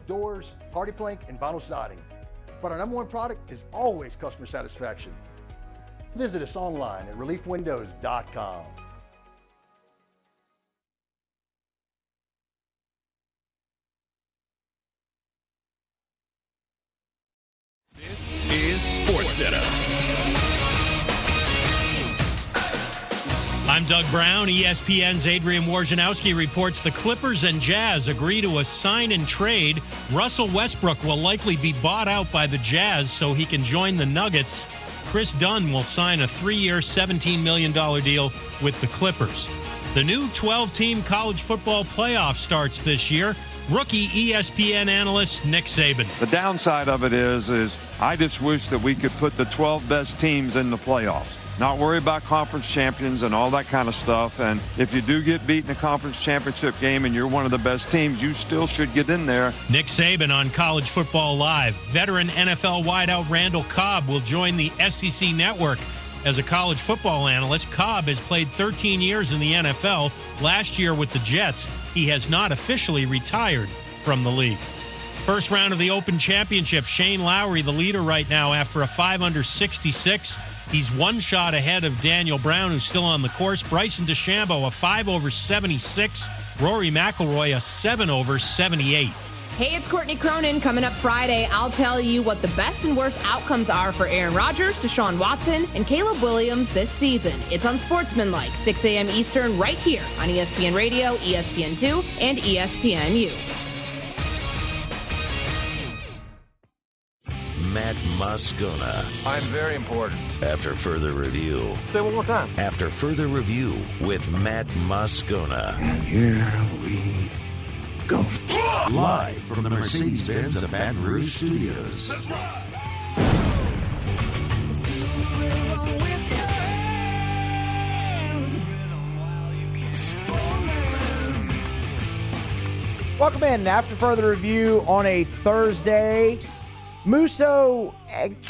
doors, hardy plank, and vinyl siding. But our #1 product is always customer satisfaction. Visit us online at reliefwindows.com. This is SportsCenter. I'm Doug Brown. ESPN's Adrian Wojnarowski reports the Clippers and Jazz agree to a sign and trade. Russell Westbrook will likely be bought out by the Jazz so he can join the Nuggets. Chris Dunn will sign a 3-year, $17 million deal with the Clippers. The new 12-team college football playoff starts this year. Rookie ESPN analyst Nick Saban. The downside of it is I just wish that we could put the 12 best teams in the playoffs. Not worry about conference champions and all that kind of stuff. And if you do get beat in a conference championship game and you're one of the best teams, you still should get in there. Nick Saban on College Football Live. Veteran NFL wideout Randall Cobb will join the SEC network. As a college football analyst, Cobb has played 13 years in the NFL. Last year with the Jets, he has not officially retired from the league. First round of the Open Championship, Shane Lowry, the leader right now after a 5 under 66. He's one shot ahead of Daniel Brown, who's still on the course. Bryson DeChambeau, a 5 over 76. Rory McIlroy, a 7 over 78. Hey, it's Courtney Cronin. Coming up Friday, I'll tell you what the best and worst outcomes are for Aaron Rodgers, Deshaun Watson, and Caleb Williams this season. It's Unsportsmanlike, 6 a.m. Eastern, right here on ESPN Radio, ESPN2, and ESPNU. Matt Moscona. I'm very important. After further review. Say it one more time. After further review with Matt Moscona. And here we go. Live from the Mercedes-Benz of Baton Rouge Studios. That's right. Welcome in. After further review on a Thursday. Musso,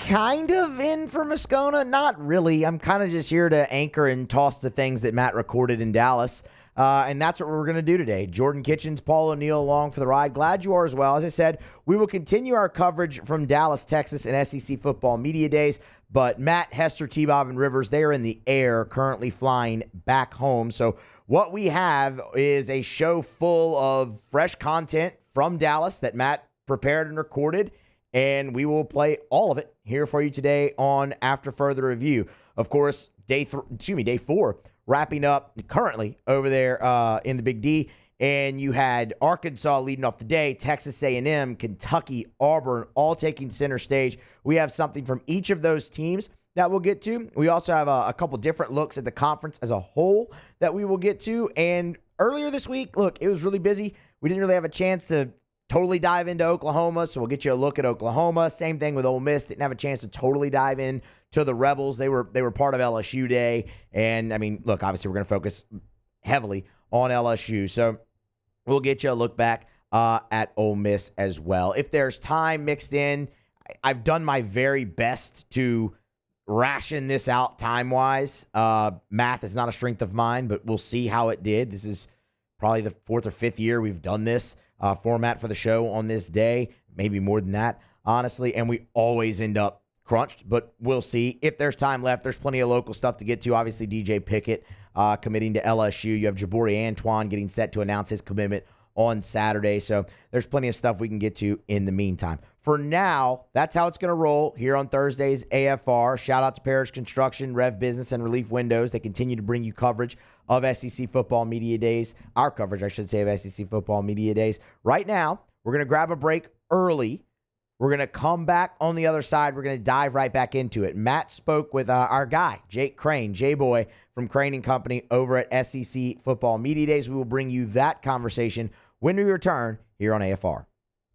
kind of in for Moscona? Not really. I'm kind of just here to anchor and toss the things that Matt recorded in Dallas. And that's what we're going to do today. Jordan Kitchens, Paul O'Neill along for the ride. Glad you are as well. As I said, we will continue our coverage from Dallas, Texas, and SEC Football Media Days. But Matt, Hester, T-Bob, and Rivers, they are in the air, currently flying back home. So what we have is a show full of fresh content from Dallas that Matt prepared and recorded. And we will play all of it here for you today on After Further Review. Of course, day 4 wrapping up currently over there in the Big D. And you had Arkansas leading off the day, Texas A&M, Kentucky, Auburn, all taking center stage. We have something from each of those teams that we'll get to. We also have a couple different looks at the conference as a whole that we will get to. And earlier this week, look, it was really busy. We didn't really have a chance to totally dive into Oklahoma, so we'll get you a look at Oklahoma. Same thing with Ole Miss. Didn't have a chance to totally dive in to the Rebels. They were part of LSU Day. And, I mean, look, obviously we're going to focus heavily on LSU. So we'll get you a look back at Ole Miss as well. If there's time mixed in, I've done my very best to ration this out time-wise. Math is not a strength of mine, but we'll see how it did. This is probably the 4th or 5th year we've done this format for the show on this day, maybe more than that, honestly, and we always end up crunched, but we'll see. If there's time left, there's plenty of local stuff to get to. Obviously, DJ Pickett committing to LSU. You have Jabari Antoine getting set to announce his commitment on Saturday, so there's plenty of stuff we can get to in the meantime. For now, that's how it's going to roll here on Thursday's AFR. Shout out to Parish Construction, Rev Business, and Relief Windows. They continue to bring you coverage of SEC Football Media Days. Our coverage, I should say, of SEC Football Media Days. Right now, we're going to grab a break early. We're going to come back on the other side. We're going to dive right back into it. Matt spoke with our guy, Jake Crain, J-Boy from Crain and Company over at SEC Football Media Days. We will bring you that conversation when we return here on AFR.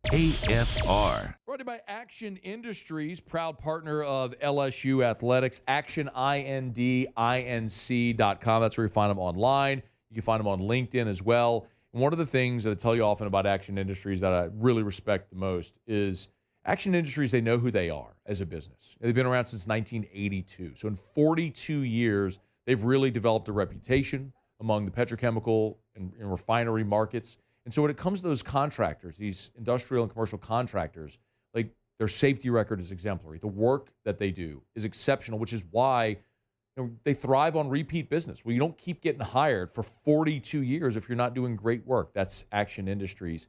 AFR. Brought to you by Action Industries, proud partner of LSU Athletics. ActionIndinc.com. That's where you find them online. You can find them on LinkedIn as well. And one of the things that I tell you often about Action Industries that I really respect the most is Action Industries, they know who they are as a business. They've been around since 1982. So in 42 years, they've really developed a reputation among the petrochemical and refinery markets. And so when it comes to those contractors, these industrial and commercial contractors, like their safety record is exemplary. The work that they do is exceptional, which is why they thrive on repeat business. Well, you don't keep getting hired for 42 years if you're not doing great work. That's Action Industries.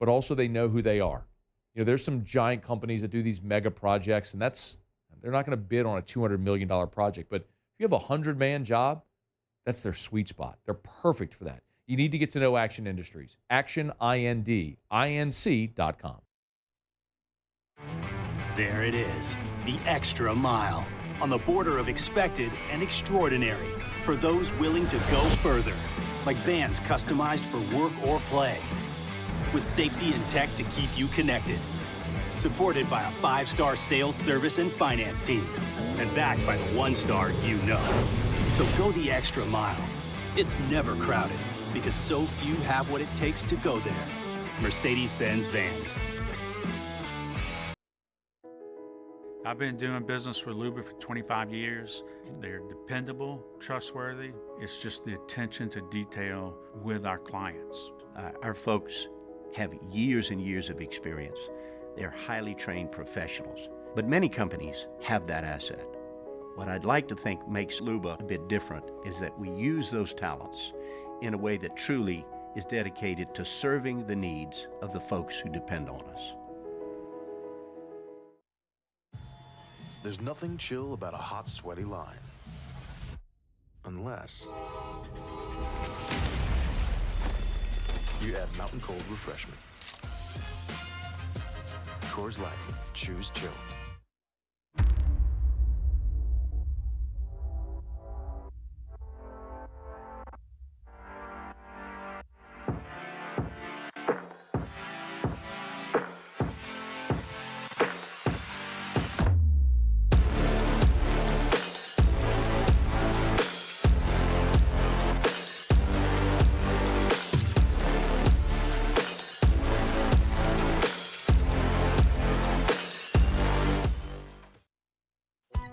But also they know who they are. There's some giant companies that do these mega projects, and they're not going to bid on a $200 million project. But if you have a 100-man job, that's their sweet spot. They're perfect for that. You need to get to know Action Industries. ActionIndinc.com. There it is, the extra mile, on the border of expected and extraordinary for those willing to go further, like vans customized for work or play, with safety and tech to keep you connected, supported by a 5-star sales, service, and finance team, and backed by the 1-star you know. So go the extra mile. It's never crowded, because so few have what it takes to go there. Mercedes-Benz Vans. I've been doing business with Luba for 25 years. They're dependable, trustworthy. It's just the attention to detail with our clients. Our folks have years and years of experience. They're highly trained professionals, but many companies have that asset. What I'd like to think makes Luba a bit different is that we use those talents in a way that truly is dedicated to serving the needs of the folks who depend on us. There's nothing chill about a hot, sweaty line. Unless you add Mountain Cold Refreshment. Coors Light. Choose chill.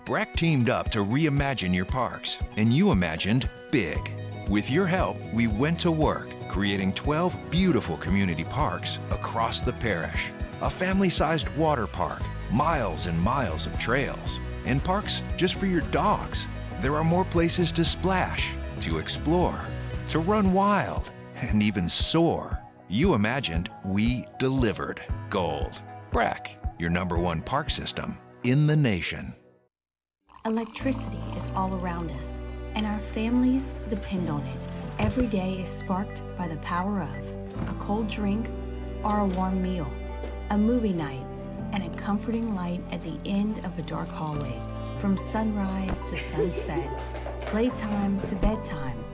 Breck teamed up to reimagine your parks, and you imagined big. With your help, we went to work, creating 12 beautiful community parks across the parish. A family-sized water park, miles and miles of trails, and parks just for your dogs. There are more places to splash, to explore, to run wild, and even soar. You imagined, we delivered. Gold. Breck, your #1 park system in the nation. Electricity is all around us, and our families depend on it. Every day is sparked by the power of a cold drink or a warm meal, a movie night, and a comforting light at the end of a dark hallway. From sunrise to sunset, playtime to bedtime,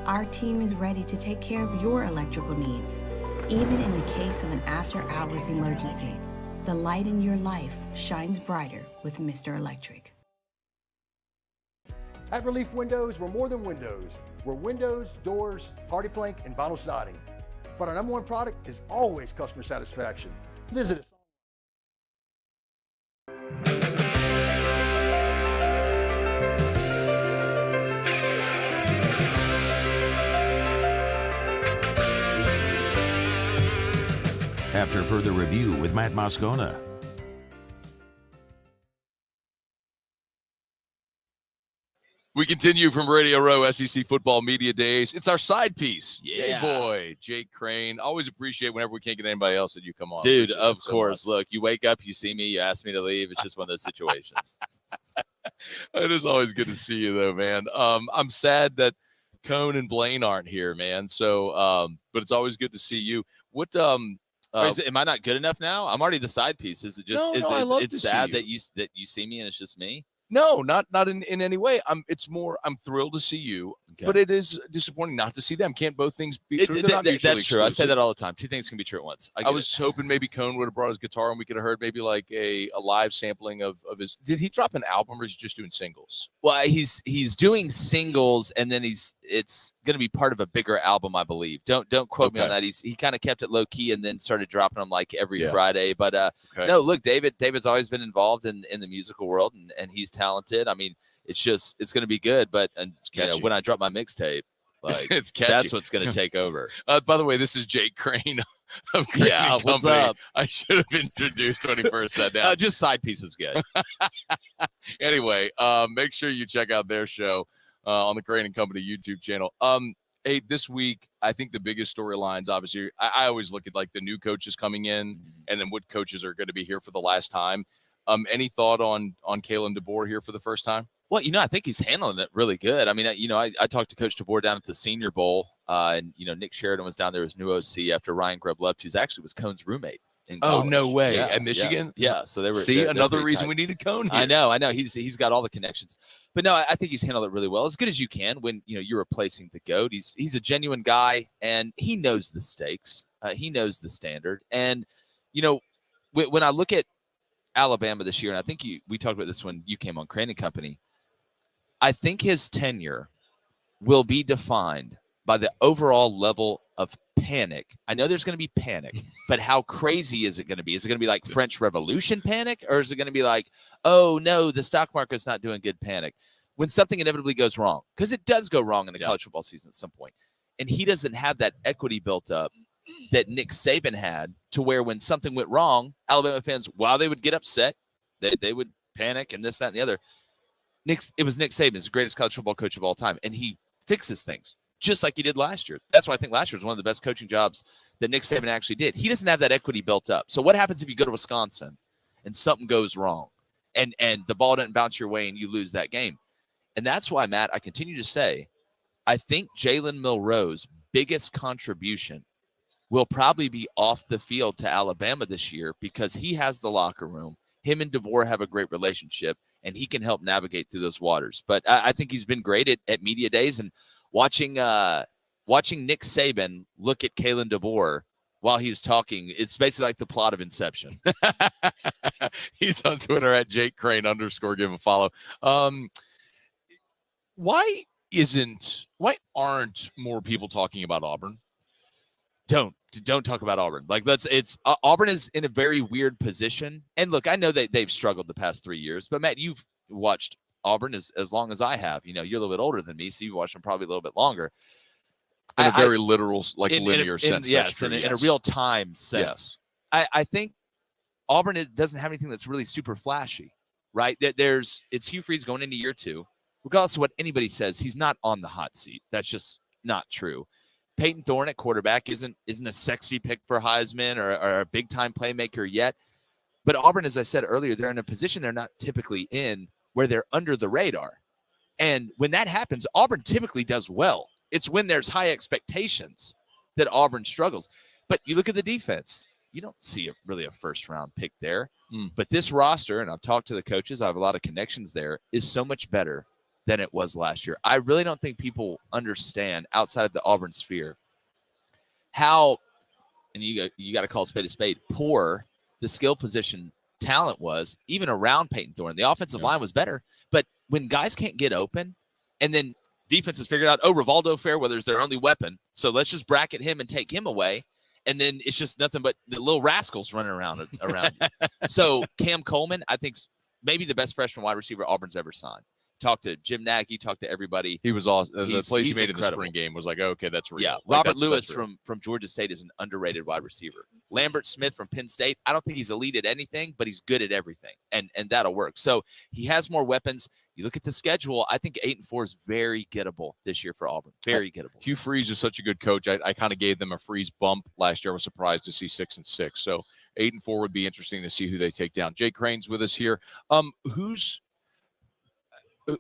our team is ready to take care of your electrical needs, even in the case of an after-hours emergency. The light in your life shines brighter with Mr. Electric. At Relief Windows, we're more than windows. We're windows, doors, hardy plank, and vinyl siding. But our #1 product is always customer satisfaction. Visit us. After further review with Matt Moscona. We continue from Radio Row, SEC Football Media Days. It's our side piece. Yeah. J-Boy, Jake Crain. Always appreciate whenever we can't get anybody else that you come on. Dude, Appreciate of that so course. much. Look, you wake up, you see me, you ask me to leave. It's just one of those situations. It is always good to see you, though, man. I'm sad that Cone and Blaine aren't here, man. So, but it's always good to see you. What? Am I not good enough now? I'm already the side piece. Is it just? It's sad that you see me and it's just me. No, not in any way. I'm thrilled to see you, but it is disappointing not to see them. Can't both things be true? That's true. I say that all the time. Two things can be true at once. I was hoping maybe Cone would have brought his guitar and we could have heard maybe like a live sampling of his. Did he drop an album or is he just doing singles? Well, he's doing singles and then it's going to be part of a bigger album, I believe. Don't quote me on that. He kind of kept it low key and then started dropping them like every Friday. But no, look, David's always been involved in the musical world and he's talented. I mean, it's going to be good. But when I drop my mixtape, Like, It's catchy. that's what's going to take over. By the way, this is Jake Crain of Crain Yeah, and what's Company. up? I should have introduced when he first sat down. Just side piece is good. Anyway, make sure you check out their show on the Crain and Company YouTube channel. Hey, this week, I think the biggest storylines, obviously, I always look at like the new coaches coming in and then what coaches are going to be here for the last time. Any thought on Kalen DeBoer here for the first time? Well, I think he's handling it really good. I mean, I talked to Coach DeBoer down at the Senior Bowl, and, Nick Sheridan was down there as new OC after Ryan Grubb left, who's actually was Cone's roommate in college. Oh, no way. Yeah, At Michigan? Yeah. So they were. See, they're another pretty reason tight. we needed Cone here. I know. He's got all the connections. But no, I think he's handled it really well, as good as you can when, you're replacing the GOAT. He's a genuine guy, and he knows the stakes. He knows the standard. And, when I look at Alabama this year, and I think we talked about this when you came on Crain and Company, I think his tenure will be defined by the overall level of panic. I know there's going to be panic, but how crazy is it going to be? Is it going to be like French Revolution panic, or is it going to be like, oh, no, the stock market's not doing good panic? When something inevitably goes wrong, because it does go wrong in the college football season at some point, and he doesn't have that equity built up that Nick Saban had, to where when something went wrong, Alabama fans, while they would get upset, they would panic and this, that, and the other. It was Nick Saban, the greatest college football coach of all time, and he fixes things just like he did last year. That's why I think last year was one of the best coaching jobs that Nick Saban actually did. He doesn't have that equity built up. So what happens if you go to Wisconsin and something goes wrong and the ball doesn't bounce your way and you lose that game? And that's why, Matt, I continue to say, I think Jalen Milroe's biggest contribution will probably be off the field to Alabama this year, because he has the locker room. Him and DeBoer have a great relationship, and he can help navigate through those waters. But I think he's been great at media days, and watching Nick Saban look at Kalen DeBoer while he was talking, it's basically like the plot of Inception. He's on Twitter at Jake Crain _ give a follow. Why aren't more people talking about Auburn? Don't talk about Auburn. Like, Auburn is in a very weird position. And look, I know that they've struggled the past 3 years, but Matt, you've watched Auburn as long as I have. You're a little bit older than me, so you've watched them probably a little bit longer. In a very literal, linear sense. Yes, in a real time sense. Yes. I think Auburn doesn't have anything that's really super flashy, right? It's Hugh Freeze going into year 2. Regardless of what anybody says, he's not on the hot seat. That's just not true. Peyton Thorne at quarterback isn't a sexy pick for Heisman or a big-time playmaker yet. But Auburn, as I said earlier, they're in a position they're not typically in, where they're under the radar. And when that happens, Auburn typically does well. It's when there's high expectations that Auburn struggles. But you look at the defense, you don't see really a first-round pick there. But this roster, and I've talked to the coaches, I have a lot of connections there, is so much better than it was last year. I really don't think people understand, outside of the Auburn sphere, how, and you got to call a spade, poor the skill position talent was, even around Peyton Thorne. The offensive line was better, but when guys can't get open, and then defenses figured out, Rivaldo Fairweather's their only weapon, so let's just bracket him and take him away, and then it's just nothing but the little rascals running around. So Cam Coleman, I think, maybe the best freshman wide receiver Auburn's ever signed. Talked to Jim Nagy, talked to everybody. He was awesome. The place he made incredible. in the spring game was like, okay, that's real. Yeah, like, Robert Lewis from Georgia State is an underrated wide receiver. Lambert Smith from Penn State, I don't think he's elite at anything, but he's good at everything, and that'll work. So he has more weapons. You look at the schedule, I think 8-4 is very gettable this year for Auburn. Very gettable. Hugh Freeze is such a good coach. I kind of gave them a Freeze bump last year. I was surprised to see 6-6. So 8-4 would be interesting to see who they take down. Jake Crain's with us here.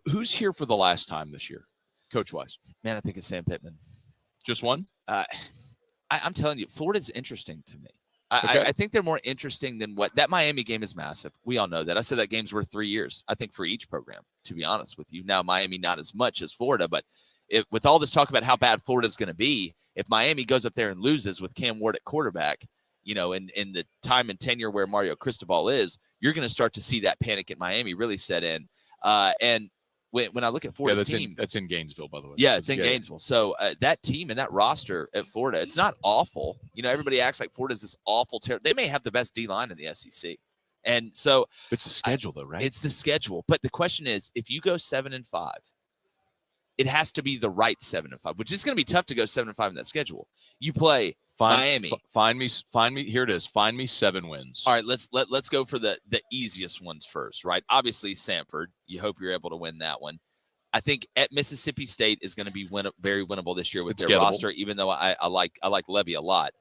Who's here for the last time this year, coach-wise? Man, I think it's Sam Pittman. Just one? I'm telling you, Florida's interesting to me. Okay. I think they're more interesting than what – that Miami game is massive. We all know that. I said that game's worth 3 years, I think, for each program, to be honest with you. Now, Miami not as much as Florida, but with all this talk about how bad Florida's going to be, if Miami goes up there and loses with Cam Ward at quarterback, in the time and tenure where Mario Cristobal is, you're going to start to see that panic at Miami really set in. And when I look at Florida's team, that's in Gainesville, by the way. Yeah, it's in Gainesville. So that team and that roster at Florida, it's not awful. Everybody acts like Florida's this awful terrible. They may have the best D-line in the SEC, and so it's the schedule, though, right? It's the schedule. But the question is, if you go 7-5, it has to be the right 7-5, which is going to be tough to go 7-5 in that schedule. You play Miami. Find me. Here it is. Find me 7 wins. All right, let's go for the easiest ones first, right? Obviously, Samford. You hope you're able to win that one. I think at Mississippi State is going to be very winnable this year with their roster, even though I like Levy a lot.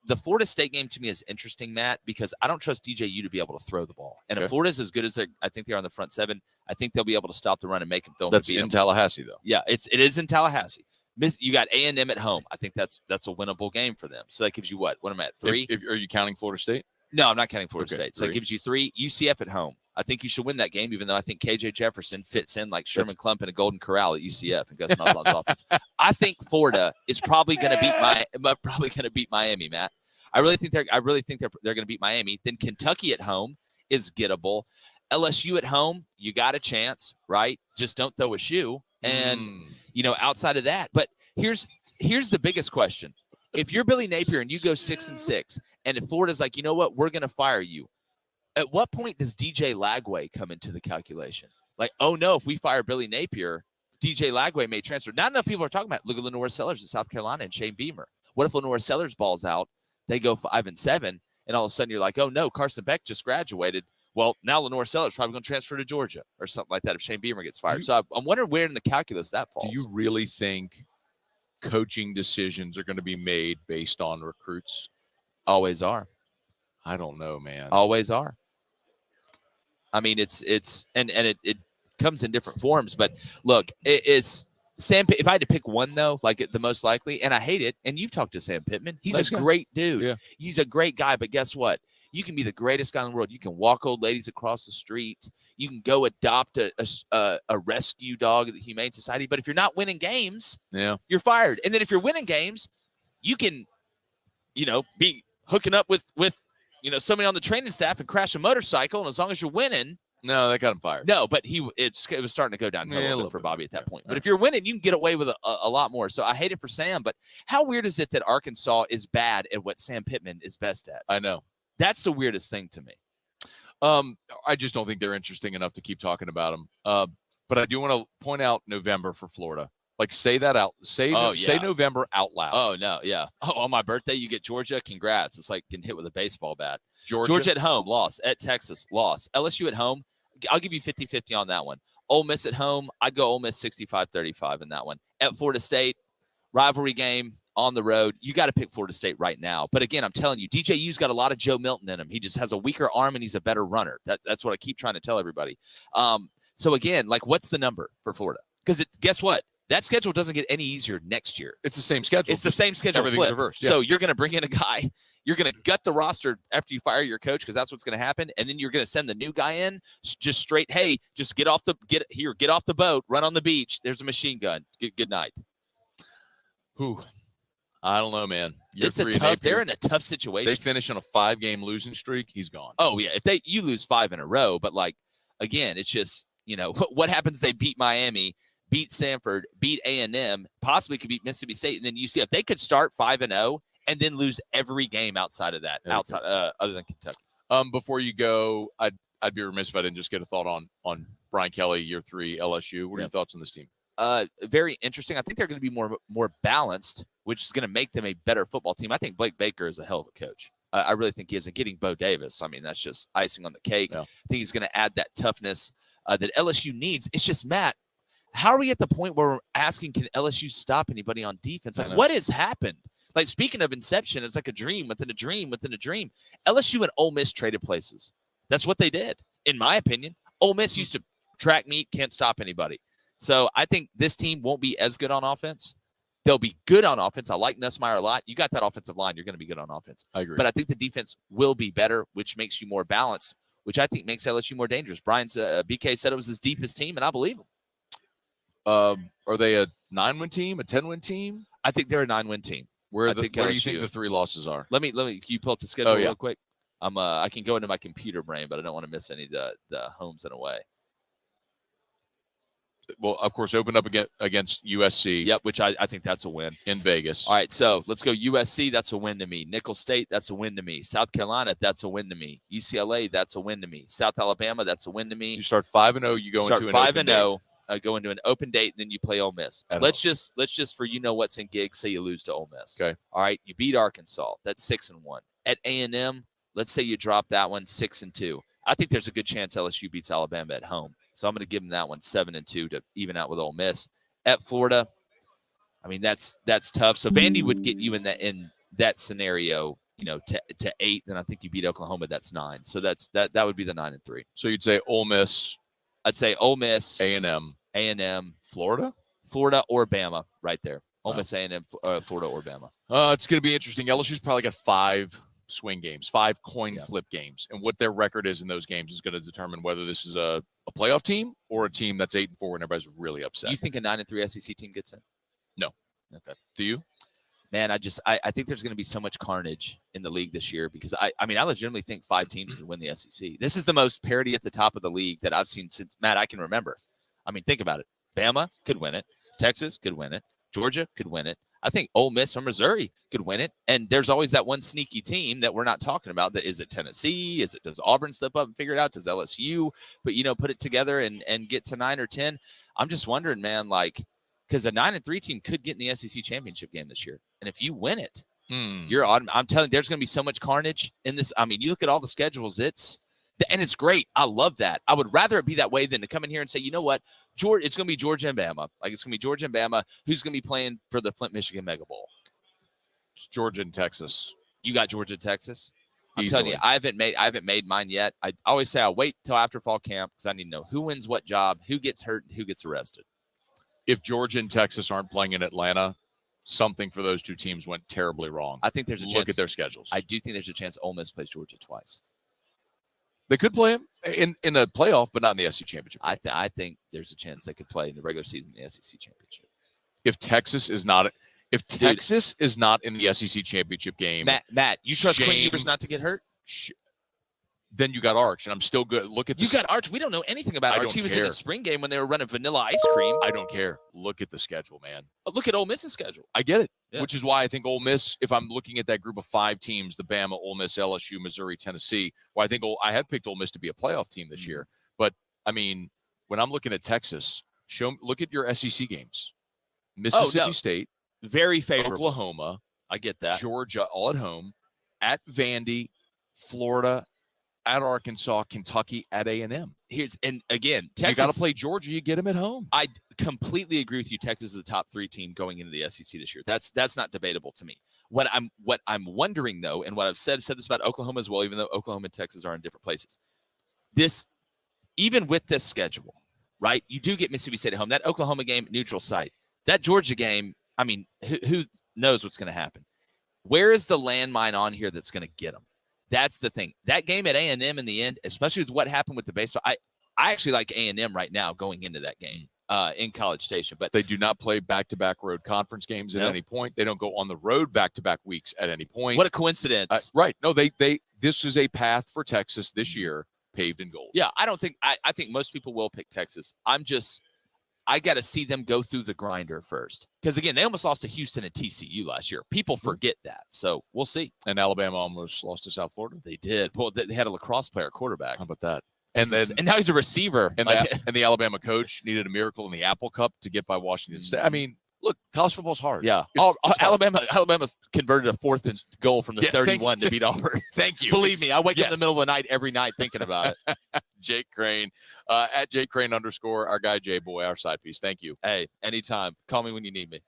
The Florida State game to me is interesting, Matt, because I don't trust DJU to be able to throw the ball. And if Florida's as good as I think they are on the front 7, I think they'll be able to stop the run and make them throw. That's in Tallahassee, though. Yeah, it is in Tallahassee. You got A&M at home. I think that's a winnable game for them. So that gives you what? What am I at, 3? Are you counting Florida State? No, I'm not counting Florida State. So 3. it gives you 3. UCF at home. I think you should win that game, even though I think KJ Jefferson fits in like Sherman Klump in a Golden Corral at UCF and Gus Malzahn's offense. I think Florida is probably going to beat Miami, Matt. I really think they're going to beat Miami. Then Kentucky at home is gettable. LSU at home, you got a chance, right? Just don't throw a shoe. And outside of that, but here's the biggest question: if you're Billy Napier and you go 6-6, and if Florida's like, you know what, we're going to fire you. At what point does DJ Lagway come into the calculation? Like, oh no, if we fire Billy Napier, DJ Lagway may transfer. Not enough people are talking about. Look at Lenore Sellers in South Carolina and Shane Beamer. What if Lenore Sellers balls out? They go 5-7, and all of a sudden you're like, oh no, Carson Beck just graduated. Well, now Lenore Sellers probably going to transfer to Georgia or something like that if Shane Beamer gets fired. So I'm wondering where in the calculus that falls. Do you really think coaching decisions are going to be made based on recruits? Always are. I don't know, man. Always are. I mean, it comes in different forms, but look, it's Sam. If I had to pick one though, like the most likely, and I hate it, and you've talked to Sam Pittman, he's a great dude. Yeah. He's a great guy, but guess what? You can be the greatest guy in the world. You can walk old ladies across the street. You can go adopt a rescue dog at the Humane Society, but if you're not winning games, you're fired. And then if you're winning games, you can, be hooking up with somebody on the training staff and crash a motorcycle, and as long as you're winning. No, that got him fired. No, but it was starting to go downhill a little bit for Bobby at that point. But if you're winning, you can get away with a lot more. So I hate it for Sam, but how weird is it that Arkansas is bad at what Sam Pittman is best at? I know. That's the weirdest thing to me. I just don't think they're interesting enough to keep talking about them. But I do want to point out November for Florida. Like, say that out. Say November out loud. Oh, no, yeah. Oh, on my birthday, you get Georgia. Congrats. It's like getting hit with a baseball bat. Georgia at home, loss. At Texas, loss. LSU at home, I'll give you 50-50 on that one. Ole Miss at home, I'd go Ole Miss 65-35 in that one. At Florida State, rivalry game on the road. You got to pick Florida State right now. But again, I'm telling you, DJU's got a lot of Joe Milton in him. He just has a weaker arm and he's a better runner. That's what I keep trying to tell everybody. So again, like, what's the number for Florida? Because guess what? That schedule doesn't get any easier next year. It's the same schedule. It's the same schedule. Everything's reversed. Yeah. So you're going to bring in a guy. You're going to gut the roster after you fire your coach because that's what's going to happen. And then you're going to send the new guy in just straight, hey, just get off the boat, run on the beach. There's a machine gun. Good night. Whew. I don't know, man. They're in a tough situation. They finish on a 5-game losing streak. He's gone. Oh, yeah. If you lose 5 in a row, but like, again, it's just, what happens? They beat Miami, beat Samford, beat A&M, possibly could beat Mississippi State, and then UCF. They could start 5-0 and then lose every game outside of that, other than Kentucky. Before you go, I'd be remiss if I didn't just get a thought on Brian Kelly, year 3, LSU. What are your thoughts on this team? Very interesting. I think they're going to be more balanced, which is going to make them a better football team. I think Blake Baker is a hell of a coach. I really think he is. And getting Bo Davis, I mean, that's just icing on the cake. Yeah. I think he's going to add that toughness that LSU needs. It's just, Matt, how are we at the point where we're asking, can LSU stop anybody on defense? Like, what has happened? Like, speaking of inception, it's like a dream within a dream within a dream. LSU and Ole Miss traded places. That's what they did, in my opinion. Ole Miss used to track meet, can't stop anybody. So I think this team won't be as good on offense. They'll be good on offense. I like Nussmeier a lot. You got that offensive line, you're going to be good on offense. I agree. But I think the defense will be better, which makes you more balanced, which I think makes LSU more dangerous. Brian's BK said it was his deepest team, and I believe him. Are they a 9-win team, a 10-win team? I think they're a 9-win team. Where do you think the 3 losses are? Let me. Can you pull up the schedule real quick? I can go into my computer brain, but I don't want to miss any of the homes and away. Well, of course, open up against USC. Yep, which I think that's a win. In Vegas. All right, so let's go USC. That's a win to me. Nicholls State, that's a win to me. South Carolina, that's a win to me. UCLA, that's a win to me. South Alabama, that's a win to me. You start 5-0. You go into an 5-0. go into an open date, and then you play Ole Miss. Let's just for what's in gigs, say you lose to Ole Miss. Okay. All right, you beat Arkansas. That's 6-1. At A&M, let's say you drop that one 6-2. I think there's a good chance LSU beats Alabama at home. So I'm going to give them that one 7-2 to even out with Ole Miss. At Florida, I mean that's tough. So Vandy would get you in that scenario, to 8. Then I think you beat Oklahoma. That's 9. So that would be the 9-3. So you'd say Ole Miss. I'd say Ole Miss, A&M, Florida or Bama, right there. Ole Miss, A&M, Florida or Bama. It's going to be interesting. LSU's probably got 5 swing games, 5 coin flip games, and what their record is in those games is going to determine whether this is a playoff team or a team that's 8-4 and everybody's really upset. You think a 9-3 SEC team gets in? No. Okay. Do you? Man, I think there's going to be so much carnage in the league this year because I legitimately think 5 teams could win the SEC. This is the most parity at the top of the league that I've seen since, Matt, I can remember. I mean, think about it. Bama could win it. Texas could win it. Georgia could win it. I think Ole Miss from Missouri could win it. And there's always that one sneaky team that we're not talking about. That is it Tennessee? Does Auburn step up and figure it out? Does LSU put it together and get to 9 or 10? I'm just wondering, man, because a 9-3 team could get in the SEC championship game this year. And if you win it, I'm telling you, there's going to be so much carnage in this. I mean, you look at all the schedules, it's great. I love that. I would rather it be that way than to come in here and say, you know what, Georgia, it's going to be Georgia and Bama. It's going to be Georgia and Bama. Who's going to be playing for the Flint, Michigan Mega Bowl? It's Georgia and Texas. You got Georgia and Texas? I'm Easily. telling you, I haven't made mine yet. I always say I'll wait till after fall camp because I need to know who wins what job, who gets hurt, and who gets arrested. If Georgia and Texas aren't playing in Atlanta, something for those 2 teams went terribly wrong. I think there's a chance. Look at their schedules. I do think there's a chance Ole Miss plays Georgia twice. They could play them in the playoff, but not in the SEC championship. I think there's a chance they could play in the regular season in the SEC championship. If Texas is not in the SEC championship game, Matt, you trust Quinn Ewers not to get hurt? Then you got Arch, and I'm still good. Look at you got Arch. We don't know anything about Arch. He was in the spring game when they were running vanilla ice cream. I don't care. Look at the schedule, man. Look at Ole Miss's schedule. I get it, yeah. Which is why I think Ole Miss, if I'm looking at that group of 5 teams, the Bama, Ole Miss, LSU, Missouri, Tennessee, I think I had picked Ole Miss to be a playoff team this year. But, I mean, when I'm looking at Texas, look at your SEC games. Mississippi State. Very favorable. Oklahoma. I get that. Georgia, all at home. At Vandy, Florida, at Arkansas, Kentucky, at A&M. And again, Texas. You got to play Georgia. You get them at home. I completely agree with you. Texas is a top 3 team going into the SEC this year. That's not debatable to me. What I'm wondering though, and what I've said this about Oklahoma as well, even though Oklahoma and Texas are in different places. Even with this schedule, right? You do get Mississippi State at home. That Oklahoma game, neutral site. That Georgia game. I mean, who knows what's going to happen? Where is the landmine on here that's going to get them? That's the thing. That game at A&M in the end, especially with what happened with the baseball, I actually like A&M right now going into that game in College Station. But they do not play back-to-back road conference games at any point. They don't go on the road back-to-back weeks at any point. What a coincidence. Right. No, this is a path for Texas this year paved in gold. Yeah, I think most people will pick Texas. I got to see them go through the grinder first. Because, again, they almost lost to Houston and TCU last year. People forget that. So we'll see. And Alabama almost lost to South Florida. They did. Well, they had a lacrosse player quarterback. How about that? And now he's a receiver. And the Alabama coach needed a miracle in the Apple Cup to get by Washington State. I mean, look, college football's hard. Yeah. It's Alabama converted a 4th and goal from the 31 to beat Auburn. Thank you. Believe me, I wake up in the middle of the night every night thinking about it. Jake Crain, at Jake Crain _ our guy Jay Boy, our side piece. Thank you. Hey, anytime. Call me when you need me.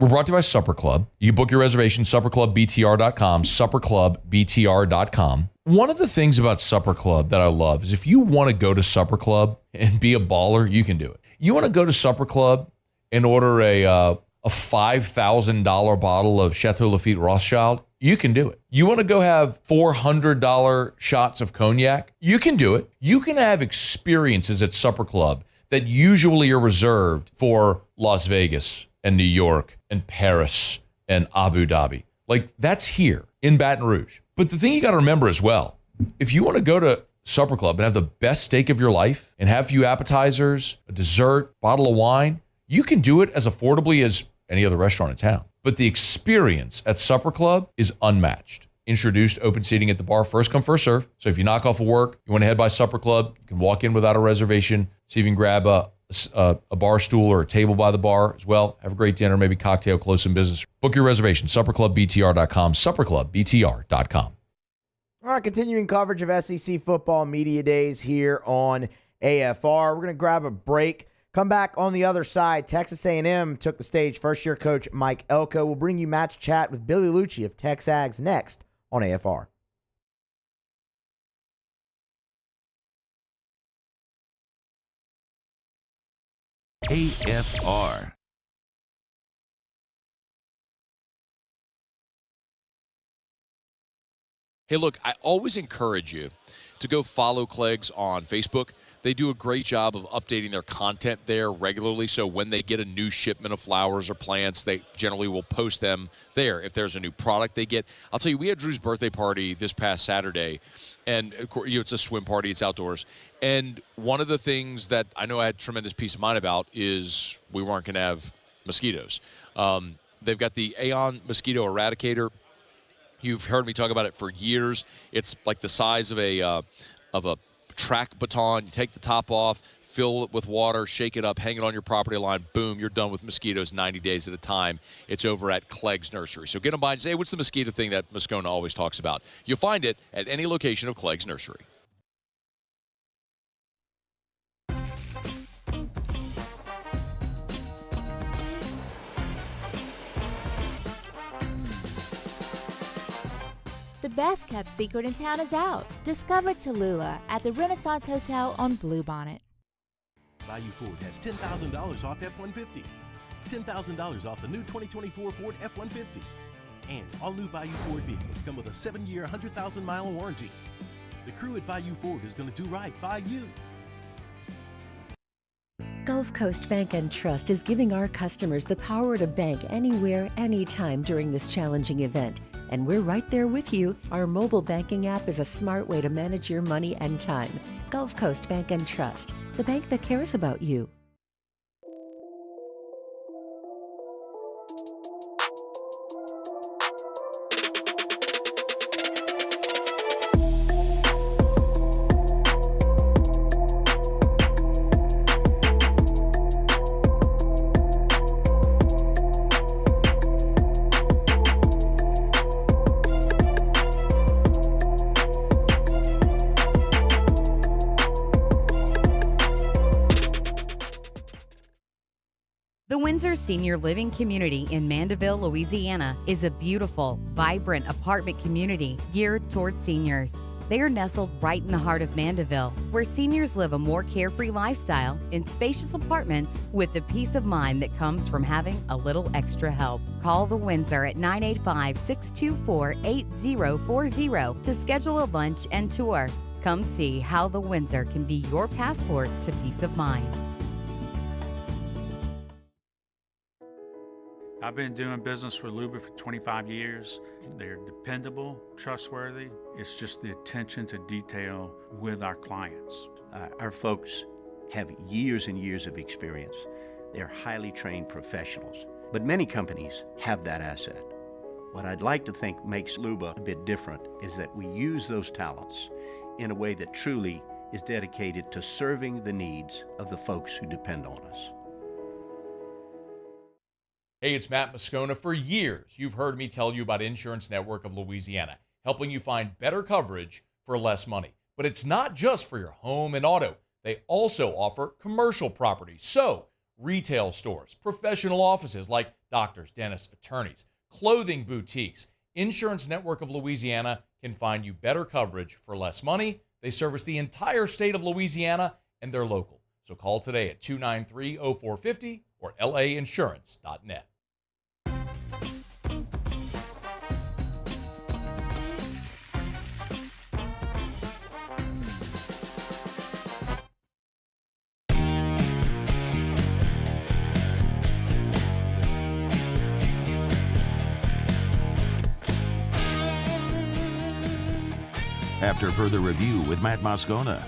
We're brought to you by Supper Club. You book your reservation, supperclubbtr.com, supperclubbtr.com. One of the things about Supper Club that I love is if you want to go to Supper Club and be a baller, you can do it. You want to go to Supper Club and order a $5,000 bottle of Chateau Lafite Rothschild, you can do it. You want to go have $400 shots of cognac, you can do it. You can have experiences at Supper Club that usually are reserved for Las Vegas and New York and Paris and Abu Dhabi. Like, that's here in Baton Rouge. But the thing you got to remember as well, if you want to go to Supper Club and have the best steak of your life and have a few appetizers, a dessert, bottle of wine, you can do it as affordably as any other restaurant in town. But the experience at Supper Club is unmatched. introduced open seating at the bar, first come, first serve. So if you knock off of work, you want to head by Supper Club, you can walk in without a reservation, see if you can grab a bar stool or a table by the bar as well. Have a great dinner, maybe cocktail, close some business. Book your reservation, supperclubbtr.com, supperclubbtr.com. All right, continuing coverage of SEC football media days here on AFR. We're going to grab a break. Come back on the other side. Texas A&M took the stage. First-year coach Mike Elko will bring you match chat with Billy Liucci of Texags next on AFR. AFR. Hey, look, I always encourage you to go follow Clegs on Facebook. They do a great job of updating their content there regularly, so when they get a new shipment of flowers or plants, they generally will post them there. If there's a new product they get, I'll tell you, we had Drew's birthday party this past Saturday, and of course, it's a swim party, it's outdoors. And one of the things that I know I had tremendous peace of mind about is we weren't going to have mosquitoes. They've got the Aeon Mosquito Eradicator. You've heard me talk about it for years. It's like the size of a track baton. You take the top off, fill it with water, shake it up, hang it on your property line. Boom, you're done with mosquitoes 90 days at a time. It's over at Clegg's Nursery. So get them by and say, hey, what's the mosquito thing that Moscona always talks about? You'll find it at any location of Clegg's Nursery. The best-kept secret in town is out. Discover Tallulah at the Renaissance Hotel on Bluebonnet. Bayou Ford has $10,000 off F-150. $10,000 off the new 2024 Ford F-150. And all new Bayou Ford vehicles come with a 7-year, 100,000-mile warranty. The crew at Bayou Ford is going to do right by you. Gulf Coast Bank and Trust is giving our customers the power to bank anywhere, anytime during this challenging event. And we're right there with you. Our mobile banking app is a smart way to manage your money and time. Gulf Coast Bank and Trust, the bank that cares about you. Senior Living Community in Mandeville, Louisiana is a beautiful, vibrant apartment community geared toward seniors. They are nestled right in the heart of Mandeville, where seniors live a more carefree lifestyle in spacious apartments with the peace of mind that comes from having a little extra help. Call the Windsor at 985-624-8040 to schedule a lunch and tour. Come see how the Windsor can be your passport to peace of mind. I've been doing business with Luba for 25 years. They're dependable, trustworthy. It's just the attention to detail with our clients. Our folks have years and years of experience. They're highly trained professionals, but many companies have that asset. What I'd like to think makes Luba a bit different is that we use those talents in a way that truly is dedicated to serving the needs of the folks who depend on us. Hey, it's Matt Moscona. For years, you've heard me tell you about Insurance Network of Louisiana, helping you find better coverage for less money. But it's not just for your home and auto. They also offer commercial property. So, retail stores, professional offices like doctors, dentists, attorneys, clothing boutiques. Insurance Network of Louisiana can find you better coverage for less money. They service the entire state of Louisiana, and they're local. So call today at 293-0450 or lainsurance.net. After further review with Matt Moscona.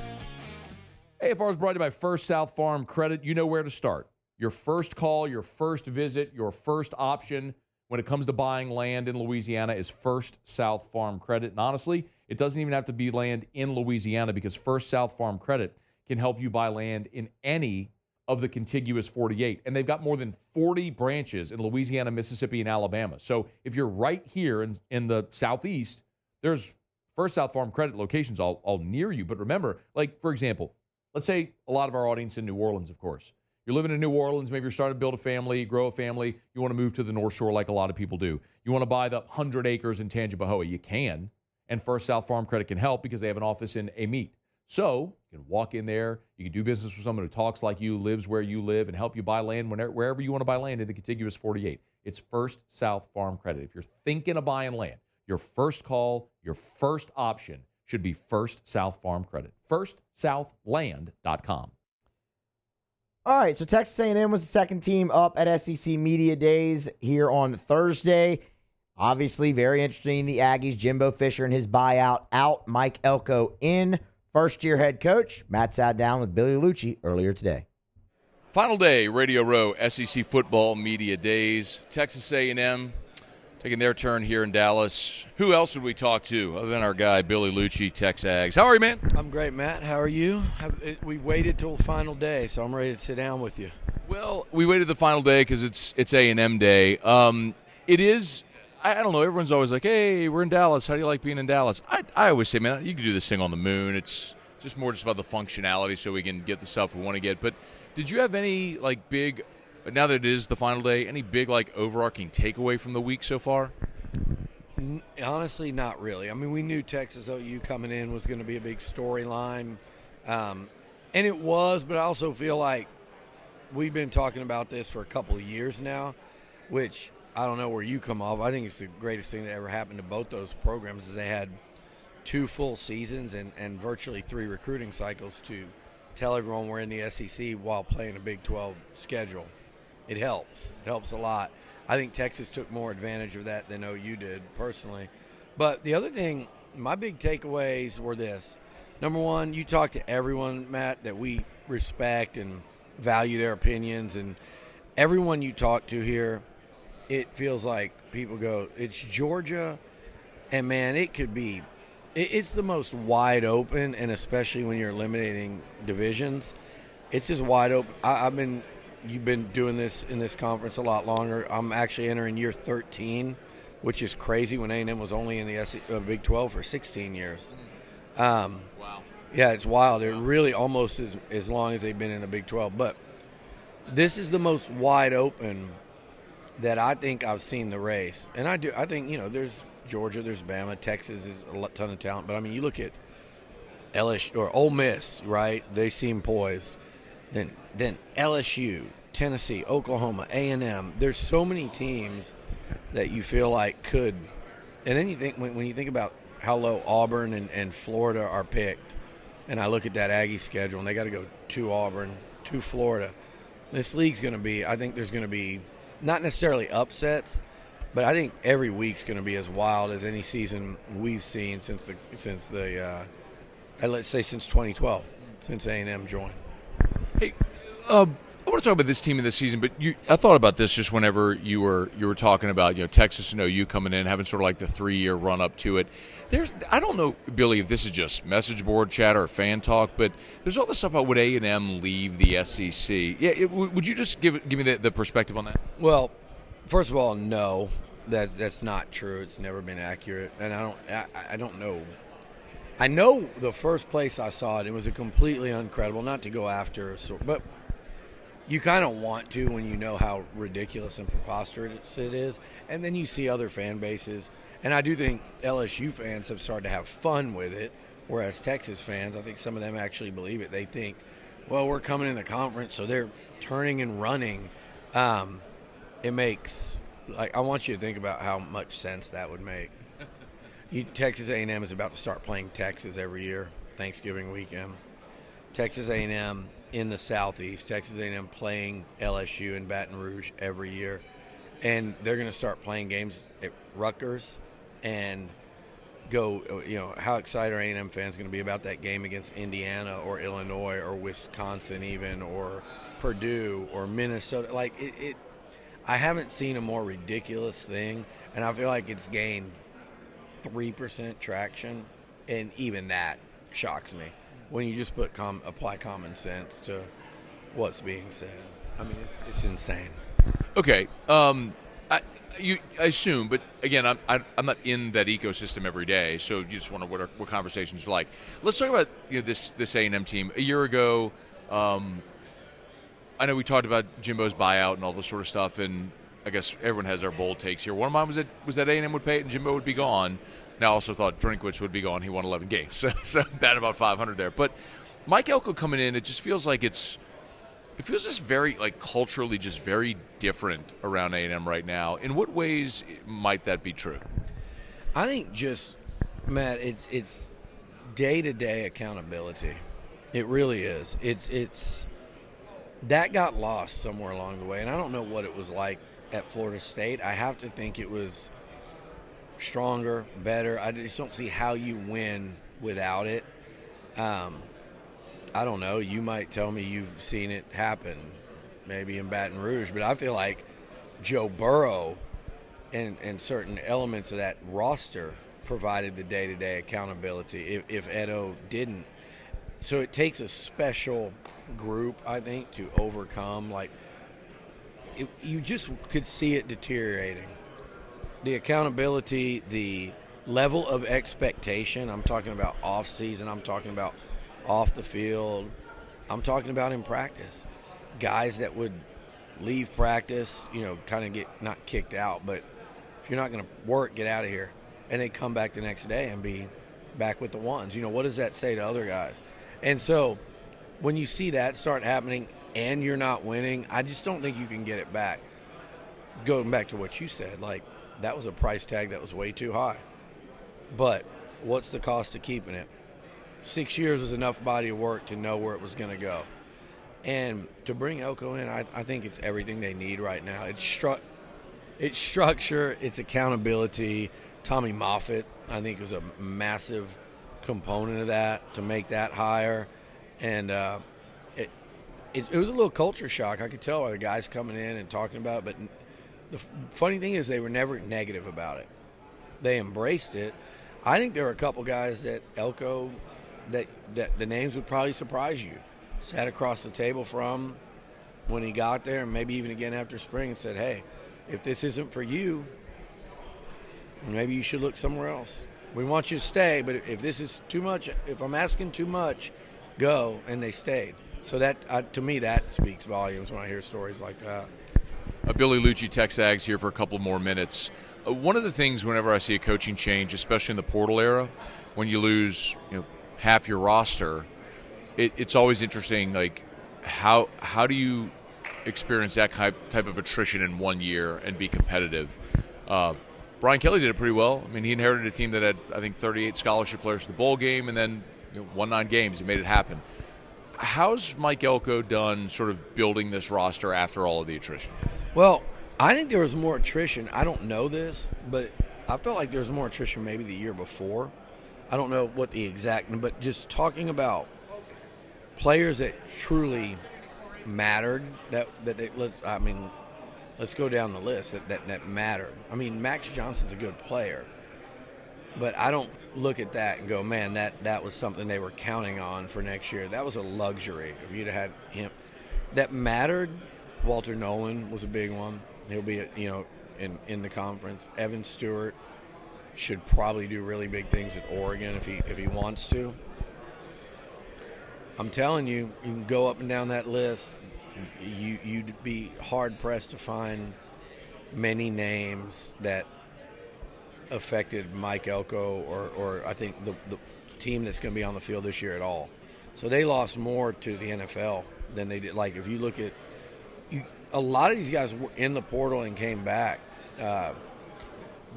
AFR is brought to you by First South Farm Credit. You know where to start. Your first call, your first visit, your first option when it comes to buying land in Louisiana is First South Farm Credit. And honestly, it doesn't even have to be land in Louisiana because First South Farm Credit can help you buy land in any of the contiguous 48. And they've got more than 40 branches in Louisiana, Mississippi, and Alabama. So if you're right here in the Southeast, there's First South Farm Credit locations all near you. But remember, like, for example, let's say a lot of our audience in New Orleans, of course. You're living in New Orleans, maybe you're starting to build a family, grow a family. You want to move to the North Shore like a lot of people do. You want to buy the 100 acres in Tangipahoa. You can, and First South Farm Credit can help because they have an office in Amite. So you can walk in there, you can do business with someone who talks like you, lives where you live, and help you buy land wherever you want to buy land in the contiguous 48. It's First South Farm Credit. If you're thinking of buying land, your first call, your first option should be First South Farm Credit. FirstSouthLand.com. All right, so Texas A&M was the second team up at SEC Media Days here on Thursday. Obviously, very interesting. The Aggies, Jimbo Fisher and his buyout out, Mike Elko in. First-year head coach, Matt sat down with Billy Liucci earlier today. Final day, Radio Row, SEC Football Media Days. Texas A&M taking their turn here in Dallas. Who else would we talk to other than our guy, Billy Liucci, Tex Ags? How are you, man? I'm great, Matt. How are you? We waited till the final day, so I'm ready to sit down with you. Well, we waited the final day because it's A&M day. It is, I don't know, everyone's always like, hey, we're in Dallas. How do you like being in Dallas? I always say, man, you can do this thing on the moon. It's just more just about the functionality so we can get the stuff we want to get. But did you have any, like, big, now that it is the final day, any big, like, overarching takeaway from the week so far? Honestly, not really. I mean, we knew Texas OU coming in was going to be a big storyline, and it was, but I also feel like we've been talking about this for a couple of years now, which I don't know where you come off. I think it's the greatest thing that ever happened to both those programs is they had 2 full seasons and virtually 3 recruiting cycles to tell everyone we're in the SEC while playing a Big 12 schedule. It helps. It helps a lot. I think Texas took more advantage of that than OU did, personally. But the other thing, my big takeaways were this. Number one, you talk to everyone, Matt, that we respect and value their opinions. And everyone you talk to here, it feels like people go, it's Georgia. And, man, it could be – it's the most wide open, and especially when you're eliminating divisions, it's just wide open. You've been doing this in this conference a lot longer. I'm actually entering year 13, which is crazy when A&M was only in the Big 12 for 16 years. Wow. Yeah, it's wild. It really almost is as long as they've been in the Big 12. But this is the most wide open that I think I've seen the race. And I think, there's Georgia, there's Bama, Texas is a ton of talent. But, I mean, you look at LSU or Ole Miss, right? They seem poised. Then LSU, Tennessee, Oklahoma, A&M. There's so many teams that you feel like could. And then you think when you think about how low Auburn and Florida are picked, and I look at that Aggie schedule, and they got to go to Auburn, to Florida. This league's going to be, I think there's going to be not necessarily upsets, but I think every week's going to be as wild as any season we've seen since let's say since 2012, since A&M joined. Hey, I want to talk about this team in this season, but I thought about this just whenever you were talking about Texas and OU coming in, having sort of like the 3-year run up to it. I don't know, Billy, if this is just message board chatter or fan talk, but there's all this stuff about would A&M leave the SEC. Yeah, would you just give me the perspective on that? Well, first of all, no, that's not true. It's never been accurate, and I don't know. I know the first place I saw it was a completely uncredible, not to go after, but you kind of want to when you know how ridiculous and preposterous it is. And then you see other fan bases. And I do think LSU fans have started to have fun with it, whereas Texas fans, I think some of them actually believe it. They think, well, we're coming in the conference, so they're turning and running. It makes – I want you to think about how much sense that would make. Texas A&M is about to start playing Texas every year, Thanksgiving weekend. Texas A&M in the Southeast, Texas A&M playing LSU in Baton Rouge every year. And they're going to start playing games at Rutgers and go, how excited are A&M fans going to be about that game against Indiana or Illinois or Wisconsin even or Purdue or Minnesota? I haven't seen a more ridiculous thing, and I feel like it's gained 3% traction, and even that shocks me when you just apply common sense to what's being said. I mean, it's insane. Okay. I assume, but again, I'm not in that ecosystem every day, so you just wonder what conversations are like. Let's talk about this A&M team. A year ago, I know we talked about Jimbo's buyout and all this sort of stuff, and I guess everyone has their bold takes here. One of mine was that A&M would pay it and Jimbo would be gone. Now I also thought Drinkwitz would be gone. He won 11 games, so bad about 500 there. But Mike Elko coming in, it just feels like it feels just very, like, culturally just very different around A&M right now. In what ways might that be true? I think just, Matt, it's day-to-day accountability. It really is. It's that got lost somewhere along the way, and I don't know what it was like at Florida State. I have to think it was stronger, better. I just don't see how you win without it. I don't know. You might tell me you've seen it happen, maybe in Baton Rouge, but I feel like Joe Burrow and certain elements of that roster provided the day-to-day accountability if Edo didn't. So it takes a special group, I think, to overcome. Like, you just could see it deteriorating. The accountability, the level of expectation. I'm talking about off-season. I'm talking about off the field. I'm talking about in practice. Guys that would leave practice, kind of get not kicked out, but if you're not going to work, get out of here. And they come back the next day and be back with the ones. What does that say to other guys? And so when you see that start happening and you're not winning, I just don't think you can get it back. Going back to what you said, like, that was a price tag that was way too high. But what's the cost of keeping it? 6 years was enough body of work to know where it was going to go. And to bring Elko in, I think it's everything they need right now. It's structure, it's accountability. Tommy Moffitt, I think, was a massive component of that to make that hire. And it was a little culture shock. I could tell by the guys coming in and talking about it. But the funny thing is they were never negative about it. They embraced it. I think there were a couple guys that Elko, that the names would probably surprise you. Sat across the table from when he got there, and maybe even again after spring, and said, hey, if this isn't for you, maybe you should look somewhere else. We want you to stay, but if this is too much, if I'm asking too much, go. And they stayed. So that, to me, that speaks volumes when I hear stories like that. Billy Liucci, Texags, here for a couple more minutes. One of the things whenever I see a coaching change, especially in the portal era, when you lose half your roster, it's always interesting, like, how do you experience that type of attrition in 1 year and be competitive? Brian Kelly did it pretty well. I mean, he inherited a team that had, I think, 38 scholarship players for the bowl game and then won 9 games. He made it happen. How's Mike Elko done sort of building this roster after all of the attrition? Well, I think there was more attrition. I don't know this, but I felt like there was more attrition maybe the year before. I don't know what the exact, but just talking about players that truly mattered, let's go down the list that mattered. I mean, Max Johnson's a good player, but I don't look at that and go, man, that was something they were counting on for next year. That was a luxury if you'd have had him. That mattered. Walter Nolan was a big one. He'll be, in the conference. Evan Stewart should probably do really big things at Oregon if he wants to. I'm telling you, you can go up and down that list. You'd be hard-pressed to find many names that affected Mike Elko or I think the team that's going to be on the field this year at all. So they lost more to the NFL than they did. Like, if you look at a lot of these guys were in the portal and came back.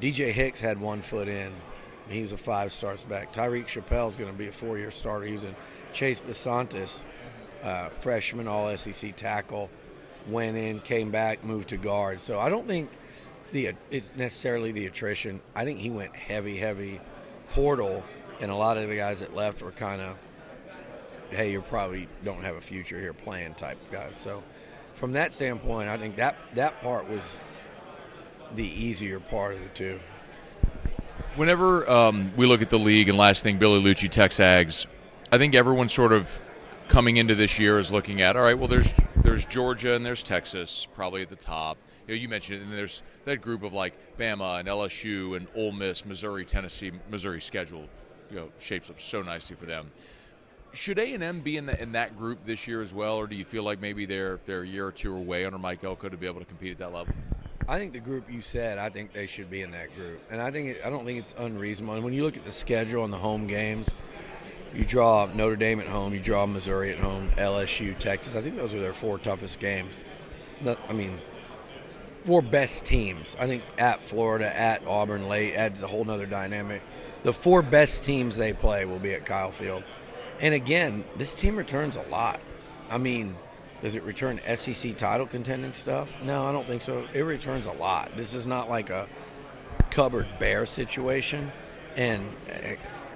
DJ Hicks had 1 foot in. He was a 5 starts back. Tyreek Chappelle's going to be a 4-year starter. He was in. Chase Basantis, freshman all-SEC tackle, went in, came back, moved to guard. So I don't think it's necessarily the attrition. I think he went heavy portal, and a lot of the guys that left were kind of, hey, you probably don't have a future here playing type guys. So from that standpoint, I think that part was the easier part of the two. Whenever we look at the league, and last thing, Billy Liucci, Tex Ags, I think everyone's sort of coming into this year is looking at, all right, well, there's Georgia and there's Texas probably at the top. You mentioned it, and there's that group of like Bama and LSU and Ole Miss, Missouri, Tennessee. Missouri schedule, shapes up so nicely for them. Should A&M be in that group this year as well, or do you feel like maybe they're a year or two away under Mike Elko to be able to compete at that level? I think the group you said, I think they should be in that group, and I don't think it's unreasonable. And when you look at the schedule and the home games, you draw Notre Dame at home, you draw Missouri at home, LSU, Texas. I think those are their 4 toughest games. 4 best teams. I think at Florida, at Auburn late, adds a whole nother dynamic. The 4 best teams they play will be at Kyle Field. And again, this team returns a lot. Does it return SEC title contending stuff? No, I don't think so. It returns a lot. This is not like a cupboard bare situation. And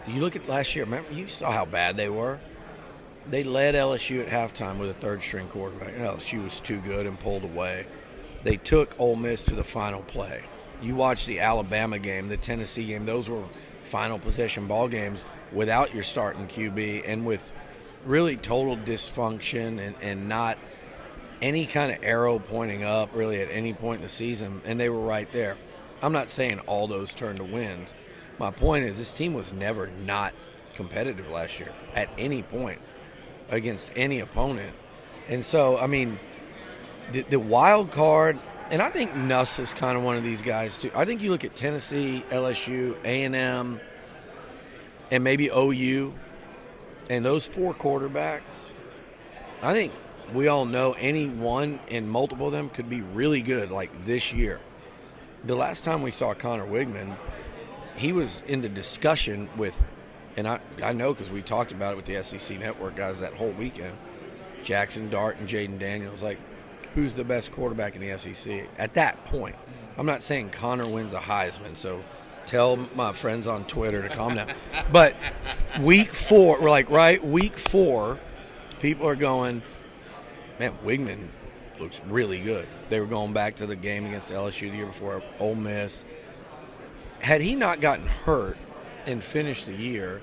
you look at last year, remember, you saw how bad they were. They led LSU at halftime with a third-string quarterback. LSU was too good and pulled away. They took Ole Miss to the final play. You watch the Alabama game, the Tennessee game, those were final possession ball games without your starting QB and with really total dysfunction and not any kind of arrow pointing up really at any point in the season, and they were right there. I'm not saying all those turned to wins. My point is this team was never not competitive last year at any point against any opponent. And so, the wild card, and I think Nuss is kind of one of these guys too. I think you look at Tennessee, LSU, A&M, and maybe OU, and those 4 quarterbacks, I think we all know any one and multiple of them could be really good like this year. The last time we saw Connor Wigman, he was in the discussion with, and I know because we talked about it with the SEC Network guys that whole weekend, Jackson Dart and Jaden Daniels, like, who's the best quarterback in the SEC at that point? I'm not saying Connor wins a Heisman, so tell my friends on Twitter to calm down. But week 4, we're like, right, week 4, people are going, man, Wigman looks really good. They were going back to the game against LSU the year before, Ole Miss. Had he not gotten hurt and finished the year,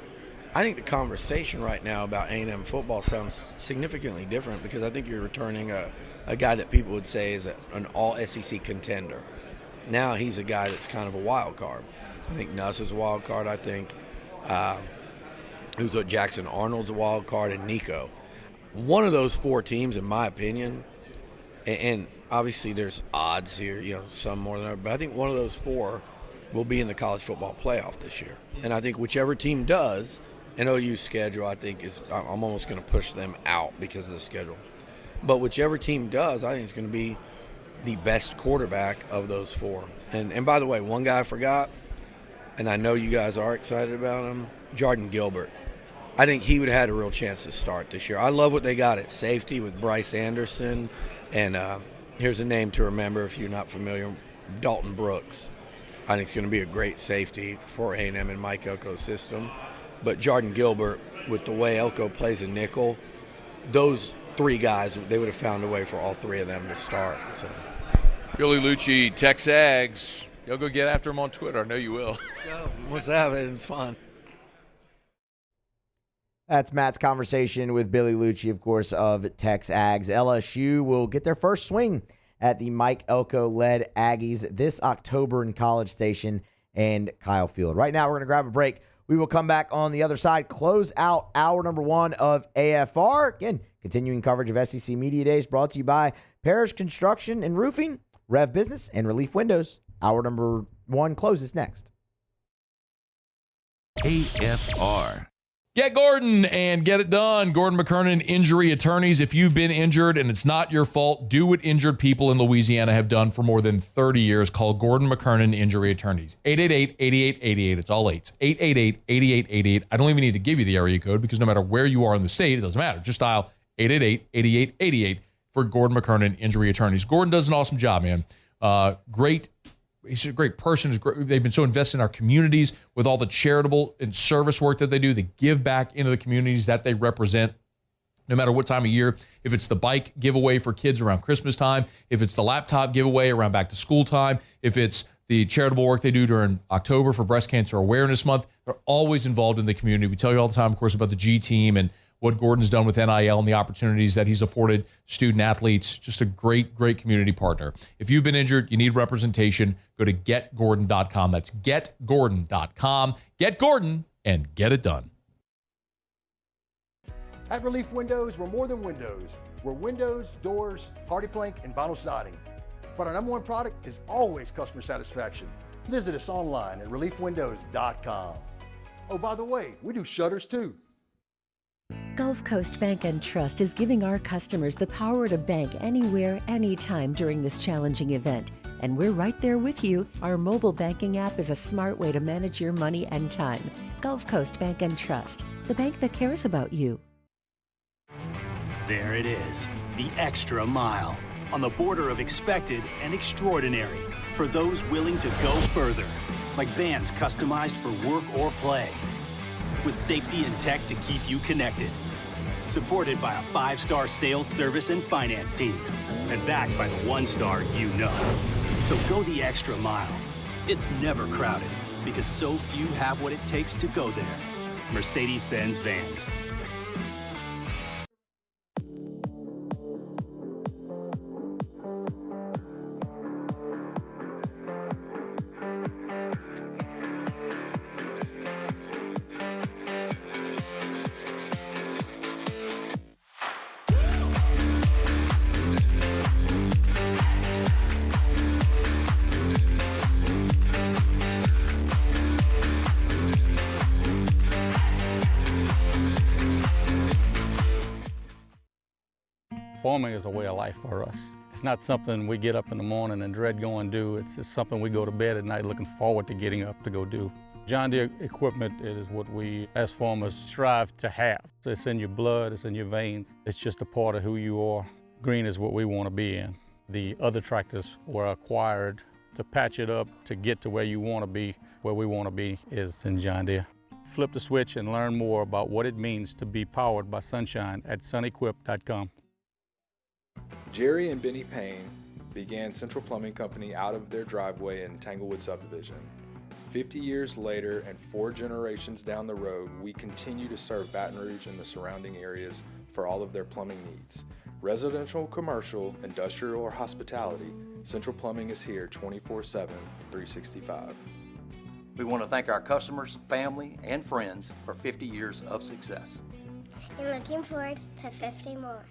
I think the conversation right now about A&M football sounds significantly different because I think you're returning a guy that people would say is an all-SEC contender. Now he's a guy that's kind of a wild card. I think Nuss is a wild card. I think Jackson Arnold's a wild card, and Nico. One of those 4 teams, in my opinion, and obviously there's odds here, some more than others, but I think one of those 4 will be in the college football playoff this year. And I think whichever team does, and OU's schedule, I think I'm almost going to push them out because of the schedule. But whichever team does, I think it's going to be the best quarterback of those 4. And by the way, one guy I forgot, and I know you guys are excited about him, Jordan Gilbert. I think he would have had a real chance to start this year. I love what they got at safety with Bryce Anderson. And here's a name to remember if you're not familiar, Dalton Brooks. I think it's going to be a great safety for A&M and Mike Elko's system. But Jordan Gilbert, with the way Elko plays a nickel, those 3 guys, they would have found a way for all 3 of them to start. So, Billy Liucci, Tex Ags. You'll go get after him on Twitter. I know you will. Let's go. What's that? It's fun. That's Matt's conversation with Billy Liucci, of course, of Tex Ags. LSU will get their first swing at the Mike Elko-led Aggies this October in College Station and Kyle Field. Right now, we're going to grab a break. We will come back on the other side, close out hour number 1 of AFR. Again, continuing coverage of SEC Media Days brought to you by Parish Construction and Roofing, Rev Business, and Relief Windows. Hour number 1 closes next. AFR. Get Gordon and get it done. Gordon McKernan Injury Attorneys. If you've been injured and it's not your fault, do what injured people in Louisiana have done for more than 30 years. Call Gordon McKernan Injury Attorneys. 888-8888. It's all 8s. 888-8888. I don't even need to give you the area code because no matter where you are in the state, it doesn't matter. Just dial 888-8888 for Gordon McKernan Injury Attorneys. Gordon does an awesome job, man. He's a great person. They've been so invested in our communities with all the charitable and service work that they do. They give back into the communities that they represent. no matter what time of year. If it's the bike giveaway for kids around Christmas time, if it's the laptop giveaway around back to school time, if it's the charitable work they do during October for Breast Cancer Awareness Month, they're always involved in the community. We tell you all the time, of course, about the G team and what Gordon's done with NIL and the opportunities that he's afforded student athletes. Just a great, great community partner. If you've been injured, you need representation, go to getgordon.com. That's getgordon.com. Get Gordon and get it done. At Relief Windows, we're more than windows. We're windows, doors, hardy plank, and vinyl siding. But our number one product is always customer satisfaction. Visit us online at reliefwindows.com. Oh, by the way, we do shutters too. Gulf Coast Bank and Trust is giving our customers the power to bank anywhere, anytime during this challenging event. And we're right there with you. Our mobile banking app is a smart way to manage your money and time. Gulf Coast Bank and Trust, the bank that cares about you. There it is, the extra mile, on the border of expected and extraordinary, for those willing to go further, like vans customized for work or play, with safety and tech to keep you connected, supported by a 5-star sales, service, and finance team, and backed by the 1-star you know. So go the extra mile. It's never crowded, because so few have what it takes to go there. Mercedes-Benz Vans. Farming is a way of life for us. It's not something we get up in the morning and dread going do. It's just something we go to bed at night looking forward to getting up to go do. John Deere equipment is what we as farmers strive to have. So it's in your blood, it's in your veins. It's just a part of who you are. Green is what we want to be in. The other tractors were acquired to patch it up to get to where you want to be. Where we want to be is in John Deere. Flip the switch and learn more about what it means to be powered by sunshine at sunequip.com. Jerry and Benny Payne began Central Plumbing Company out of their driveway in Tanglewood subdivision. 50 years later and 4 generations down the road, we continue to serve Baton Rouge and the surrounding areas for all of their plumbing needs. Residential, commercial, industrial, or hospitality, Central Plumbing is here 24/7, 365. We want to thank our customers, family, and friends for 50 years of success. And looking forward to 50 more.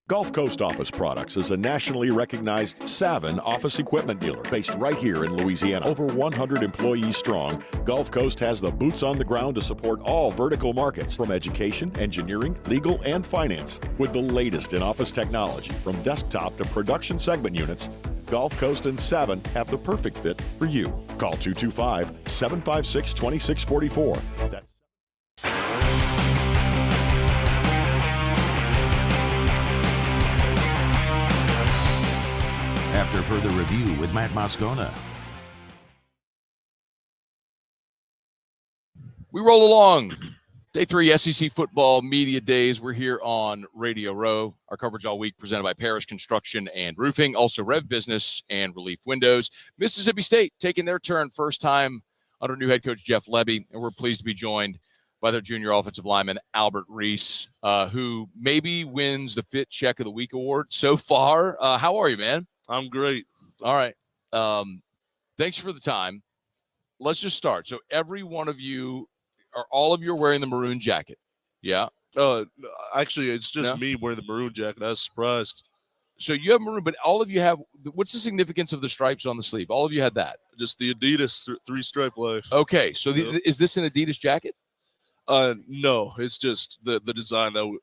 Gulf Coast Office Products is a nationally recognized Savin office equipment dealer based right here in Louisiana. Over 100 employees strong, Gulf Coast has the boots on the ground to support all vertical markets from education, engineering, legal, and finance. With the latest in office technology from desktop to production segment units, Gulf Coast and Savin have the perfect fit for you. Call 225-756-2644. That's After further review with Matt Moscona. We roll along. Day 3 SEC football media days. We're here on Radio Row. Our coverage all week presented by Parish Construction and Roofing, also Rev Business and Relief Windows. Mississippi State taking their turn first time under new head coach Jeff Lebby, and we're pleased to be joined by their junior offensive lineman Albert Reese, who maybe wins the Fit Check of the Week award so far. How are you, man? I'm great. All right. Thanks for the time. Let's just start. So every one of you, are all of you are wearing the maroon jacket? Yeah. Actually, it's just me wearing the maroon jacket. I was surprised. So you have maroon, but all of you have, what's the significance of the stripes on the sleeve? All of you had that. Just the Adidas 3-stripe life. Okay. So is this an Adidas jacket? No, it's just the design that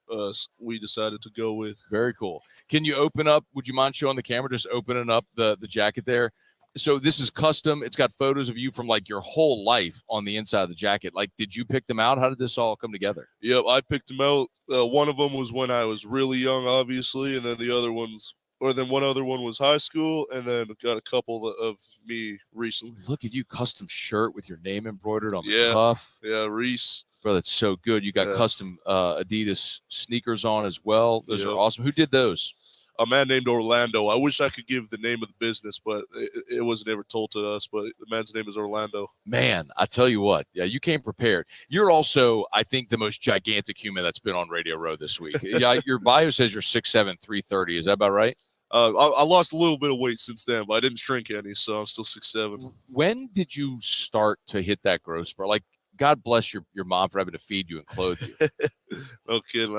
we decided to go with. Very cool. Can you open up, would you mind showing the camera, just opening up the jacket there? So this is custom. It's got photos of you from like your whole life on the inside of the jacket. Like, did you pick them out? How did this all come together? Yep, I picked them out. One of them was when I was really young, obviously, and then the other ones or then one other one was high school, and then got a couple of me recently. Look at you, custom shirt with your name embroidered on the cuff. Yeah, Reese. Bro, that's so good. You got custom Adidas sneakers on as well. Those are awesome. Who did those? A man named Orlando. I wish I could give the name of the business, but it wasn't ever told to us. But the man's name is Orlando. Man, I tell you what. Yeah, you came prepared. You're also, I think, the most gigantic human that's been on Radio Row this week. Yeah, your bio says you're 6'7", 330. Is that about right? I lost a little bit of weight since then, but I didn't shrink any, so I'm still 6'7". When did you start to hit that growth spurt? Like, God bless your mom for having to feed you and clothe you. No kidding.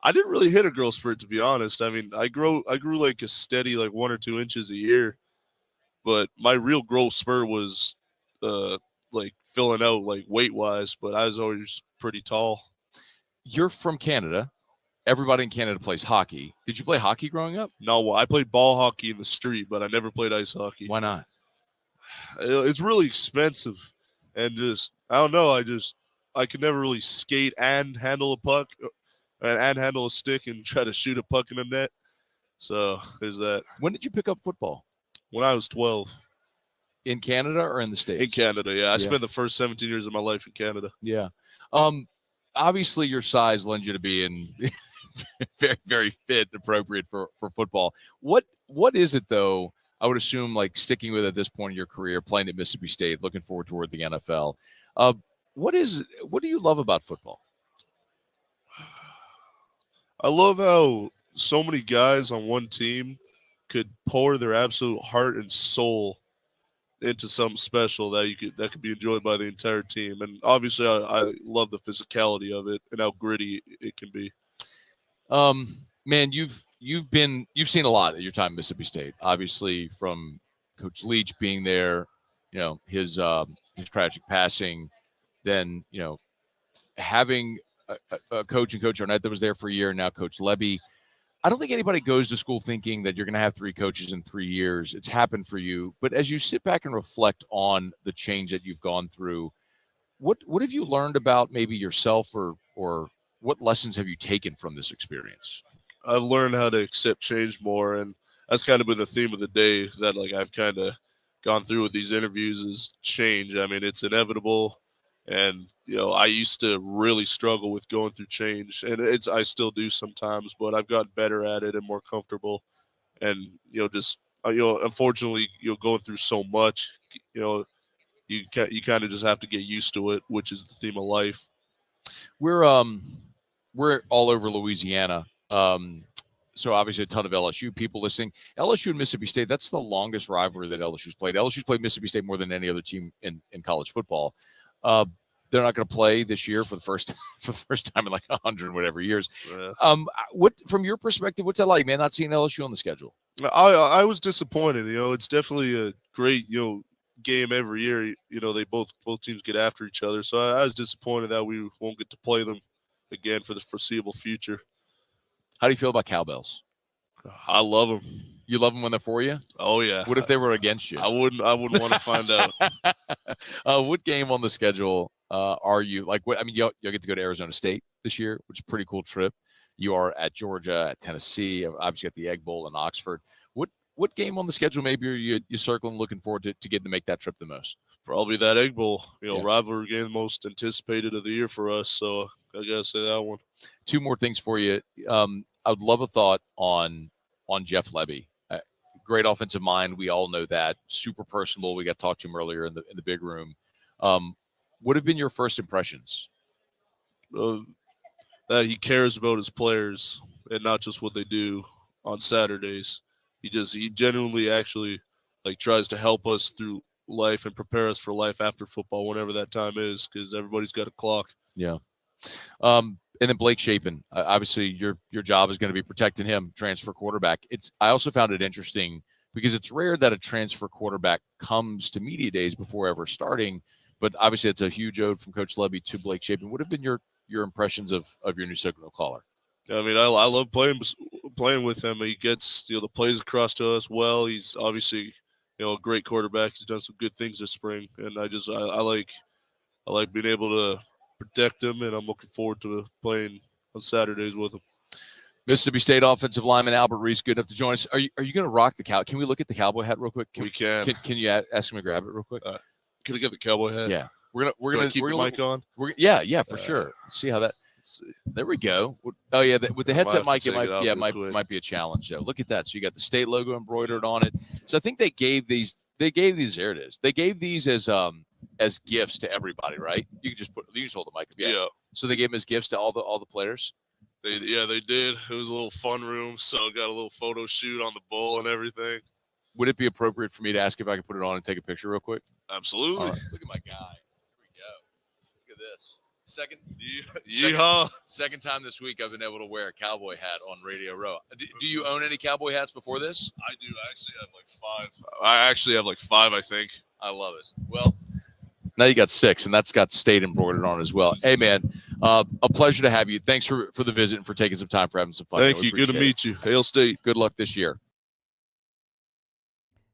I didn't really hit a growth spurt, to be honest. I mean, I grew like a steady, like 1 or 2 inches a year, but my real growth spurt was like filling out, like weight wise. But I was always pretty tall. You're from Canada. Everybody in Canada plays hockey. Did you play hockey growing up? No, I played ball hockey in the street, but I never played ice hockey. Why not? It's really expensive, and just I don't know. I could never really skate and handle a puck. And handle a stick and try to shoot a puck in the net. So there's that. When did you pick up football? When I was 12. In Canada or in the States? In Canada, yeah. I spent the first 17 years of my life in Canada. Yeah. Obviously, your size lends you to be in very, very fit and appropriate for football. What is it, though, I would assume, like sticking with at this point in your career, playing at Mississippi State, looking forward toward the NFL. What do you love about football? I love how so many guys on one team could pour their absolute heart and soul into something special that could be enjoyed by the entire team. And obviously, I love the physicality of it and how gritty it can be. Man, you've seen a lot at your time at Mississippi State. Obviously, from Coach Leach being there, his tragic passing, then having a coach and Coach Arnett that was there for a year, and now Coach Lebby. I don't think anybody goes to school thinking that you're going to have 3 coaches in 3 years. It's happened for you. But as you sit back and reflect on the change that you've gone through, what have you learned about maybe yourself or what lessons have you taken from this experience? I've learned how to accept change more, and that's kind of been the theme of the day that I've kind of gone through with these interviews is change. I mean, it's inevitable. And, I used to really struggle with going through change, and I still do sometimes, but I've gotten better at it and more comfortable. And, unfortunately, going through so much, you kind of just have to get used to it, which is the theme of life. We're all over Louisiana. So obviously a ton of LSU people listening. LSU and Mississippi State, that's the longest rivalry that LSU's played. LSU's played Mississippi State more than any other team in college football. They're not going to play this year for the first time in like 100 whatever years. Yeah. What from your perspective, what's that like, man? Not seeing LSU on the schedule. I was disappointed. It's definitely a great game every year. They both teams get after each other. So I was disappointed that we won't get to play them again for the foreseeable future. How do you feel about cowbells? I love them. You love them when they're for you? Oh yeah. What if they were against you? I wouldn't want to find out. What game on the schedule are you like? You'll get to go to Arizona State this year, which is a pretty cool trip. You are at Georgia, at Tennessee, obviously at the Egg Bowl in Oxford. What game on the schedule maybe are you circling, looking forward to getting to make that trip the most? Probably that Egg Bowl. Rivalry game, the most anticipated of the year for us. So I gotta say that one. 2 more things for you. I would love a thought on Jeff Lebby. Great offensive mind. We all know that. Super personable. We got to talk to him earlier in the big room. What have been your first impressions? That he cares about his players and not just what they do on Saturdays. He genuinely actually tries to help us through life and prepare us for life after football, whenever that time is, because everybody's got a clock. Yeah. And then Blake Shapen, obviously your job is going to be protecting him, transfer quarterback. I also found it interesting because it's rare that a transfer quarterback comes to media days before ever starting, but obviously it's a huge ode from Coach Lebby to Blake Shapen. What have been your impressions of your new signal caller? I mean, I love playing with him. He gets the plays across to us well. He's obviously a great quarterback. He's done some good things this spring, and I like being able to protect him, and I'm looking forward to playing on Saturdays with him. Mississippi State offensive lineman Albert Reese, good enough to join us. Are you going to rock the cow? Can we look at the cowboy hat real quick? We can. Can you ask him to grab it real quick? Can I get the cowboy hat? Yeah, we're gonna keep the mic on. Yeah, for sure. Let's see how that. There we go. Oh yeah, with the headset mic, it might be a challenge though. Look at that. So you got the state logo embroidered on it. So I think they gave these. There it is. They gave these as gifts to everybody, right? You can just hold the mic up. Yeah. So they gave them as gifts to all the players. They did. It was a little fun room, so got a little photo shoot on the bull and everything. Would it be appropriate for me to ask if I could put it on and take a picture real quick? Absolutely. Right. Look at my guy. Here we go. Look at this. Second time this week I've been able to wear a cowboy hat on Radio Row. Do you own any cowboy hats before this? I do. I actually have like five. I think. I love it. Well, now you got 6, and that's got state embroidered on as well. Hey, man, a pleasure to have you. Thanks for the visit and for taking some time for having some fun. Thank you. Good to meet you. Hail State. Good luck this year.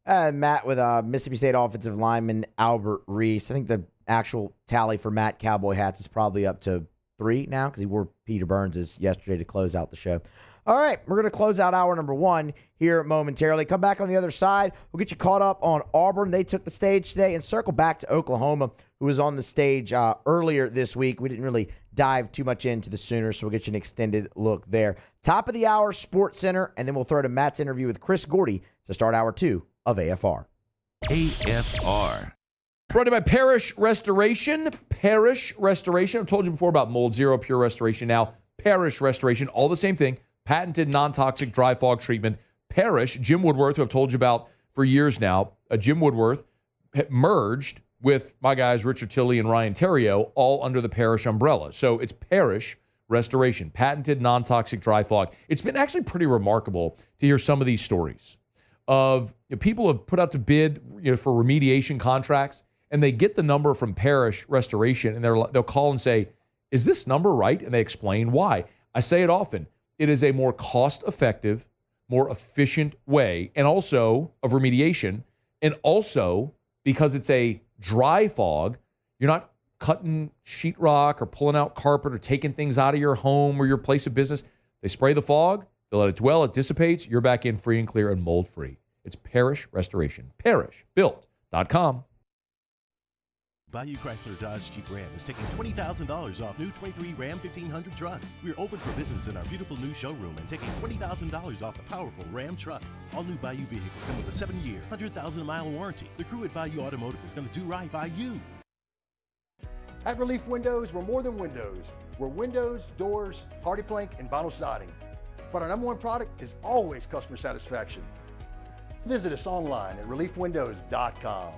Matt with Mississippi State offensive lineman Albert Reese. I think the actual tally for Matt cowboy hats is probably up to 3 now because he wore Peter Burns' yesterday to close out the show. All right, we're going to close out hour number 1 here momentarily. Come back on the other side. We'll get you caught up on Auburn. They took the stage today, and circle back to Oklahoma, who was on the stage earlier this week. We didn't really dive too much into the Sooners, so we'll get you an extended look there. Top of the hour, Sports Center, and then we'll throw to Matt's interview with Chris Gordy to start hour 2 of AFR. AFR. Brought to you by Parish Restoration. Parish Restoration. I've told you before about Mold Zero Pure Restoration. Now, Parish Restoration, all the same thing. Patented non-toxic dry fog treatment. Parish, Jim Woodworth, who I've told you about for years now. Jim Woodworth merged with my guys Richard Tilley and Ryan Terrio, all under the Parish umbrella. So it's Parish Restoration, patented non-toxic dry fog. It's been actually pretty remarkable to hear some of these stories of people have put out to bid for remediation contracts, and they get the number from Parish Restoration, and they'll call and say, is this number right? And they explain why. I say it often. It is a more cost-effective, more efficient way, and also of remediation, and also because it's a dry fog, you're not cutting sheetrock or pulling out carpet or taking things out of your home or your place of business. They spray the fog, they let it dwell, it dissipates, you're back in free and clear and mold-free. It's Parish Restoration. ParishBuilt.com. Bayou Chrysler Dodge Jeep Ram is taking $20,000 off new 23 Ram 1500 trucks. We're open for business in our beautiful new showroom and taking $20,000 off the powerful Ram truck. All new Bayou vehicles come with a 7-year, 100,000-mile warranty. The crew at Bayou Automotive is going to do right by you. At Relief Windows, we're more than windows. We're windows, doors, hardy plank, and vinyl siding. But our number 1 product is always customer satisfaction. Visit us online at reliefwindows.com.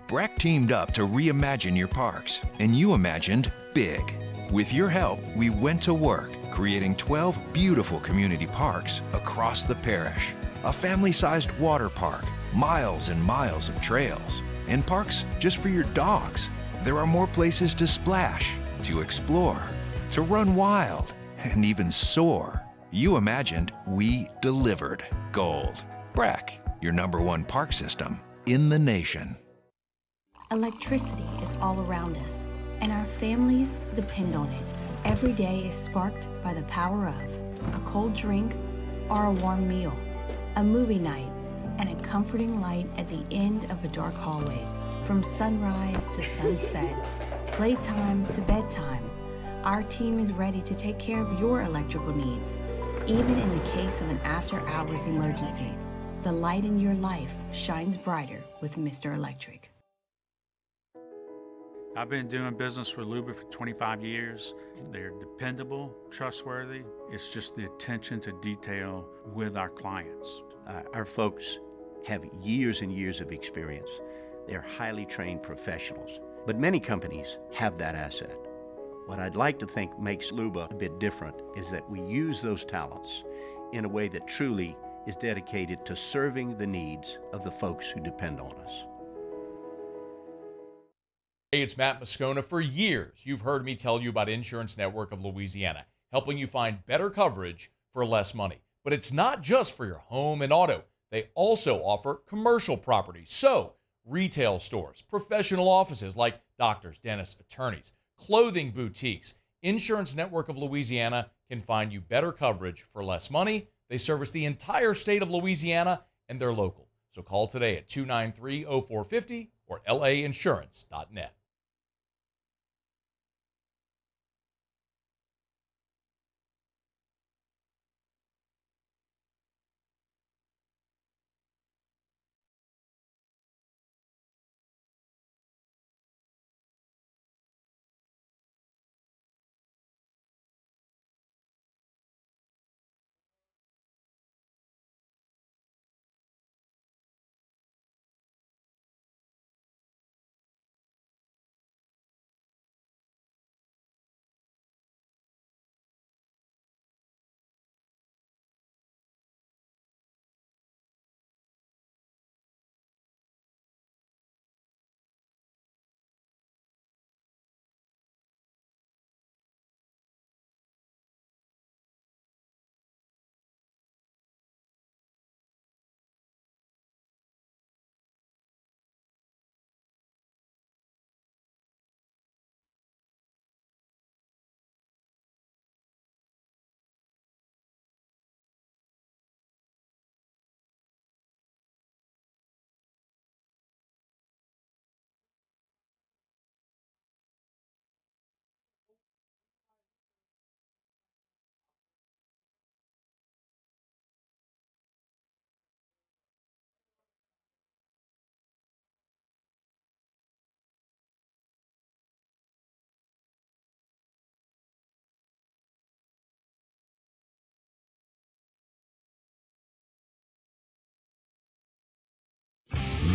Breck teamed up to reimagine your parks, and you imagined big. With your help, we went to work, creating 12 beautiful community parks across the parish. A family-sized water park, miles and miles of trails, and parks just for your dogs. There are more places to splash, to explore, to run wild, and even soar. You imagined, we delivered. Gold. Breck, your #1 park system in the nation. Electricity is all around us, and our families depend on it. Every day is sparked by the power of a cold drink or a warm meal, a movie night, and a comforting light at the end of a dark hallway. From sunrise to sunset, playtime to bedtime, our team is ready to take care of your electrical needs. Even in the case of an after-hours emergency, the light in your life shines brighter with Mr. Electric. I've been doing business with Luba for 25 years. They're dependable, trustworthy. It's just the attention to detail with our clients. Our folks have years and years of experience. They're highly trained professionals, but many companies have that asset. What I'd like to think makes Luba a bit different is that we use those talents in a way that truly is dedicated to serving the needs of the folks who depend on us. Hey, it's Matt Moscona. For years, you've heard me tell you about Insurance Network of Louisiana, helping you find better coverage for less money. But it's not just for your home and auto. They also offer commercial property. So, retail stores, professional offices like doctors, dentists, attorneys, clothing boutiques. Insurance Network of Louisiana can find you better coverage for less money. They service the entire state of Louisiana, and they're local. So call today at 293-0450 or lainsurance.net.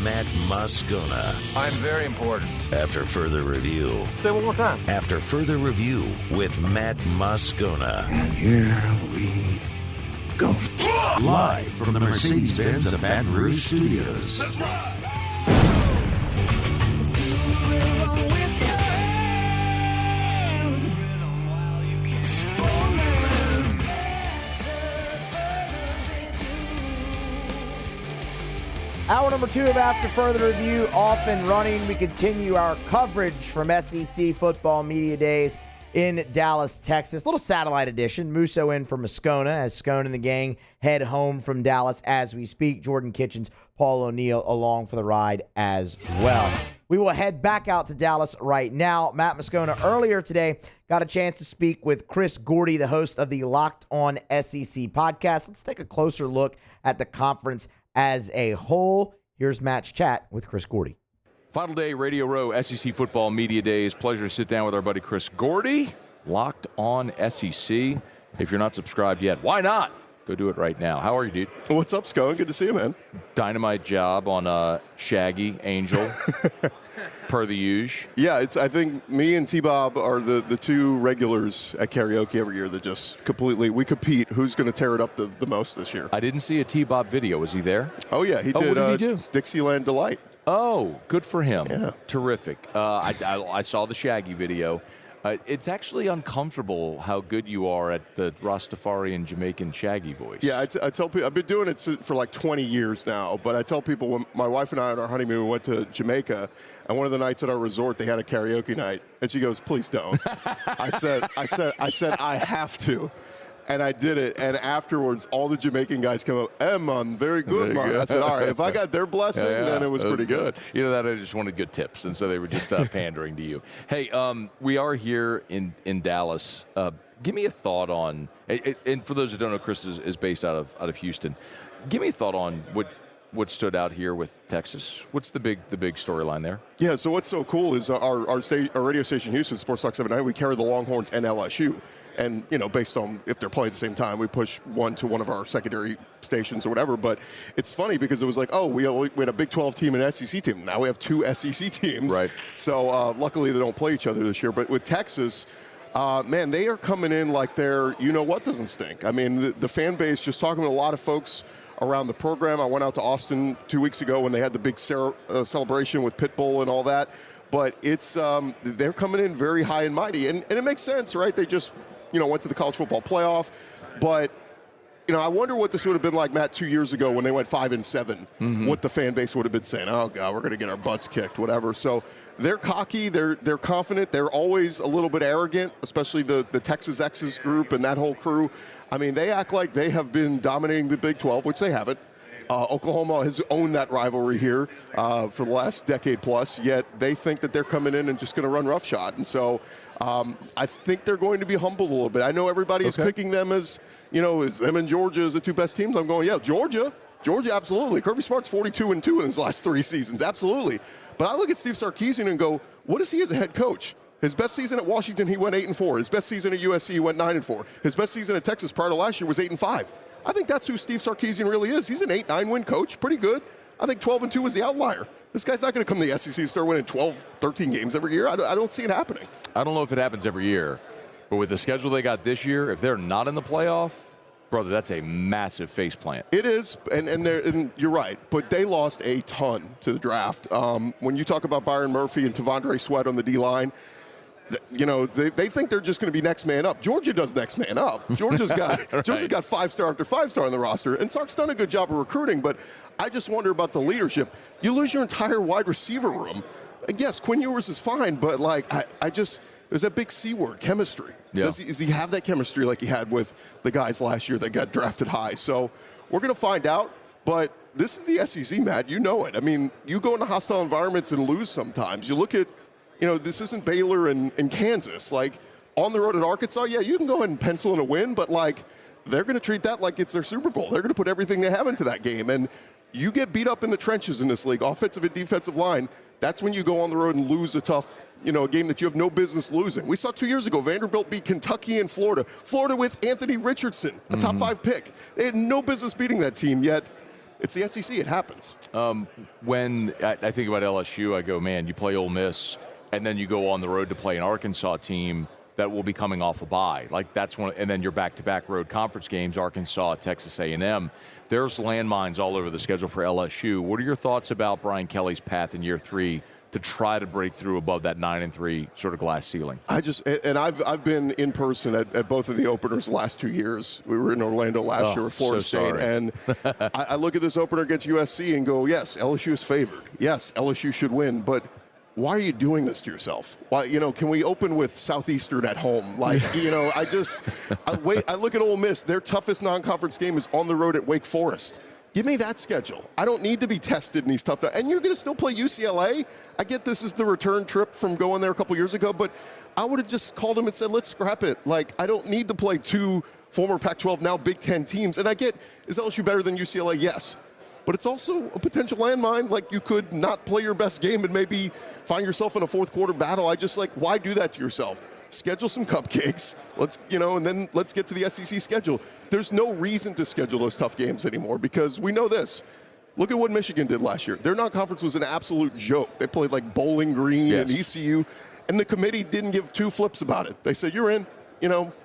Matt Moscona. I'm very important. After further review. Say it one more time. After further review with Matt Moscona. And here we go. Live from the Mercedes-Benz of Baton Rouge Studios. Let's ride. Hour number 2 of After Further Review off and running. We continue our coverage from SEC Football Media Days in Dallas, Texas. Little satellite edition. Musso in for Moscona as Scone and the gang head home from Dallas as we speak. Jordan Kitchens, Paul O'Neill along for the ride as well. We will head back out to Dallas right now. Matt Moscona earlier today got a chance to speak with Chris Gordy, the host of the Locked On SEC podcast. Let's take a closer look at the conference as a whole. Here's Matt's chat with Chris Gordy. Final day, Radio Row, SEC Football Media Days. Pleasure to sit down with our buddy Chris Gordy, Locked On SEC. If you're not subscribed yet, why not? Go do it right now. How are you, dude? What's up, Scone? Good to see you, man. Dynamite job on Shaggy, Angel, per the usual. Yeah, I think me and T-Bob are the two regulars at karaoke every year that just completely, we compete who's going to tear it up the most this year. I didn't see a T-Bob video. Was he there? Oh, yeah. He did. What did he do? Dixieland Delight. Oh, good for him. Yeah. Terrific. I saw the Shaggy video. It's actually uncomfortable how good you are at the Rastafarian Jamaican Shaggy voice. Yeah, I tell people, I've been doing it for like 20 years now, but I tell people when my wife and I on our honeymoon went to Jamaica, and one of the nights at our resort, they had a karaoke night, and she goes, "Please don't." I said, I have to. And I did it, and afterwards, all the Jamaican guys come up, man, very good, man. I said, all right, if I got their blessing, then it was pretty good. Either that or they just wanted good tips, and so they were just pandering to you. Hey, we are here in Dallas. Give me a thought on, and for those who don't know, Chris is based out of Houston. Give me a thought on what stood out here with Texas. What's the big storyline there? Yeah, so what's so cool is our radio station, Houston, Sports Talk 79, we carry the Longhorns and LSU. And, based on if they're playing at the same time, we push one to one of our secondary stations or whatever. But it's funny because it was like, we had a Big 12 team and an SEC team. Now we have two SEC teams. Right. So luckily they don't play each other this year. But with Texas, man, they are coming in like they're, you know what doesn't stink. I mean, the fan base, just talking to a lot of folks around the program. I went out to Austin 2 weeks ago when they had the big celebration with Pitbull and all that. But it's they're coming in very high and mighty. And it makes sense, right? They just, went to the college football playoff. But, I wonder what this would have been like, Matt, 2 years ago when they went 5-7, what the fan base would have been saying. Oh, God, we're going to get our butts kicked, whatever. So they're cocky. They're confident. They're always a little bit arrogant, especially the Texas X's group and that whole crew. I mean, they act like they have been dominating the Big 12, which they haven't. Oklahoma has owned that rivalry here for the last decade plus, yet they think that they're coming in and just going to run roughshod. And so I think they're going to be humbled a little bit. I know everybody is picking them as, as them and Georgia as the two best teams. I'm going, yeah, Georgia, absolutely. Kirby Smart's 42-2 in his last 3 seasons, absolutely. But I look at Steve Sarkisian and go, what is he as a head coach? His best season at Washington, he went 8-4. His best season at USC, he went 9-4. His best season at Texas prior to last year was 8-5. I think that's who Steve Sarkisian really is. He's an 8-9 win coach, pretty good. I think 12-2 was the outlier. This guy's not going to come to the SEC and start winning 12, 13 games every year. I don't see it happening. I don't know if it happens every year, but with the schedule they got this year, if they're not in the playoff, brother, that's a massive faceplant. It is, and you're right, but they lost a ton to the draft. When you talk about Byron Murphy and Tavondre Sweat on the D-line, they think they're just going to be next man up. Georgia does next man up. Georgia's got right. Georgia's got 5-star after 5-star on the roster, and Sark's done a good job of recruiting. But I just wonder about the leadership. You lose your entire wide receiver room. And yes, Quinn Ewers is fine, but I just there's that big C word, chemistry. Yeah. Does he have that chemistry like he had with the guys last year that got drafted high? So we're going to find out. But this is the SEC, Matt. You know it. I mean, you go into hostile environments and lose sometimes. You look at this isn't Baylor and Kansas. Like, on the road at Arkansas, yeah, you can go ahead and pencil in a win, but, they're going to treat that like it's their Super Bowl. They're going to put everything they have into that game. And you get beat up in the trenches in this league, offensive and defensive line. That's when you go on the road and lose a tough, a game that you have no business losing. We saw 2 years ago, Vanderbilt beat Kentucky and Florida. Florida with Anthony Richardson, a top 5 pick. They had no business beating that team, yet it's the SEC. It happens. When I think about LSU, I go, man, you play Ole Miss, and then you go on the road to play an Arkansas team that will be coming off a bye. That's one, and then your back-to-back road conference games, Arkansas, Texas A&M. There's landmines all over the schedule for LSU. What are your thoughts about Brian Kelly's path in year 3 to try to break through above that 9-3 sort of glass ceiling? I've been in person at both of the openers the last 2 years. We were in Orlando last year with Florida State, and I look at this opener against USC and go, yes, LSU is favored. Yes, LSU should win, but why are you doing this to yourself? Why, can we open with Southeastern at home? I look at Ole Miss. Their toughest non-conference game is on the road at Wake Forest. Give me that schedule. I don't need to be tested in these tough times. And you're going to still play UCLA. I get this is the return trip from going there a couple years ago, but I would have just called them and said, let's scrap it. I don't need to play 2 former Pac-12, now Big Ten teams. And I get, is LSU better than UCLA? Yes. But it's also a potential landmine. You could not play your best game and maybe find yourself in a fourth quarter battle. Why do that to yourself? Schedule some cupcakes. And then let's get to the SEC schedule. There's no reason to schedule those tough games anymore because we know this. Look at what Michigan did last year. Their non-conference was an absolute joke. They played like Bowling Green and ECU, and the committee didn't give 2 flips about it. They said, you're in,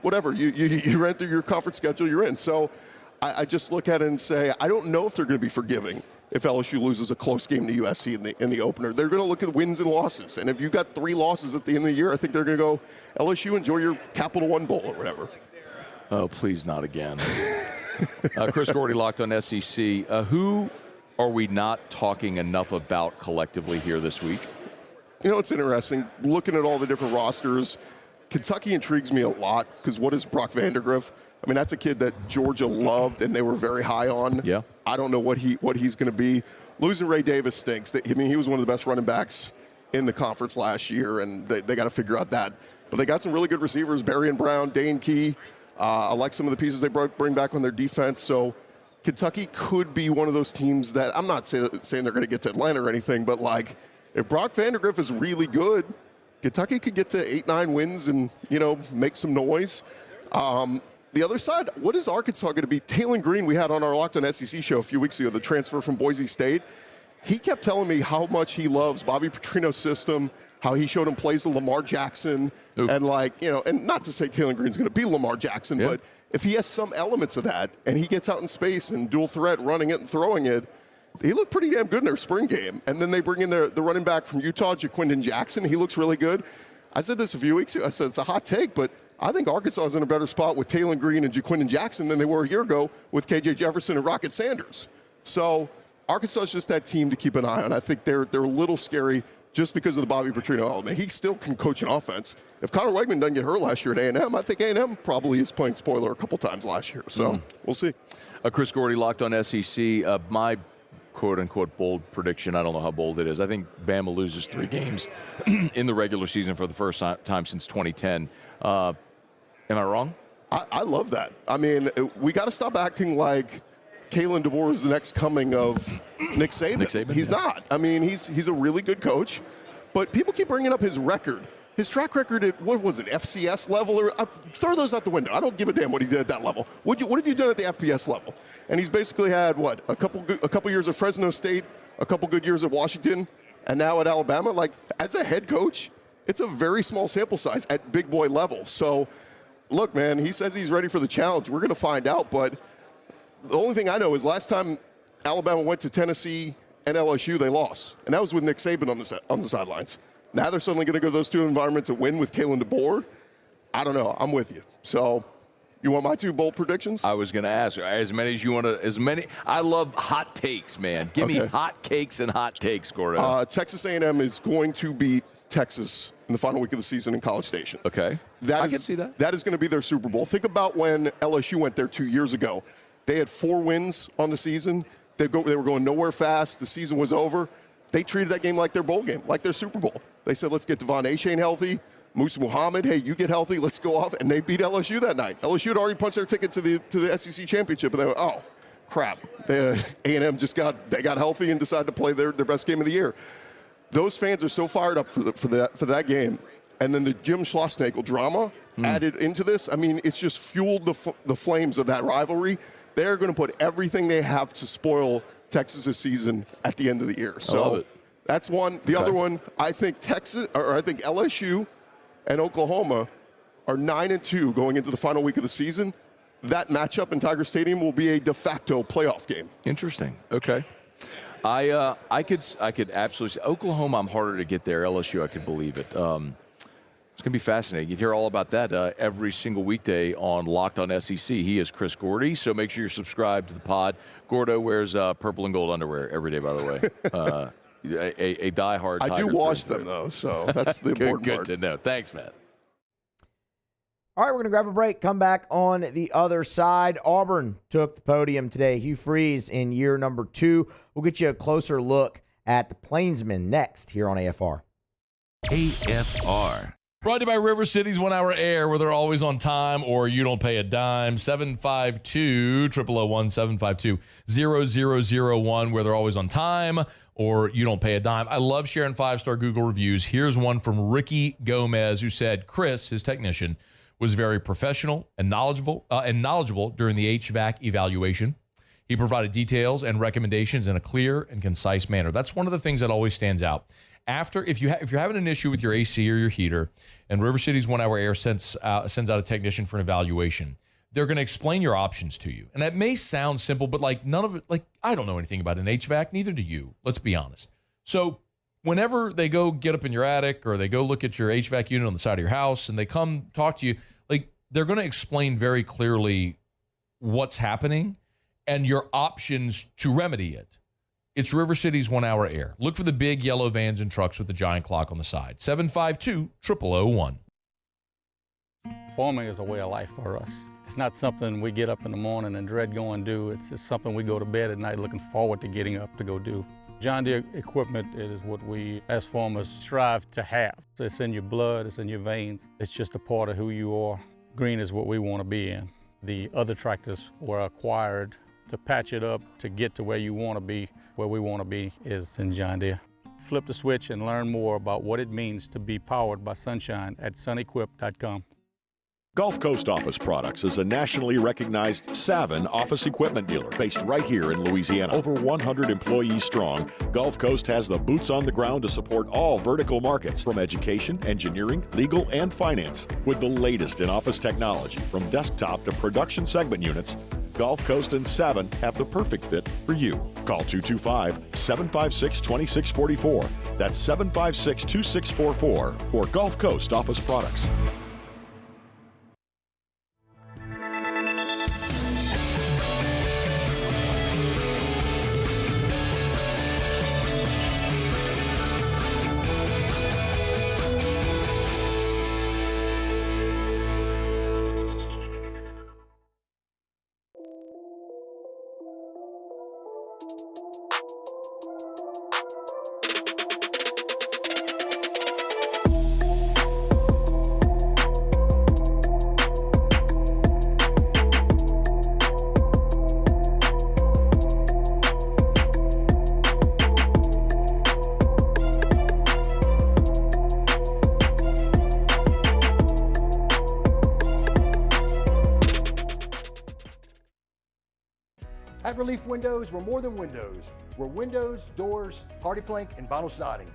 whatever. You ran through your conference schedule, you're in. So I just look at it and say, I don't know if they're going to be forgiving if LSU loses a close game to USC in the opener. They're going to look at wins and losses. And if you've got 3 losses at the end of the year, I think they're going to go, LSU, enjoy your Capital One Bowl or whatever. Oh, please not again. Chris Gordy, Locked on SEC. Who are we not talking enough about collectively here this week? It's interesting. Looking at all the different rosters, Kentucky intrigues me a lot because what is Brock Vandagriff? I mean, that's a kid that Georgia loved and they were very high on. Yeah. I don't know what he's going to be. Losing Ray Davis stinks. He was one of the best running backs in the conference last year, and they got to figure out that. But they got some really good receivers, Berrien Brown, Dane Key. I like some of the pieces they bring back on their defense. So Kentucky could be one of those teams that I'm not saying they're going to get to Atlanta or anything, but if Brock Vandagriff is really good, Kentucky could get to 8-9 wins and, make some noise. The other side, what is Arkansas going to be? Talon Green, we had on our Locked on SEC show a few weeks ago, the transfer from Boise State. He kept telling me how much he loves Bobby Petrino's system, how he showed him plays of Lamar Jackson. And and not to say Taylor Green's going to be Lamar Jackson, but if he has some elements of that and he gets out in space and dual threat, running it and throwing it, he looked pretty damn good in their spring game. And then they bring in the running back from Utah, Jaquindon Jackson. He looks really good. I said this a few weeks ago. I said it's a hot take, but I think Arkansas is in a better spot with Taylor Green and Jaquindon Jackson than they were a year ago with KJ Jefferson and Rocket Sanders. So Arkansas is just that team to keep an eye on. I think they're a little scary just because of the Bobby Petrino element. He still can coach an offense. If Connor Wegman doesn't get hurt last year at A&M, I think A&M probably is playing spoiler a couple times last year. So we'll see. Chris Gordy, Locked On SEC. My quote-unquote bold prediction, I don't know how bold it is. I think Bama loses 3 games in the regular season for the first time since 2010. Am I wrong? I love that. I mean, we got to stop acting like Kalen DeBoer is the next coming of Nick Saban. He's not. I mean, he's a really good coach, but people keep bringing up his record. His track record at, what was it, FCS level? Or throw those out the window. I don't give a damn what he did at that level. What have you done at the FBS level? And he's basically had, a couple years at Fresno State, a couple good years at Washington, and now at Alabama. Like, as a head coach, it's a very small sample size at big boy level. So, look, man, he says he's ready for the challenge. We're going to find out, but the only thing I know is last time Alabama went to Tennessee and LSU, they lost. And that was with Nick Saban on the sidelines. Now they're suddenly going to go to those 2 environments and win with Kalen DeBoer. I don't know. I'm with you. So you want my 2 bold predictions? I was going to ask as many as you want to. As many. I love hot takes, man. Give me hot cakes and hot takes, Gordo. Texas A&M is going to beat Texas in the final week of the season in College Station. Okay. I can see that. That is going to be their Super Bowl. Think about when LSU went there 2 years ago. They had 4 wins on the season. They were going nowhere fast. The season was over. They treated that game like their bowl game, like their Super Bowl. They said, let's get Devon Achane healthy. Musa Muhammad, hey, you get healthy. Let's go off. And they beat LSU that night. LSU had already punched their ticket to the SEC championship. And they went, oh, crap. A&M they got healthy and decided to play their best game of the year. Those fans are so fired up for that game. And then the Jim Schlossnagle drama added into this. I mean, it's just fueled the flames of that rivalry. They're going to put everything they have to spoil Texas' season at the end of the year. So I love it. That's one. The other one, I think LSU and Oklahoma are 9-2 going into the final week of the season. That matchup in Tiger Stadium will be a de facto playoff game. Interesting. Okay. I could absolutely. Oklahoma, I'm harder to get there. LSU, I could believe it. It's going to be fascinating. You hear all about that every single weekday on Locked On SEC. He is Chris Gordy, so make sure you're subscribed to the pod. Gordo wears purple and gold underwear every day, by the way. A diehard Tiger. I do wash them, though, so that's the important part. Good to know. Thanks, man. All right, we're going to grab a break, come back on the other side. Auburn took the podium today. Hugh Freeze in year number 2. We'll get you a closer look at the Plainsmen next here on AFR. AFR. Brought to you by River City's 1 Hour Air, where they're always on time or you don't pay a dime. 752-001-752-0001, where they're always on time or you don't pay a dime. I love sharing 5-star Google reviews. Here's one from Ricky Gomez, who said Chris, his technician, was very professional and knowledgeable during the HVAC evaluation. He provided details and recommendations in a clear and concise manner. That's one of the things that always stands out. If you're having an issue with your AC or your heater, and River City's 1 Hour Air sends out a technician for an evaluation, they're going to explain your options to you. And that may sound simple, but none of it, I don't know anything about an HVAC, neither do you. Let's be honest. So whenever they go get up in your attic or they go look at your HVAC unit on the side of your house and they come talk to you, they're going to explain very clearly what's happening and your options to remedy it. It's River City's 1 Hour Air. Look for the big yellow vans and trucks with the giant clock on the side. 752-0001. Farming is a way of life for us. It's not something we get up in the morning and dread going do. It's just something we go to bed at night looking forward to getting up to go do. John Deere equipment is what we as farmers strive to have. It's in your blood, it's in your veins. It's just a part of who you are. Green is what we want to be in. The other tractors were acquired to patch it up to get to where you want to be. Where we want to be is in John Deere. Flip the switch and learn more about what it means to be powered by sunshine at sunequip.com. Gulf Coast Office Products is a nationally recognized Savin office equipment dealer based right here in Louisiana. Over 100 employees strong, Gulf Coast has the boots on the ground to support all vertical markets from education, engineering, legal, and finance. With the latest in office technology, from desktop to production segment units, Gulf Coast and Savin have the perfect fit for you. Call 225-756-2644. That's 756-2644 for Gulf Coast Office Products. At Relief Windows, we're more than windows. We're windows, doors, hardy plank, and vinyl siding.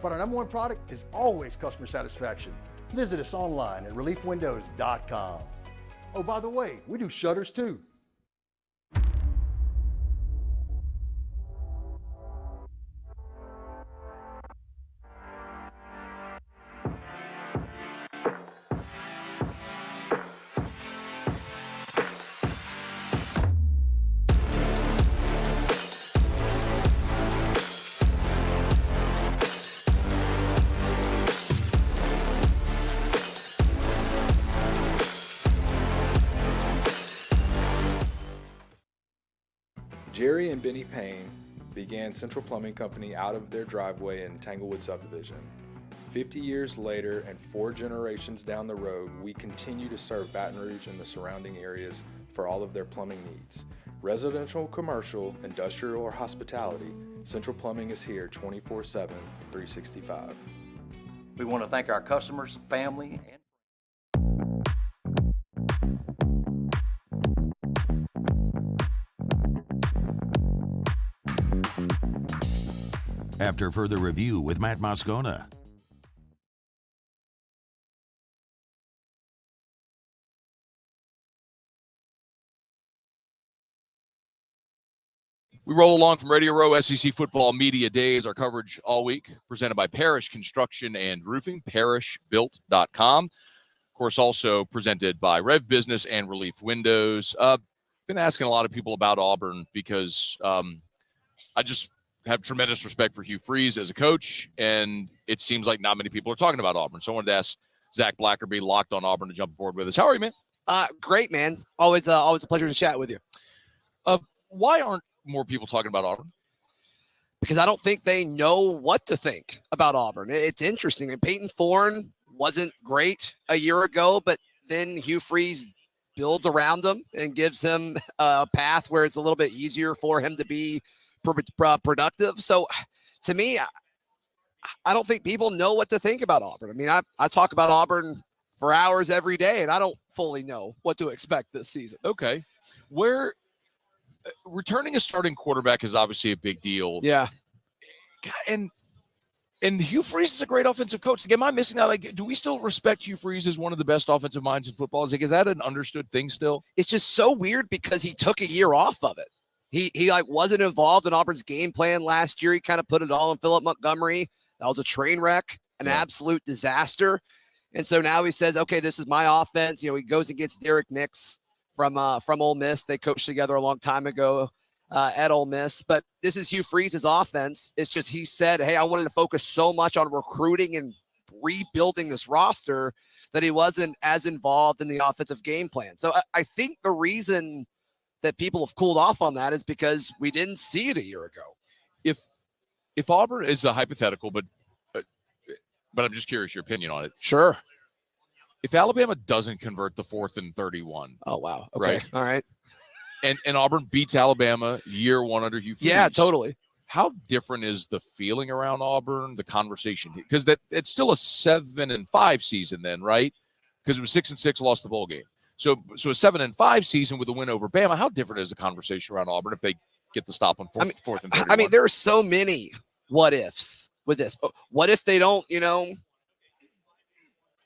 But our number one product is always customer satisfaction. Visit us online at reliefwindows.com. Oh, by the way, we do shutters too. Jerry and Benny Payne began Central Plumbing Company out of their driveway in Tanglewood subdivision. 50 years later and 4 generations down the road, we continue to serve Baton Rouge and the surrounding areas for all of their plumbing needs. Residential, commercial, industrial, or hospitality, Central Plumbing is here 24/7, 365. We want to thank our customers, family, and After further review with Matt Moscona. We roll along from Radio Row SEC Football Media Days, our coverage all week, presented by Parrish Construction and Roofing, parrishbuilt.com. Of course, also presented by Rev Business and Relief Windows. Been asking a lot of people about Auburn because I just have tremendous respect for Hugh Freeze as a coach, and it seems like not many people are talking about Auburn. So I wanted to ask Zach Blackerby, locked on Auburn, to jump aboard with us. How are you, man? Great, man. Always a pleasure to chat with you. Why aren't more people talking about Auburn? Because I don't think they know what to think about Auburn. It's interesting. And Peyton Thorne wasn't great a year ago, but then Hugh Freeze builds around him and gives him a path where it's a little bit easier for him to be productive. So to me, I don't think people know what to think about Auburn. I mean, I talk about Auburn for hours every day, and I don't fully know what to expect this season. Okay. Where returning a starting quarterback is obviously a big deal. Yeah. And Hugh Freeze is a great offensive coach. Like, am I missing out? Like, do we still respect Hugh Freeze as one of the best offensive minds in football? Is that an understood thing still? It's just so weird because he took a year off of it. He like wasn't involved in Auburn's game plan last year. He kind of put it all on Philip Montgomery. That was a train wreck, an absolute disaster. And so now he says, okay, this is my offense. You know, he goes and gets Derek Nix from Ole Miss. They coached together a long time ago at Ole Miss. But this is Hugh Freeze's offense. It's just he said, hey, I wanted to focus so much on recruiting and rebuilding this roster that he wasn't as involved in the offensive game plan. So I think the reason that people have cooled off on that is because we didn't see it a year ago. If Auburn is a hypothetical, but I'm just curious your opinion on it. Sure. If Alabama doesn't convert the 4th and 31. Oh, wow. Okay. Right? All right. And Auburn beats Alabama year one under Hugh Freeze. Yeah, totally. How different is the feeling around Auburn, the conversation? Because it's still a 7-5 season then, right? because it was 6-6, lost the bowl game. So a 7-5 season with a win over Bama. How different is the conversation around Auburn if they get the stop on fourth and 31? I mean, there are so many what ifs with this. What if they don't,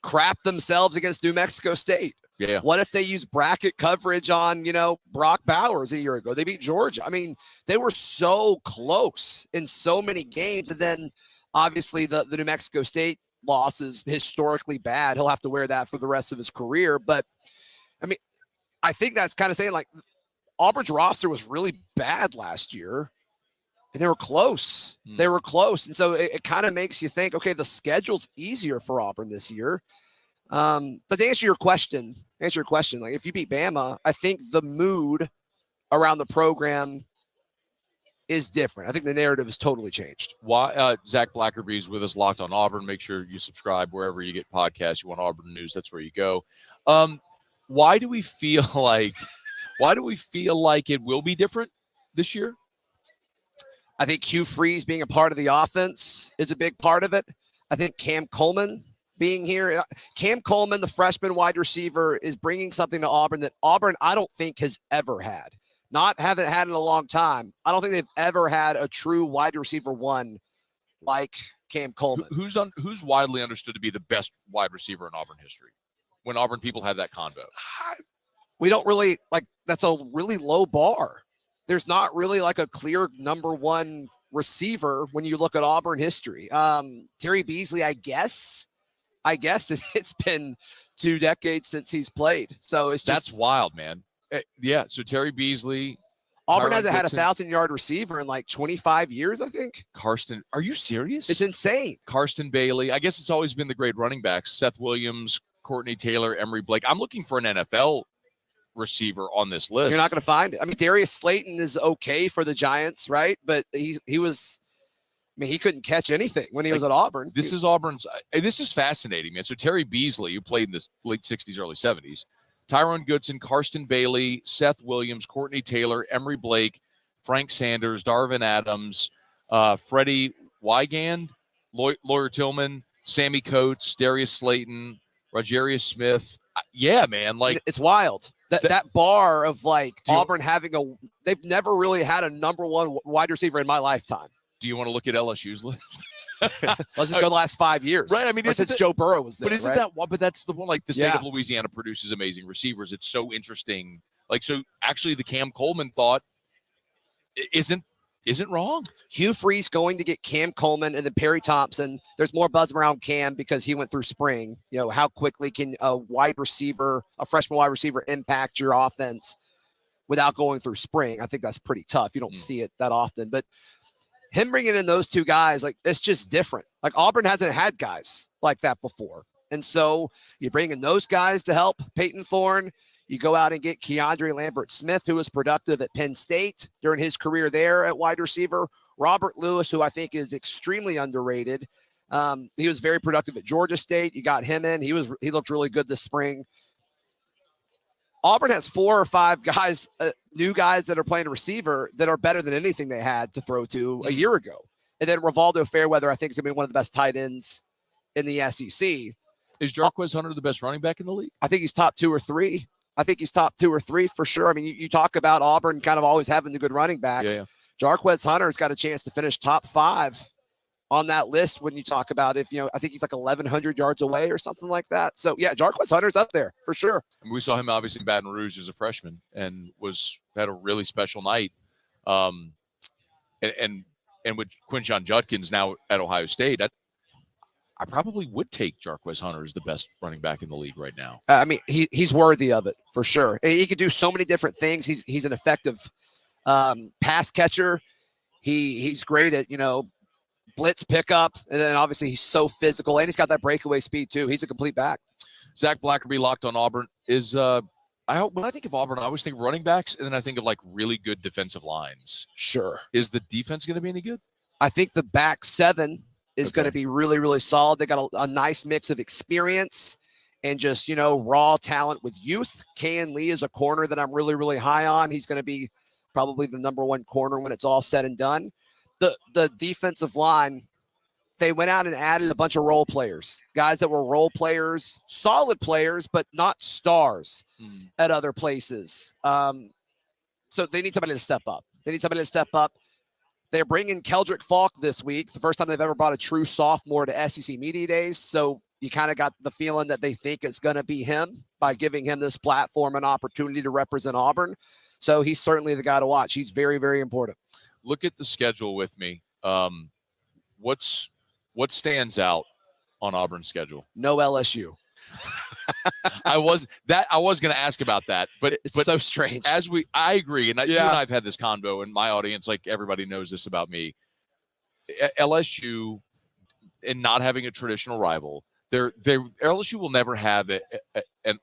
crap themselves against New Mexico State? Yeah. What if they use bracket coverage on, Brock Bowers a year ago? They beat Georgia. I mean, they were so close in so many games. And then obviously the New Mexico State loss is historically bad. He'll have to wear that for the rest of his career. But I mean, I think that's kind of saying like Auburn's roster was really bad last year. And they were close. They were close. And so it kind of makes you think, okay, the schedule's easier for Auburn this year. But to answer your question, like if you beat Bama, I think the mood around the program is different. I think the narrative has totally changed. Why? Zach Blackerby is with us, Locked on Auburn. Make sure you subscribe wherever you get podcasts. You want Auburn news, that's where you go. Why do we feel like it will be different this year? I think Hugh Freeze being a part of the offense is a big part of it. I think Cam Coleman being here. Cam Coleman, the freshman wide receiver, is bringing something to Auburn that Auburn, I don't think, has ever had. Haven't had in a long time. I don't think they've ever had a true wide receiver one like Cam Coleman. Who's widely understood to be the best wide receiver in Auburn history? When Auburn people have that convo. We don't really, that's a really low bar. There's not really like a clear number one receiver when you look at Auburn history. Terry Beasley, I guess it's been 2 decades since he's played. So that's wild, man. Yeah. So Terry Beasley. Auburn hasn't had a 1,000-yard receiver in like 25 years, I think. Karsten, are you serious? It's insane. Karsten Bailey. I guess it's always been the great running backs. Seth Williams, Courtney Taylor, Emory Blake. I'm looking for an NFL receiver on this list. You're not going to find it. I mean, Darius Slayton is okay for the Giants, right? But he couldn't catch anything when he was at Auburn. This is Auburn's. This is fascinating, man. So Terry Beasley, who played in the late 60s, early 70s, Tyrone Goodson, Karsten Bailey, Seth Williams, Courtney Taylor, Emory Blake, Frank Sanders, Darvin Adams, Freddie Wygand, Lawyer Tillman, Sammy Coates, Darius Slayton, Rogerius Smith. Yeah, man. It's wild. That bar of Auburn having they've never really had a number one wide receiver in my lifetime. Do you want to look at LSU's list? Let's just go the last 5 years. Right. I mean, since Joe Burrow was there. But isn't right? that one? But that's the one. Like the state of Louisiana produces amazing receivers. It's so interesting. So actually, the Cam Coleman thought isn't wrong. Hugh Freeze going to get Cam Coleman and then Perry Thompson. There's more buzz around Cam because he went through spring. How quickly can a freshman wide receiver impact your offense without going through spring? I think that's pretty tough. You don't see it that often, but him bringing in those two guys, it's just different. Auburn hasn't had guys like that before. And so you bring in those guys to help Peyton Thorne. You go out and get Keandre Lambert-Smith, who was productive at Penn State during his career there at wide receiver. Robert Lewis, who I think is extremely underrated. He was very productive at Georgia State. You got him in. He looked really good this spring. Auburn has 4 or 5 guys, new guys that are playing receiver that are better than anything they had to throw to a year ago. And then Rivaldo Fairweather, I think, is going to be one of the best tight ends in the SEC. Is Jarquez Hunter the best running back in the league? I think he's top 2 or 3. I think he's top 2 or 3 for sure. I mean, you talk about Auburn kind of always having the good running backs. Yeah. Jarquez Hunter's got a chance to finish top 5 on that list when you talk about I think he's 1,100 yards away or something like that. So, yeah, Jarquez Hunter's up there for sure. And we saw him obviously in Baton Rouge as a freshman and had a really special night. And with Quinshon Judkins now at Ohio State, I probably would take Jarquez Hunter as the best running back in the league right now. I mean, he's worthy of it for sure. He can do so many different things. He's an effective pass catcher. He's great at, blitz pickup. And then obviously he's so physical and he's got that breakaway speed too. He's a complete back. Zach Blackerby, Locked on Auburn, is when I think of Auburn, I always think of running backs, and then I think of really good defensive lines. Sure. Is the defense going to be any good? I think the back 7 is going to be really, really solid. They got a nice mix of experience and just, raw talent with youth. Kayan Lee is a corner that I'm really, really high on. He's going to be probably the number 1 corner when it's all said and done. The defensive line, they went out and added a bunch of role players, guys that were role players, solid players, but not stars at other places. So they need somebody to step up. They're bringing Keldrick Falk this week, the first time they've ever brought a true sophomore to SEC Media Days. So you kind of got the feeling that they think it's going to be him by giving him this platform and opportunity to represent Auburn. So he's certainly the guy to watch. He's very, very important. Look at the schedule with me. What stands out on Auburn's schedule? No LSU. I was going to ask about that, but it's so strange. I agree, and you and I have had this convo, and my audience, like everybody knows this about me. LSU, and not having a traditional rival, LSU will never have an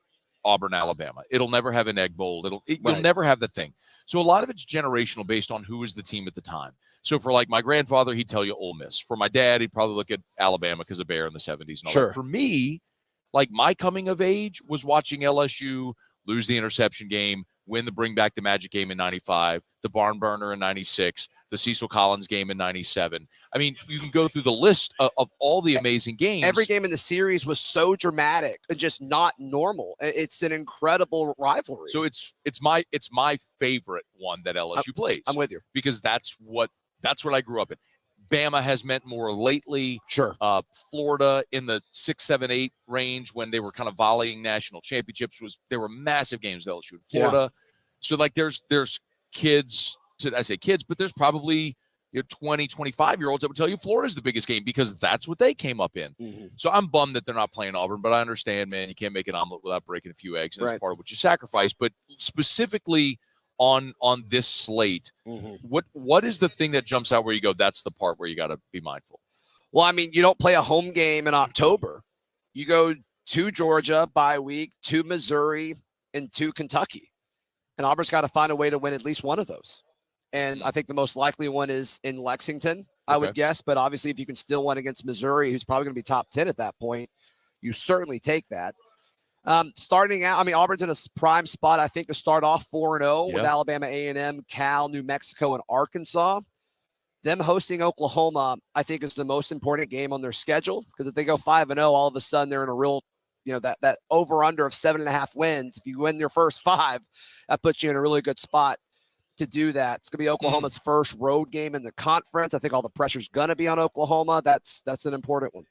Auburn, Alabama. It'll never have an Egg Bowl. You'll never have that thing. So a lot of it's generational based on who was the team at the time. So for like my grandfather, he'd tell you Ole Miss. For my dad, he'd probably look at Alabama because of Bear in the 70s. And all that. For me, like my coming of age was watching LSU lose the interception game, win the bring back the magic game in 95, the barn burner in 96, the Cecil Collins game in 97. I mean, you can go through the list of all the amazing games. Every game in the series was so dramatic and just not normal. It's an incredible rivalry. So it's my favorite one that LSU plays. I'm with you. Because that's what I grew up in. Bama has meant more lately. Sure. Florida in the 6, 7, 8 range when they were kind of volleying national championships there were massive games at LSU in Florida. Yeah. So like there's kids, I say kids, but there's probably 20, 25-year-olds that would tell you Florida's the biggest game because that's what they came up in. Mm-hmm. So I'm bummed that they're not playing Auburn, but I understand, man, you can't make an omelet without breaking a few eggs. And that's part of what you sacrifice. But specifically on this slate, what is the thing that jumps out where you go, that's the part where you got to be mindful? Well, I mean, you don't play a home game in October. You go to Georgia bye week, to Missouri, and to Kentucky. And Auburn's got to find a way to win at least one of those. And I think the most likely one is in Lexington, I would guess. But obviously, if you can still win against Missouri, who's probably going to be top 10 at that point, you certainly take that. Starting out, I mean, Auburn's in a prime spot, I think, to start off 4-0 with Alabama, A&M, Cal, New Mexico, and Arkansas. Them hosting Oklahoma, I think, is the most important game on their schedule because if they go 5-0, all of a sudden they're in a real, that over-under of 7.5 wins. If you win your first 5, that puts you in a really good spot to do that. It's going to be Oklahoma's first road game in the conference. I think all the pressure's going to be on Oklahoma. That's an important one.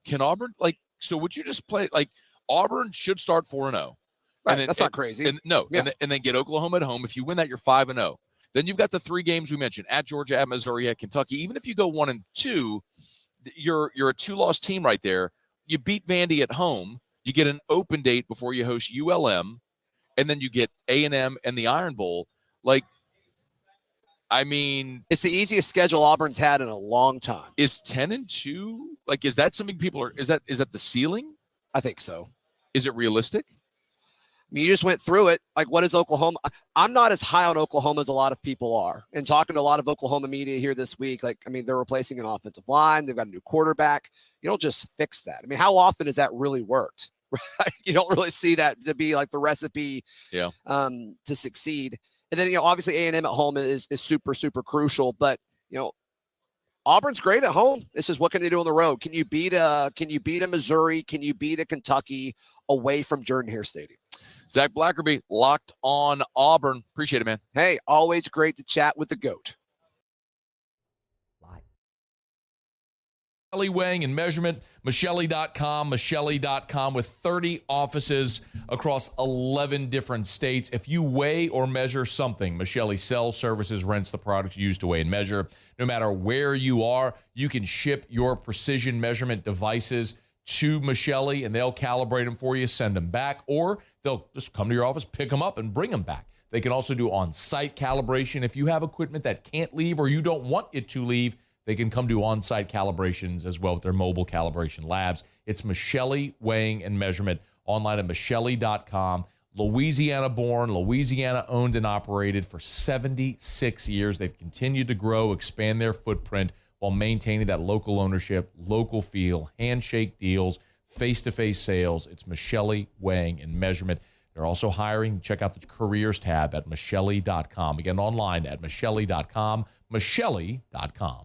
Can Auburn, so would you just play, Auburn should start 4-0. Right, that's not crazy. And then get Oklahoma at home. If you win that, you're 5-0. Then you've got the 3 games we mentioned, at Georgia, at Missouri, at Kentucky. Even if you go 1-2, you're a 2-loss team right there. You beat Vandy at home. You get an open date before you host ULM, and then you get A&M and the Iron Bowl. I mean, it's the easiest schedule Auburn's had in a long time. Is 10-2 is that something people are? Is that the ceiling? I think so. Is it realistic? I mean, you just went through it. What is Oklahoma? I'm not as high on Oklahoma as a lot of people are. And talking to a lot of Oklahoma media here this week, they're replacing an offensive line. They've got a new quarterback. You don't just fix that. I mean, how often has that really worked? Right? You don't really see that to be the recipe to succeed. And then, obviously A&M at home is super, super crucial. But, Auburn's great at home. This is what can they do on the road? Can you beat a Missouri? Can you beat a Kentucky away from Jordan-Hare Stadium? Zach Blackerby, locked on Auburn. Appreciate it, man. Hey, always great to chat with the GOAT. Michelli Weighing and Measurement, Michelli.com with 30 offices across 11 different states. If you weigh or measure something, Michelli sells, services, rents the products used to weigh and measure. No matter where you are, you can ship your precision measurement devices to Michelli, and they'll calibrate them for you, send them back, or they'll just come to your office, pick them up, and bring them back. They can also do on-site calibration. If you have equipment that can't leave or you don't want it to leave, they can come do on-site calibrations as well with their mobile calibration labs. It's Michelli Weighing and Measurement, online at Michelli.com. Louisiana-born, Louisiana-owned and operated for 76 years. They've continued to grow, expand their footprint while maintaining that local ownership, local feel, handshake deals, face-to-face sales. It's Michelli Weighing and Measurement. They're also hiring. Check out the careers tab at Michelli.com. Again, online at Michelli.com, Michelli.com.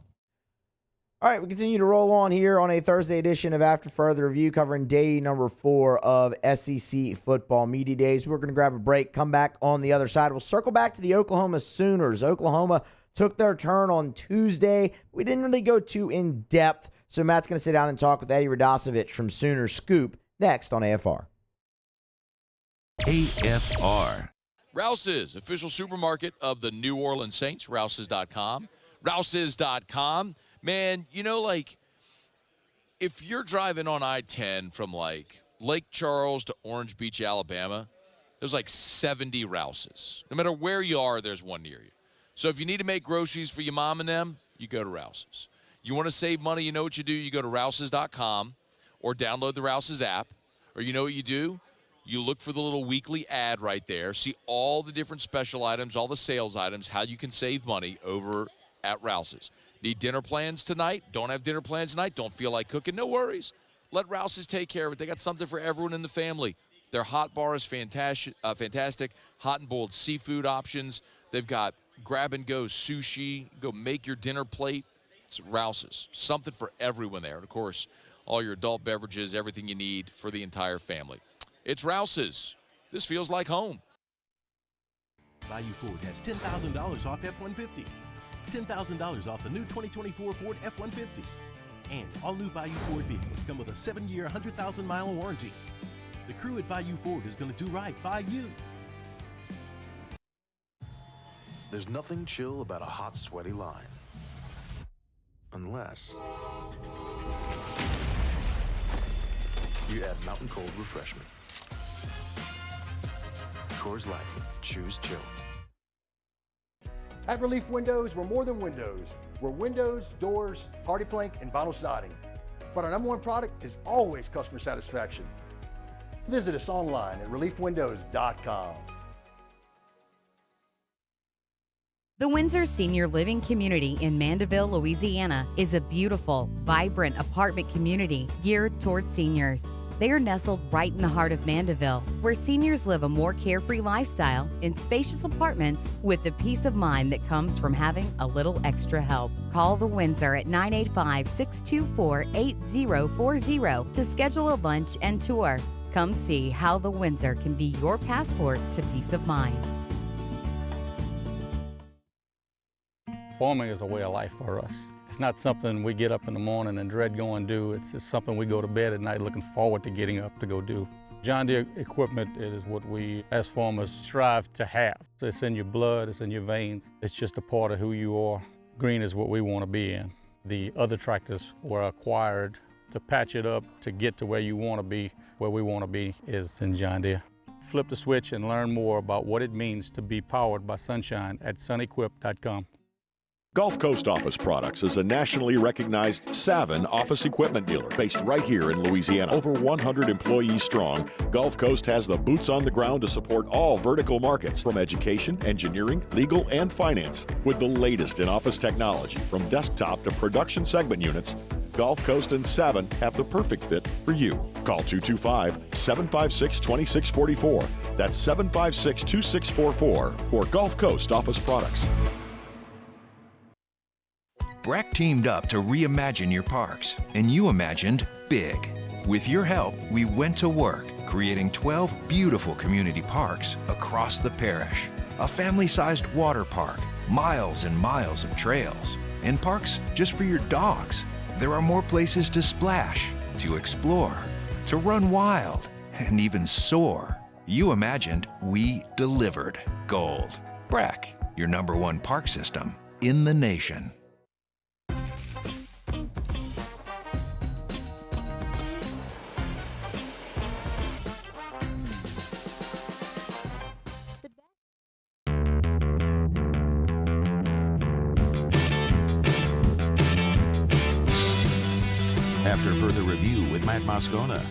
All right, we continue to roll on here on a Thursday edition of After Further Review, covering day number 4 of SEC Football Media Days. We're going to grab a break, come back on the other side. We'll circle back to the Oklahoma Sooners. Oklahoma took their turn on Tuesday. We didn't really go too in-depth, so Matt's going to sit down and talk with Eddie Radosevich from Sooners Scoop next on AFR. AFR. Rouse's, official supermarket of the New Orleans Saints, Rouse's.com. Rouse's.com. Man, you know, like, if you're driving on I-10 from, like, Lake Charles to Orange Beach, Alabama, there's like 70 Rouse's. No matter where you are, there's one near you. So if you need to make groceries for your mom and them, you go to Rouse's. You want to save money, you know what you do? You go to Rouse's.com or download the Rouse's app. Or you know what you do? You look for the little weekly ad right there, see all the different special items, all the sales items, how you can save money over at Rouse's. Need dinner plans tonight? Don't have dinner plans tonight? Don't feel like cooking? No worries. Let Rouse's take care of it. They got something for everyone in the family. Their hot bar is fantastic. Hot and boiled seafood options. They've got grab-and-go sushi. Go make your dinner plate. It's Rouse's. Something for everyone there. And, of course, all your adult beverages, everything you need for the entire family. It's Rouse's. This feels like home. Bayou Ford has $10,000 off F-150. $10,000 off the new 2024 Ford F-150. And all new Bayou Ford vehicles come with a 7-year, 100,000-mile warranty. The crew at Bayou Ford is going to do right by you. There's nothing chill about a hot, sweaty line. Unless you add Mountain Cold Refreshment. Coors Light. Choose chill. At Relief Windows, we're more than windows. We're windows, doors, hardy plank, and vinyl siding. But our number one product is always customer satisfaction. Visit us online at reliefwindows.com. The Windsor Senior Living Community in Mandeville, Louisiana is a beautiful, vibrant apartment community geared towards seniors. They are nestled right in the heart of Mandeville, where seniors live a more carefree lifestyle in spacious apartments with the peace of mind that comes from having a little extra help. Call the Windsor at 985-624-8040 to schedule a lunch and tour. Come see how the Windsor can be your passport to peace of mind. Farming is a way of life for us. It's not something we get up in the morning and dread going do. It's just something we go to bed at night looking forward to getting up to go do. John Deere equipment is what we as farmers strive to have. So it's in your blood, it's in your veins. It's just a part of who you are. Green is what we want to be in. The other tractors were acquired to patch it up to get to where you want to be. Where we want to be is in John Deere. Flip the switch and learn more about what it means to be powered by sunshine at sunequip.com. Gulf Coast Office Products is a nationally recognized Savin office equipment dealer based right here in Louisiana. Over 100 employees strong, Gulf Coast has the boots on the ground to support all vertical markets, from education, engineering, legal, and finance. With the latest in office technology, from desktop to production segment units, Gulf Coast and Savin have the perfect fit for you. Call 225-756-2644. That's 756-2644 for Gulf Coast Office Products. Breck teamed up to reimagine your parks, and you imagined big. With your help, we went to work, creating 12 beautiful community parks across the parish. A family-sized water park, miles and miles of trails, and parks just for your dogs. There are more places to splash, to explore, to run wild, and even soar. You imagined, we delivered. Gold. Breck, your #1 park system in the nation. After further review with Matt Moscona.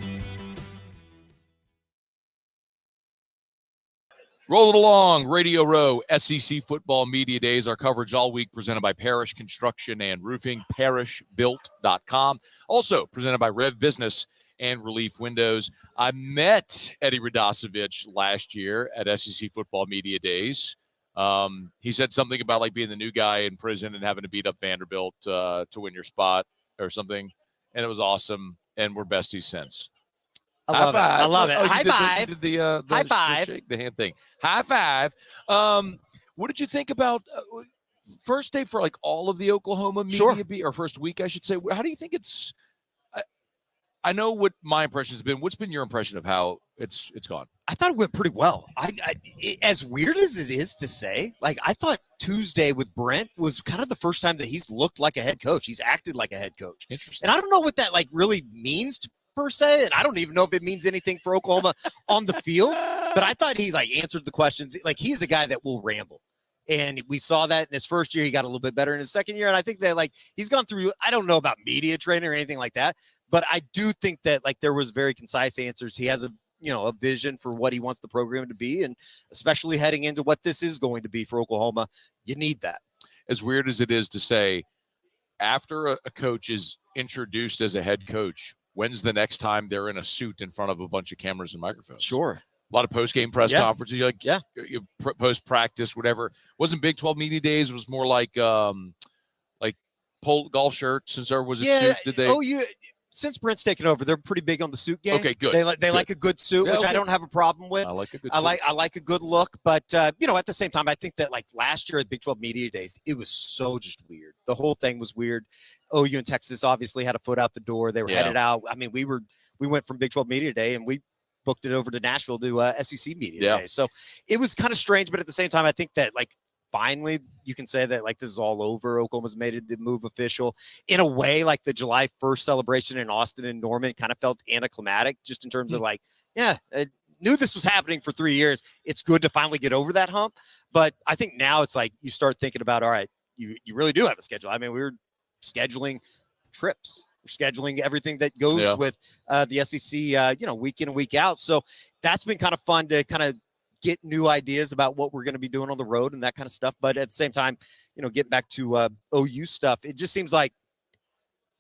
Roll it along, Radio Row, SEC Football Media Days. Our coverage all week presented by Parish Construction and Roofing, parishbuilt.com. Also presented by Rev Business and Relief Windows. I met Eddie Radosevich last year at SEC Football Media Days. He said something about like being the new guy in prison and having to beat up Vanderbilt to win your spot. or something, and it was awesome. And we're besties since. I love it. I love it. Oh, High five. You did the High five. shake the hand thing. High five. What did you think about first day for like all of the Oklahoma media or first week, I should say? How do you think it's? I know what my impression has been. What's been your impression of how it's gone? I thought it went pretty well. As weird as it is to say, like I thought Tuesday with Brent was kind of the first time that he's looked like a head coach. He's acted like a head coach. Interesting. And I don't know what that like really means per se, and I don't even know if it means anything for Oklahoma on the field. But I thought he like answered the questions. Like he is a guy that will ramble. And we saw that in his first year. He got a little bit better in his second year. And I think that like he's gone through, I don't know about media training or anything like that, but I do think that like there was very concise answers. He has a vision for what he wants the program to be. And especially heading into what this is going to be for Oklahoma, you need that. As weird as it is to say, after a coach is introduced as a head coach, when's the next time they're in a suit in front of a bunch of cameras and microphones? Sure. A lot of post-game press conferences, post-practice, whatever. Wasn't Big 12 media days. It was more like pole golf shirts. Since there was a suit, did they? Since Brent's taken over, they're pretty big on the suit game. Okay, good. They like a good suit, which I don't have a problem with. I like a good. I like a good look, but at the same time, I think that like last year at Big 12 media days, it was so just weird. The whole thing was weird. OU and Texas obviously had a foot out the door. They were headed out. I mean, we went from Big 12 media day and we booked it over to Nashville to SEC media day. So it was kind of strange, but at the same time, I think that like finally you can say that like this is all over. Oklahoma's made the move official in a way. Like the July 1st celebration in Austin and Norman kind of felt anticlimactic just in terms of like, I knew this was happening for 3 years. It's good to finally get over that hump. But I think now it's like you start thinking about, all right, you really do have a schedule. I mean, we were scheduling trips. We're scheduling everything that goes with the SEC, week in and week out. So that's been kind of fun to kind of get new ideas about what we're going to be doing on the road and that kind of stuff. But at the same time, getting back to OU stuff, it just seems like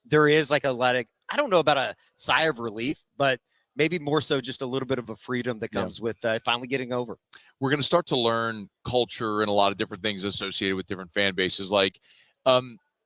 there is like I don't know about a sigh of relief, but maybe more so just a little bit of a freedom that comes with finally getting over. We're going to start to learn culture and a lot of different things associated with different fan bases. Like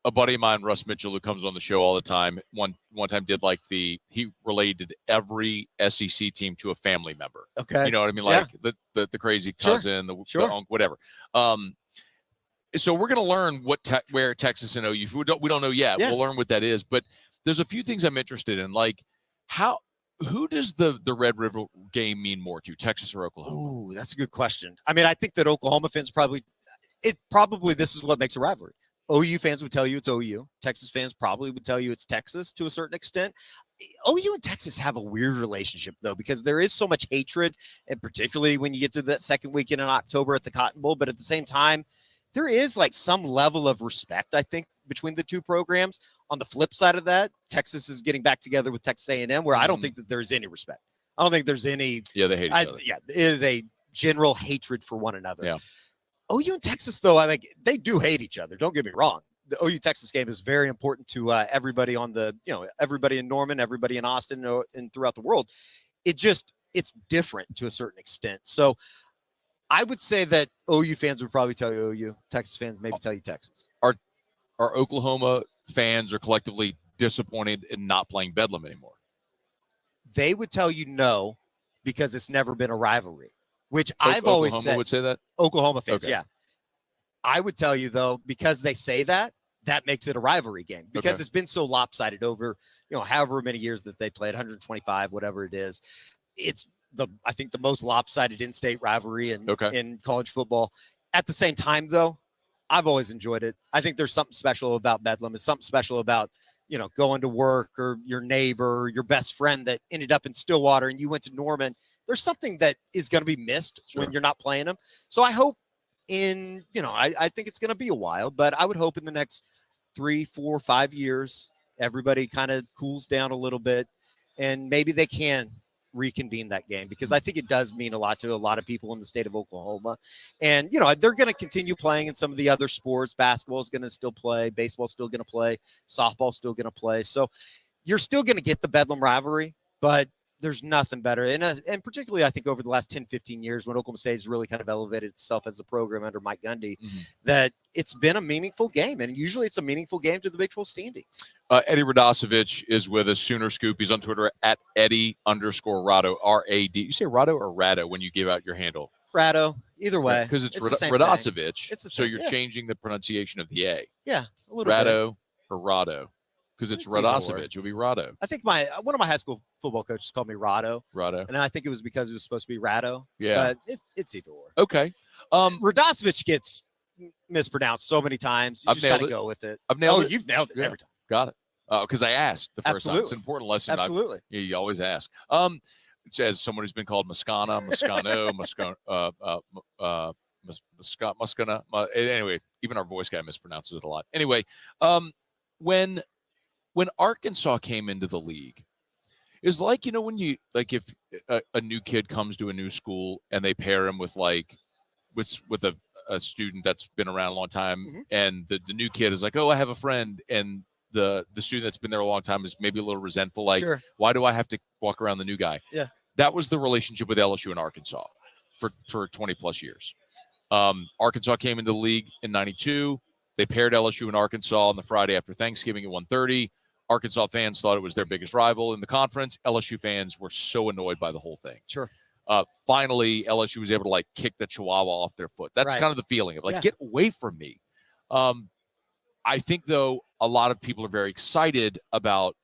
a buddy of mine, Russ Mitchell, who comes on the show all the time, one time did like he related every SEC team to a family member. Okay. You know what I mean? Like the crazy cousin, the uncle, whatever. So we're going to learn where Texas and OU, we don't know yet. We'll learn what that is. But there's a few things I'm interested in. Like who does the Red River game mean more to, Texas or Oklahoma? Ooh, that's a good question. I mean, I think that Oklahoma fans probably this is what makes a rivalry. OU fans would tell you it's OU. Texas fans probably would tell you it's Texas to a certain extent. OU and Texas have a weird relationship, though, because there is so much hatred, and particularly when you get to that second weekend in October at the Cotton Bowl. But at the same time, there is like some level of respect, I think, between the two programs. On the flip side of that, Texas is getting back together with Texas A&M, where I don't think that there's any respect. I don't think there's any. Yeah, they hate each other. Yeah, it is a general hatred for one another. Yeah. OU and Texas, though, I think they do hate each other. Don't get me wrong. The OU Texas game is very important to everybody everybody in Norman, everybody in Austin, and throughout the world. It's different to a certain extent. So I would say that OU fans would probably tell you OU. Texas fans maybe tell you Texas. Are Oklahoma fans are collectively disappointed in not playing Bedlam anymore? They would tell you no, because it's never been a rivalry. Which I've Oklahoma always said. Would say that? Oklahoma fans, Okay. yeah. I would tell you, though, because they say that makes it a rivalry game. Because it's been so lopsided over, however many years that they played, 125, whatever it is. It's I think the most lopsided in-state rivalry in college football. At the same time, though, I've always enjoyed it. I think there's something special about Bedlam. It's something special about, going to work, or your neighbor, or your best friend that ended up in Stillwater and you went to Norman. There's something that is going to be missed when you're not playing them. So I hope I think it's going to be a while, but I would hope in the next 3, 4, 5 years, everybody kind of cools down a little bit and maybe they can reconvene that game, because I think it does mean a lot to a lot of people in the state of Oklahoma. And, they're going to continue playing in some of the other sports. Basketball is going to still play. Baseball is still going to play. Softball is still going to play. So you're still going to get the Bedlam rivalry, but there's nothing better. And particularly, I think over the last 10, 15 years, when Oklahoma State has really kind of elevated itself as a program under Mike Gundy, that it's been a meaningful game. And usually it's a meaningful game to the Big 12 standings. Eddie Radosevich is with us, Sooner Scoop. He's on Twitter at Eddie_Rado, R-A-D. You say Rado or Rado when you give out your handle? Rado, either way. Because it's the same Radosevich, thing. so you're changing the pronunciation of the A. Yeah, a little Rado or Rado? Because it's Radosevich. It'll be Rado. I think one of my high school football coaches called me Rado. Rado. And I think it was because it was supposed to be Rado. Yeah. But it's either or. Okay. Radosevich gets mispronounced so many times. You just got to go with it. I've nailed it. You've nailed it every time. Got it. Because I asked the first time. It's an important lesson. Absolutely. You always ask. As someone who's been called Moscona, Moscano, Moscona. Anyway, even our voice guy mispronounces it a lot. Anyway, when Arkansas came into the league, it's like, when you if a new kid comes to a new school and they pair him with with a student that's been around a long time, and the new kid is like, oh, I have a friend, and the student that's been there a long time is maybe a little resentful, like, why do I have to walk around the new guy? Yeah, that was the relationship with LSU and Arkansas for 20 plus years. Arkansas came into the league in '92. They paired LSU and Arkansas on the Friday after Thanksgiving at 1:30. Arkansas fans thought it was their biggest rival in the conference. LSU fans were so annoyed by the whole thing. Sure. Finally, LSU was able to kick the chihuahua off their foot. That's kind of the feeling of get away from me. I think, though, a lot of people are very excited about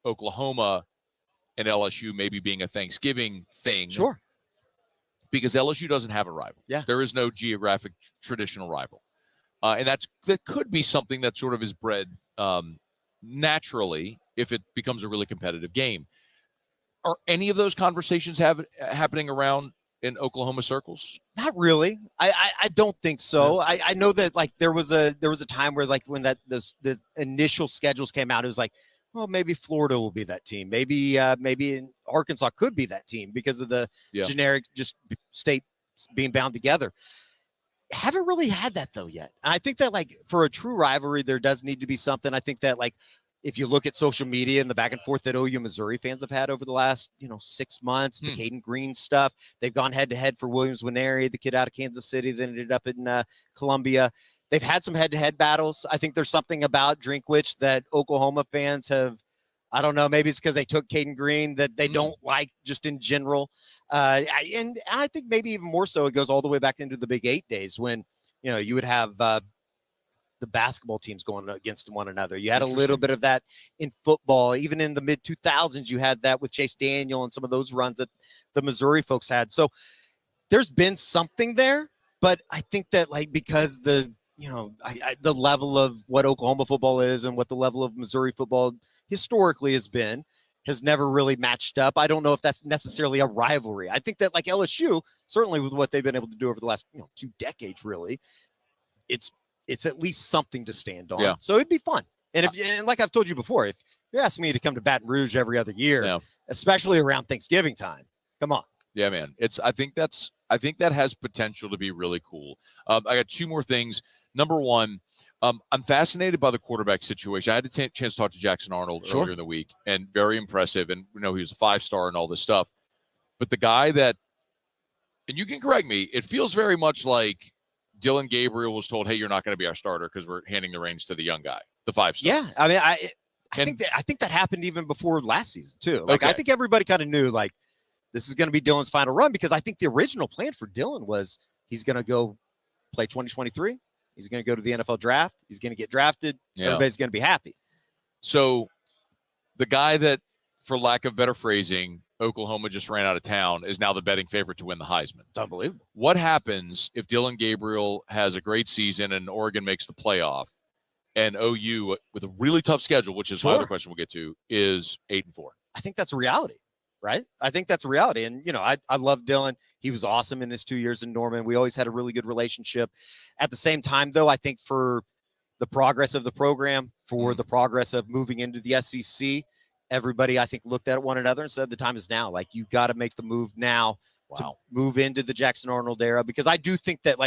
Oklahoma and LSU maybe being a Thanksgiving thing. Sure. Because LSU doesn't have a rival. Yeah. There is no geographic traditional rival. And that could be something that sort of is bred naturally if it becomes a really competitive game. Are any of those conversations happening around in Oklahoma circles? Not really. I don't think so. Yeah. I know that there was a time where when the initial schedules came out, it was like, well, maybe Florida will be that team. Maybe Arkansas could be that team because of the generic just state being bound together. Haven't really had that though yet. And I think that for a true rivalry, there does need to be something. I think that if you look at social media and the back and forth that OU Missouri fans have had over the last 6 months, the Caden Green stuff, they've gone head to head for Williams-Winery, the kid out of Kansas City that ended up in Columbia. They've had some head-to-head battles. I think there's something about Drinkwitz that Oklahoma fans have. I don't know. Maybe it's because they took Caden Green that they don't like just in general. And I think maybe even more so, it goes all the way back into the Big 8 days when, you would have the basketball teams going against one another. You had a little bit of that in football. Even in the mid-2000s, you had that with Chase Daniel and some of those runs that the Missouri folks had. So there's been something there, but I think that because the level of what Oklahoma football is and what the level of Missouri football historically has never really matched up. I don't know if that's necessarily a rivalry. I think that LSU, certainly with what they've been able to do over the last 2 decades, really, it's at least something to stand on. Yeah. So it'd be fun. And like I've told you before, if you're asking me to come to Baton Rouge every other year, especially around Thanksgiving time, come on. Yeah, man. I think that has potential to be really cool. I got 2 more things. Number one, I'm fascinated by the quarterback situation. I had a chance to talk to Jackson Arnold earlier in the week, and very impressive. And he was a 5-star and all this stuff. But the guy that, and you can correct me, it feels very much like Dylan Gabriel was told, "Hey, you're not going to be our starter because we're handing the reins to the young guy, the 5-star." Yeah, I mean, I think that happened even before last season too. I think everybody kind of knew this is going to be Dylan's final run, because I think the original plan for Dylan was he's going to go play 2023. He's going to go to the NFL draft. He's going to get drafted. Yeah. Everybody's going to be happy. So the guy that, for lack of better phrasing, Oklahoma just ran out of town is now the betting favorite to win the Heisman. It's unbelievable. What happens if Dylan Gabriel has a great season and Oregon makes the playoff, and OU, with a really tough schedule, which is my other question we'll get to, is 8-4? I think that's a reality. Right? I think that's a reality. And, I love Dylan. He was awesome in his 2 years in Norman. We always had a really good relationship. At the same time, though, I think for the progress of the program, for the progress of moving into the SEC, everybody, I think, looked at one another and said the time is now. You got to make the move now to move into the Jackson Arnold era, because I do think that,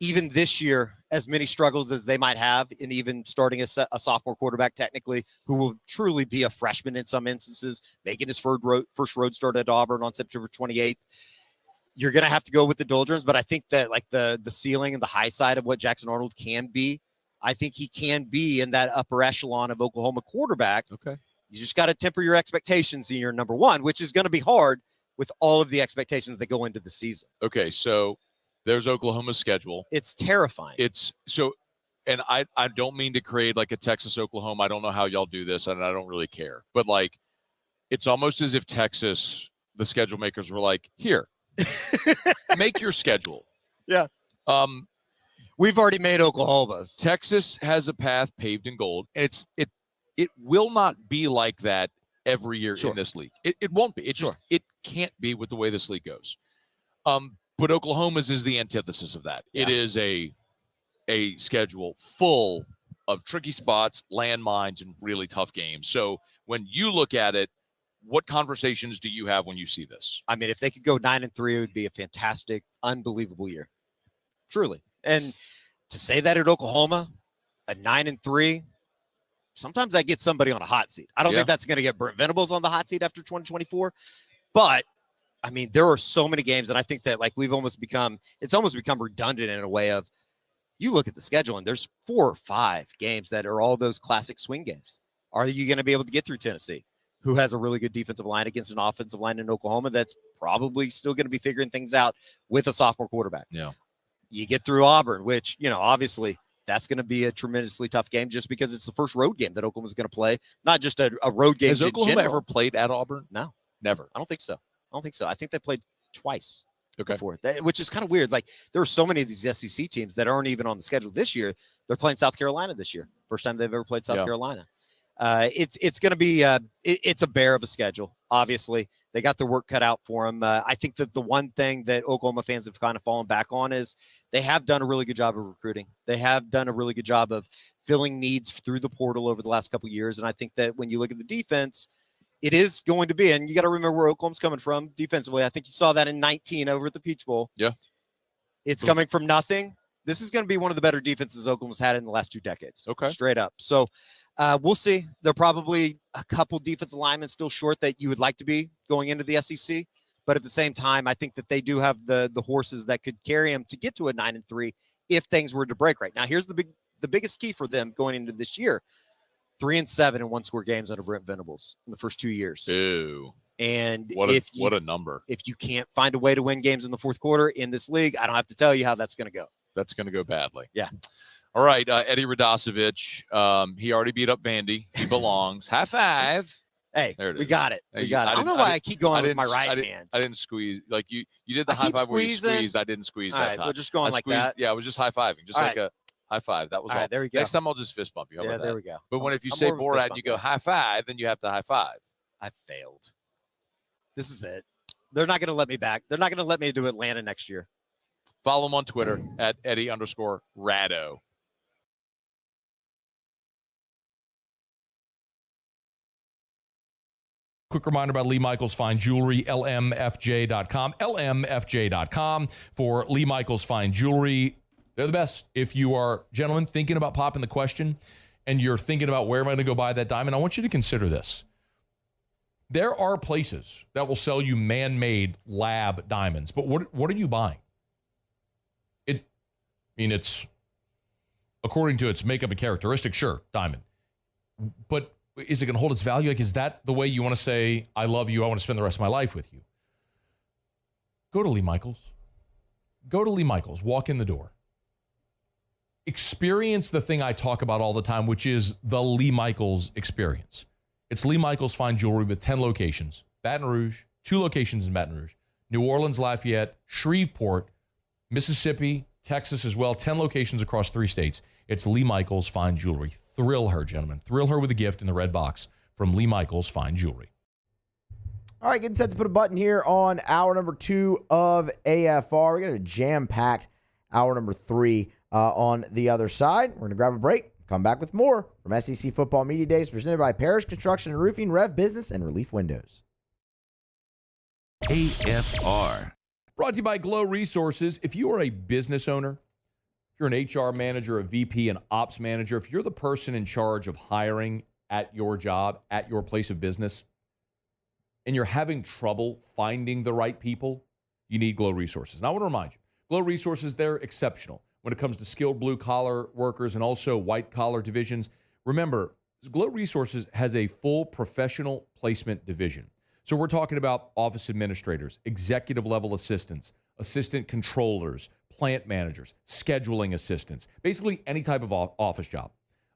even this year, as many struggles as they might have in even starting a sophomore quarterback technically, who will truly be a freshman in some instances, making his first road start at Auburn on September 28th, you're going to have to go with the doldrums. But I think that like the ceiling and the high side of what Jackson Arnold can be, I think he can be in that upper echelon of Oklahoma quarterback. Okay. You just got to temper your expectations in your number one, which is going to be hard with all of the expectations that go into the season. Okay, so there's Oklahoma's schedule. It's terrifying. It's so, and I don't mean to create like a Texas Oklahoma. I don't know how y'all do this, and I don't really care. But like, it's almost as if Texas, the schedule makers, were like, here, make your schedule. Yeah. We've already made Oklahoma's. Texas has a path paved in gold, and it will not be like that every year in this league. It won't be. It just it can't be with the way this league goes. But Oklahoma's is the antithesis of that. Yeah. It is a schedule full of tricky spots, landmines, and really tough games. So when you look at it, what conversations do you have when you see this? I mean, if they could go 9-3, it would be a fantastic, unbelievable year. Truly. And to say that at Oklahoma, a 9-3, sometimes that gets somebody on a hot seat. I don't think that's going to get Brent Venables on the hot seat after 2024. But I mean, there are so many games, and I think that like it's almost become redundant in a way of, you look at the schedule and there's 4 or 5 games that are all those classic swing games. Are you going to be able to get through Tennessee, who has a really good defensive line, against an offensive line in Oklahoma that's probably still going to be figuring things out with a sophomore quarterback? Yeah. You get through Auburn, which, obviously that's going to be a tremendously tough game just because it's the first road game that Oklahoma's going to play, not just a road game. Has Oklahoma ever played at Auburn? No. Never. I don't think so. I think they played twice before, which is kind of weird. Like, there are so many of these SEC teams that aren't even on the schedule this year. They're playing South Carolina this year. First time they've ever played South Carolina. It's going to be it's a bear of a schedule. Obviously, they got their work cut out for them. I think that the one thing that Oklahoma fans have kind of fallen back on is they have done a really good job of recruiting. They have done a really good job of filling needs through the portal over the last couple of years. And I think that when you look at the defense, it is going to be, and you got to remember where Oklahoma's coming from defensively. I think you saw that in 19 over at the Peach Bowl. Yeah. It's coming from nothing. This is going to be one of the better defenses Oklahoma's had in the last 2 decades. Okay. Straight up. So we'll see. There are probably a couple defensive linemen still short that you would like to be going into the SEC. But at the same time, I think that they do have the horses that could carry them to get to a 9-3 if things were to break right. Now, here's the biggest key for them going into this year. 3-7 in 1-score games under Brent Venables in the first 2 years. Ew. And what a number. If you can't find a way to win games in the fourth quarter in this league, I don't have to tell you how that's going to go. That's going to go badly. Yeah. All right, Eddie Radosevich. He already beat up Vandy. He belongs. High five. Hey, there it is. We got it. We got it. I don't know why I keep going with my right hand. I didn't squeeze. Like you did the high five where you squeezed. I didn't squeeze that time. We're just going like that. Yeah, I was just high fiving. Just like a high five. That was all. There we go. Next time I'll just fist bump you. How about that? There we go. But if you say Borat and you go high five, then you have to high five. I failed. This is it. They're not going to let me back. They're not going to let me do Atlanta next year. Follow him on Twitter at Eddie_Rado. Quick reminder about Lee Michaels Fine Jewelry, lmfj.com. lmfj.com for Lee Michaels Fine Jewelry. They're the best. If you are, gentlemen, thinking about popping the question and you're thinking about where am I going to go buy that diamond, I want you to consider this. There are places that will sell you man-made lab diamonds, but what are you buying? It's according to its makeup and characteristics, sure, diamond. But is it going to hold its value? Like, is that the way you want to say, I love you, I want to spend the rest of my life with you? Go to Lee Michaels. Go to Lee Michaels. Walk in the door. Experience the thing I talk about all the time, which is the Lee Michaels experience. It's Lee Michaels Fine Jewelry with 10 locations. Baton Rouge, 2 locations in Baton Rouge. New Orleans, Lafayette, Shreveport, Mississippi, Texas as well. 10 locations across 3 states. It's Lee Michaels Fine Jewelry. Thrill her, gentlemen. Thrill her with a gift in the red box from Lee Michaels Fine Jewelry. All right, getting set to put a button here on hour number 2 of AFR. We got a jam-packed hour number 3 on the other side. We're going to grab a break. Come back with more from SEC Football Media Days presented by Parish Construction and Roofing, Rev Business, and Relief Windows. AFR. Brought to you by Glow Resources. If you are a business owner, if you're an HR manager, a VP, an ops manager, if you're the person in charge of hiring at your job, at your place of business, and you're having trouble finding the right people, you need Glow Resources. And I want to remind you, Glow Resources, they're exceptional when it comes to skilled blue-collar workers and also white-collar divisions. Remember, Glow Resources has a full professional placement division. So we're talking about office administrators, executive-level assistants, assistant controllers, plant managers, scheduling assistants, basically any type of office job.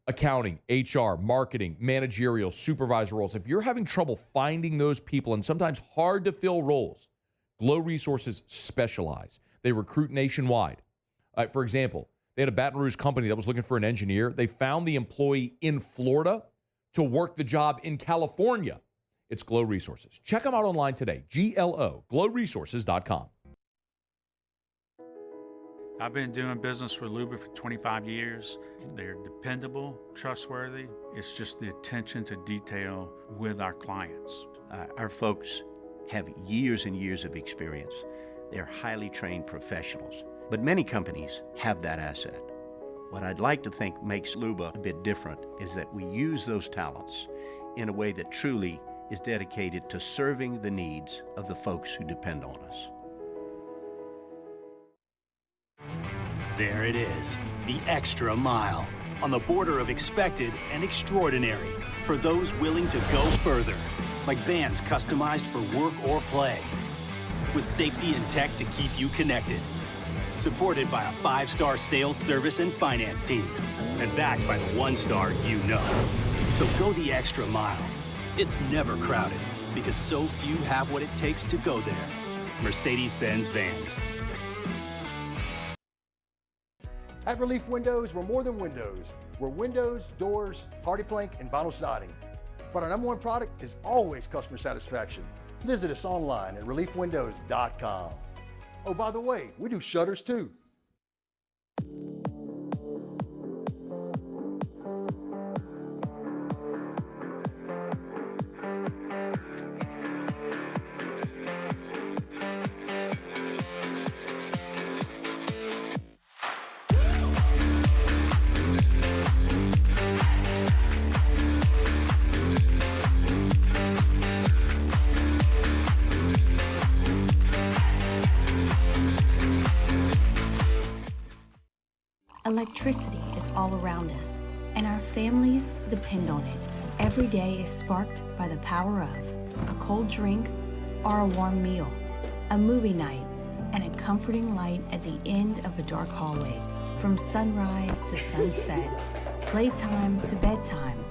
Accounting, HR, marketing, managerial, supervisor roles. If you're having trouble finding those people and sometimes hard to fill roles, Glow Resources specialize. They recruit nationwide. For example, they had a Baton Rouge company that was looking for an engineer. They found the employee in Florida to work the job in California. It's Glow Resources. Check them out online today. GLO, glowresources.com. I've been doing business with Luba for 25 years. They're dependable, trustworthy. It's just the attention to detail with our clients. Our folks have years and years of experience. They're highly trained professionals. But many companies have that asset. What I'd like to think makes Luba a bit different is that we use those talents in a way that truly is dedicated to serving the needs of the folks who depend on us. There it is, the extra mile, on the border of expected and extraordinary for those willing to go further, like vans customized for work or play, with safety and tech to keep you connected, supported by a 5-star sales, service, and finance team, and backed by the 1-star you know. So go the extra mile. It's never crowded, because so few have what it takes to go there. Mercedes-Benz Vans. At Relief Windows, we're more than windows. We're windows, doors, hardy plank, and vinyl siding. But our #1 product is always customer satisfaction. Visit us online at reliefwindows.com. Oh, by the way, we do shutters too. Electricity is all around us, and our families depend on it. Every day is sparked by the power of a cold drink or a warm meal, a movie night, and a comforting light at the end of a dark hallway. From sunrise to sunset, playtime to bedtime,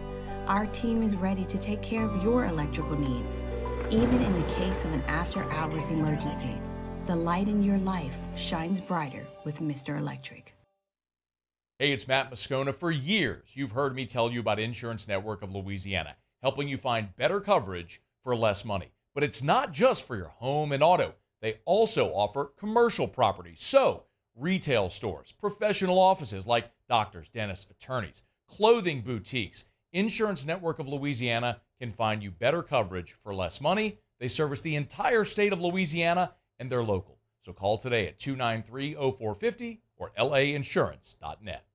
our team is ready to take care of your electrical needs. Even in the case of an after-hours emergency, the light in your life shines brighter with Mr. Electric. Hey, it's Matt Moscona. For years, you've heard me tell you about Insurance Network of Louisiana, helping you find better coverage for less money. But it's not just for your home and auto. They also offer commercial property. So, retail stores, professional offices like doctors, dentists, attorneys, clothing boutiques. Insurance Network of Louisiana can find you better coverage for less money. They service the entire state of Louisiana, and they're local. So call today at 293-0450 or lainsurance.net.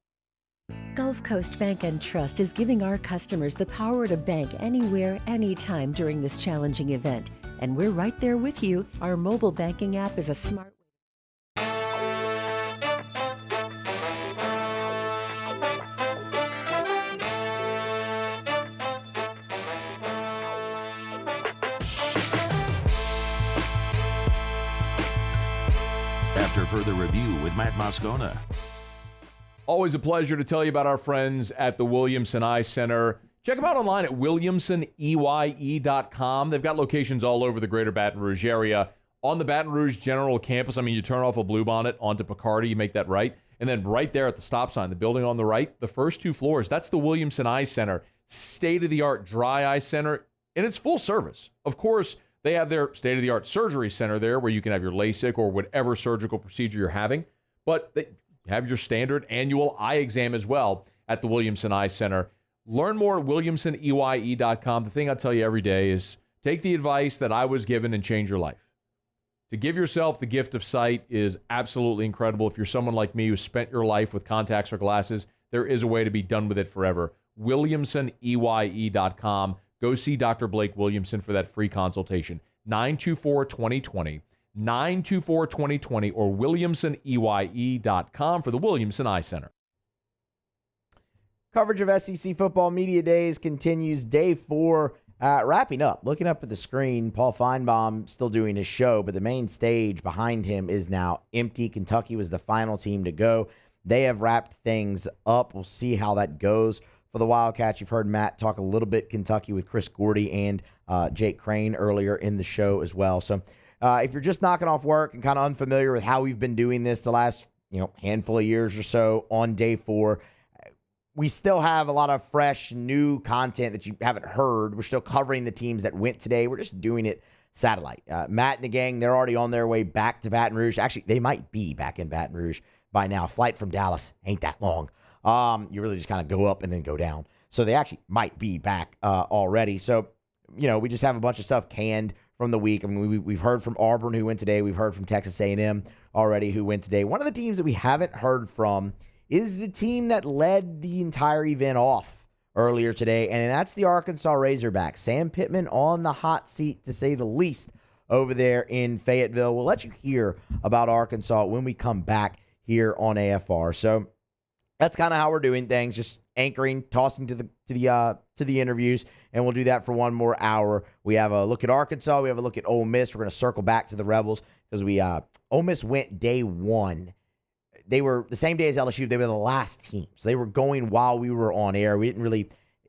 Gulf Coast Bank and Trust is giving our customers the power to bank anywhere, anytime during this challenging event. And we're right there with you. Our mobile banking app is a smart... After further review with Matt Moscona. Always a pleasure to tell you about our friends at the Williamson Eye Center. Check them out online at williamsoneye.com. They've got locations all over the greater Baton Rouge area. On the Baton Rouge General Campus, you turn off a Bluebonnet onto Pickard, you make that right. And then right there at the stop sign, the building on the right, the first 2 floors, that's the Williamson Eye Center. State-of-the-art dry eye center, and it's full service. Of course, they have their state-of-the-art surgery center there where you can have your LASIK or whatever surgical procedure you're having. But they have your standard annual eye exam as well at the Williamson Eye Center. Learn more at williamsoneye.com. The thing I tell you every day is take the advice that I was given and change your life. To give yourself the gift of sight is absolutely incredible. If you're someone like me who spent your life with contacts or glasses, there is a way to be done with it forever. WilliamsonEYE.com. Go see Dr. Blake Williamson for that free consultation. 924-2020, 924-2020, or WilliamsonEYE.com for the Williamson Eye Center. Coverage of SEC football media days continues. Day 4 wrapping up. Looking up at the screen, Paul Feinbaum still doing his show, but the main stage behind him is now empty. Kentucky was the final team to go. They have wrapped things up. We'll see how that goes for the Wildcats. You've heard Matt talk a little bit Kentucky with Chris Gordy and Jake Crain earlier in the show as well. So if you're just knocking off work and kind of unfamiliar with how we've been doing this the last handful of years or so on day 4, we still have a lot of fresh, new content that you haven't heard. We're still covering the teams that went today. We're just doing it satellite. Matt and the gang, they're already on their way back to Baton Rouge. Actually, they might be back in Baton Rouge by now. Flight from Dallas ain't that long. You really just kind of go up and then go down. So they actually might be back already. So, we just have a bunch of stuff canned from the week. I mean, we've heard from Auburn who went today. We've heard from Texas A&M already who went today. One of the teams that we haven't heard from is the team that led the entire event off earlier today, and that's the Arkansas Razorbacks. Sam Pittman on the hot seat, to say the least, over there in Fayetteville. We'll let you hear about Arkansas when we come back here on AFR. So that's kind of how we're doing things, just anchoring, tossing to the interviews, and we'll do that for one more hour. We have a look at Arkansas. We have a look at Ole Miss. We're going to circle back to the Rebels because Ole Miss went day 1. They were the same day as LSU. They were the last team. So they were going while we were on air. We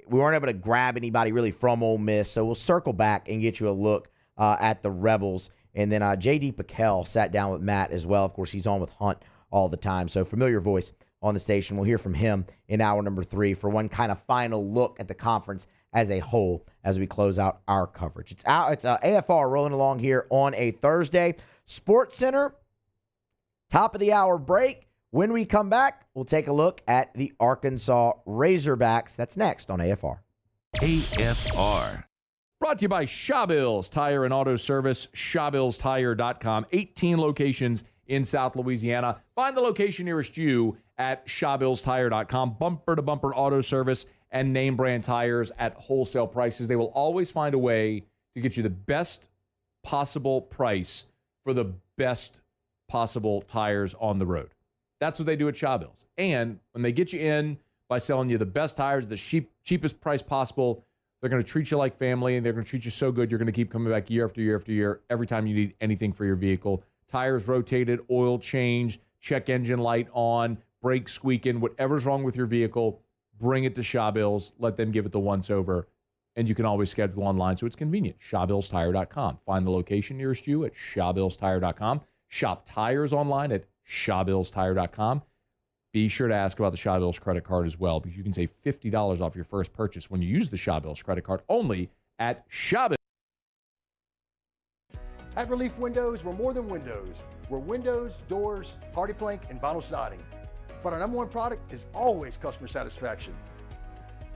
weren't able to grab anybody really from Ole Miss. So we'll circle back and get you a look at the Rebels. And then J.D. Pickell sat down with Matt as well. Of course, he's on with Hunt all the time. So familiar voice on the station. We'll hear from him in hour number 3 for one kind of final look at the conference as a whole as we close out our coverage. It's AFR rolling along here on a Thursday. Sports Center, top of the hour break. When we come back, we'll take a look at the Arkansas Razorbacks. That's next on AFR. AFR. Brought to you by Shawbills Tire and Auto Service, ShawbillsTire.com. 18 locations in South Louisiana. Find the location nearest you at ShawbillsTire.com. Bumper-to-bumper auto service and name brand tires at wholesale prices. They will always find a way to get you the best possible price for the best possible tires on the road. That's what they do at Shawbills. And when they get you in by selling you the best tires, the cheapest price possible, they're going to treat you like family, and they're going to treat you so good you're going to keep coming back year after year after year every time you need anything for your vehicle. Tires rotated, oil changed, check engine light on, brakes squeaking, whatever's wrong with your vehicle, bring it to Shawbills. Let them give it the once-over, and you can always schedule online, so it's convenient. ShawbillsTire.com. Find the location nearest you at ShawbillsTire.com. Shop tires online at ShawbillsTire.com. Be sure to ask about the Shawbills credit card as well, because you can save $50 off your first purchase when you use the Shawbills credit card only at Shawbills. At Relief Windows, we're more than windows. We're windows, doors, hardy plank, and vinyl siding. But our number one product is always customer satisfaction.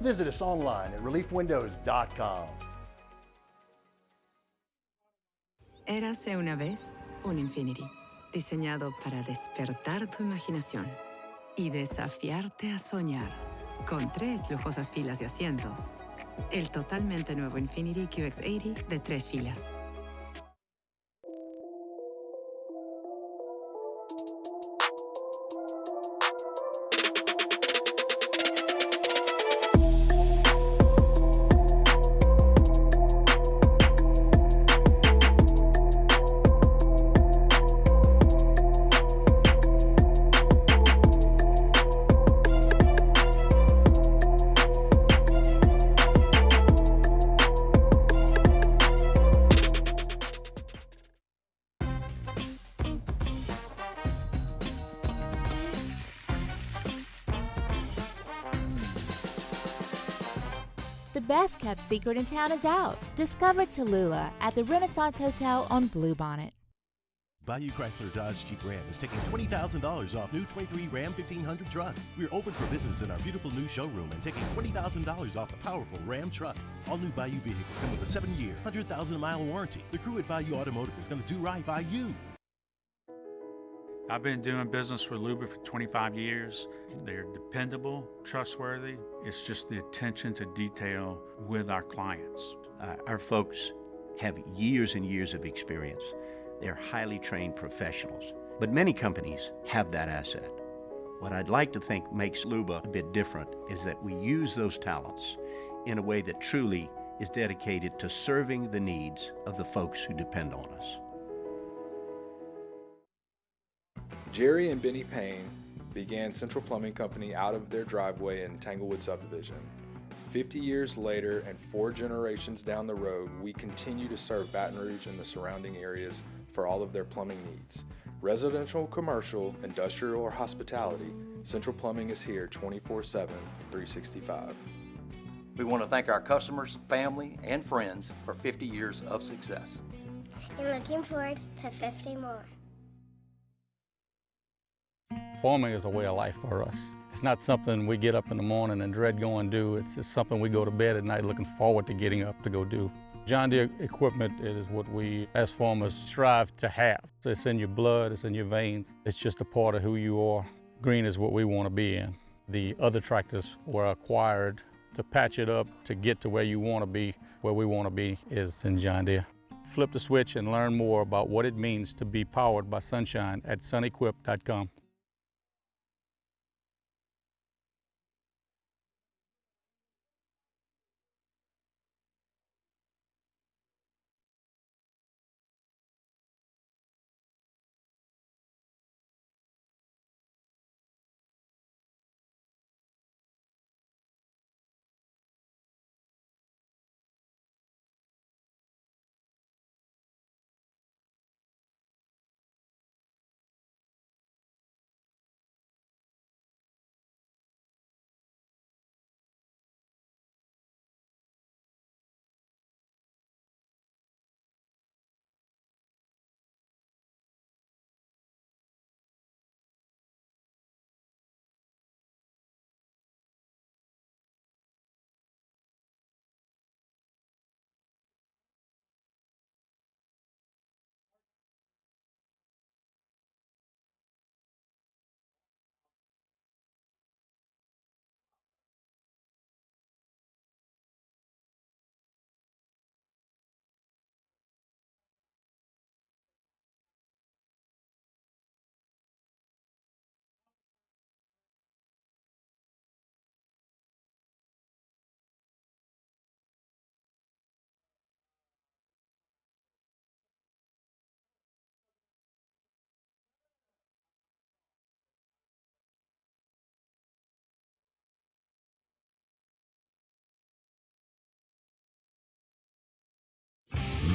Visit us online at reliefwindows.com. Érase una vez un Infinity, diseñado para despertar tu imaginación y desafiarte a soñar, con 3 lujosas filas de asientos. El totalmente nuevo Infinity QX80 de 3 filas. The best-kept secret in town is out. Discover Tallulah at the Renaissance Hotel on Bluebonnet. Bayou Chrysler Dodge Jeep Ram is taking $20,000 off new 23 Ram 1500 trucks. We're open for business in our beautiful new showroom and taking $20,000 off the powerful Ram truck. All new Bayou vehicles come with a 7-year, 100,000-mile warranty. The crew at Bayou Automotive is going to do right by you. I've been doing business with Luba for 25 years. They're dependable, trustworthy. It's just the attention to detail with our clients. Our folks have years and years of experience. They're highly trained professionals, but many companies have that asset. What I'd like to think makes Luba a bit different is that we use those talents in a way that truly is dedicated to serving the needs of the folks who depend on us. Jerry and Benny Payne began Central Plumbing Company out of their driveway in Tanglewood subdivision. 50 years later and 4 generations down the road, we continue to serve Baton Rouge and the surrounding areas for all of their plumbing needs. Residential, commercial, industrial, or hospitality, Central Plumbing is here 24/7, 365. We want to thank our customers, family, and friends for 50 years of success. And looking forward to 50 more. Farming is a way of life for us. It's not something we get up in the morning and dread going do. It's just something we go to bed at night looking forward to getting up to go do. John Deere equipment is what we as farmers strive to have. So it's in your blood, it's in your veins. It's just a part of who you are. Green is what we want to be in. The other tractors were acquired to patch it up to get to where you want to be. Where we want to be is in John Deere. Flip the switch and learn more about what it means to be powered by sunshine at sunequip.com.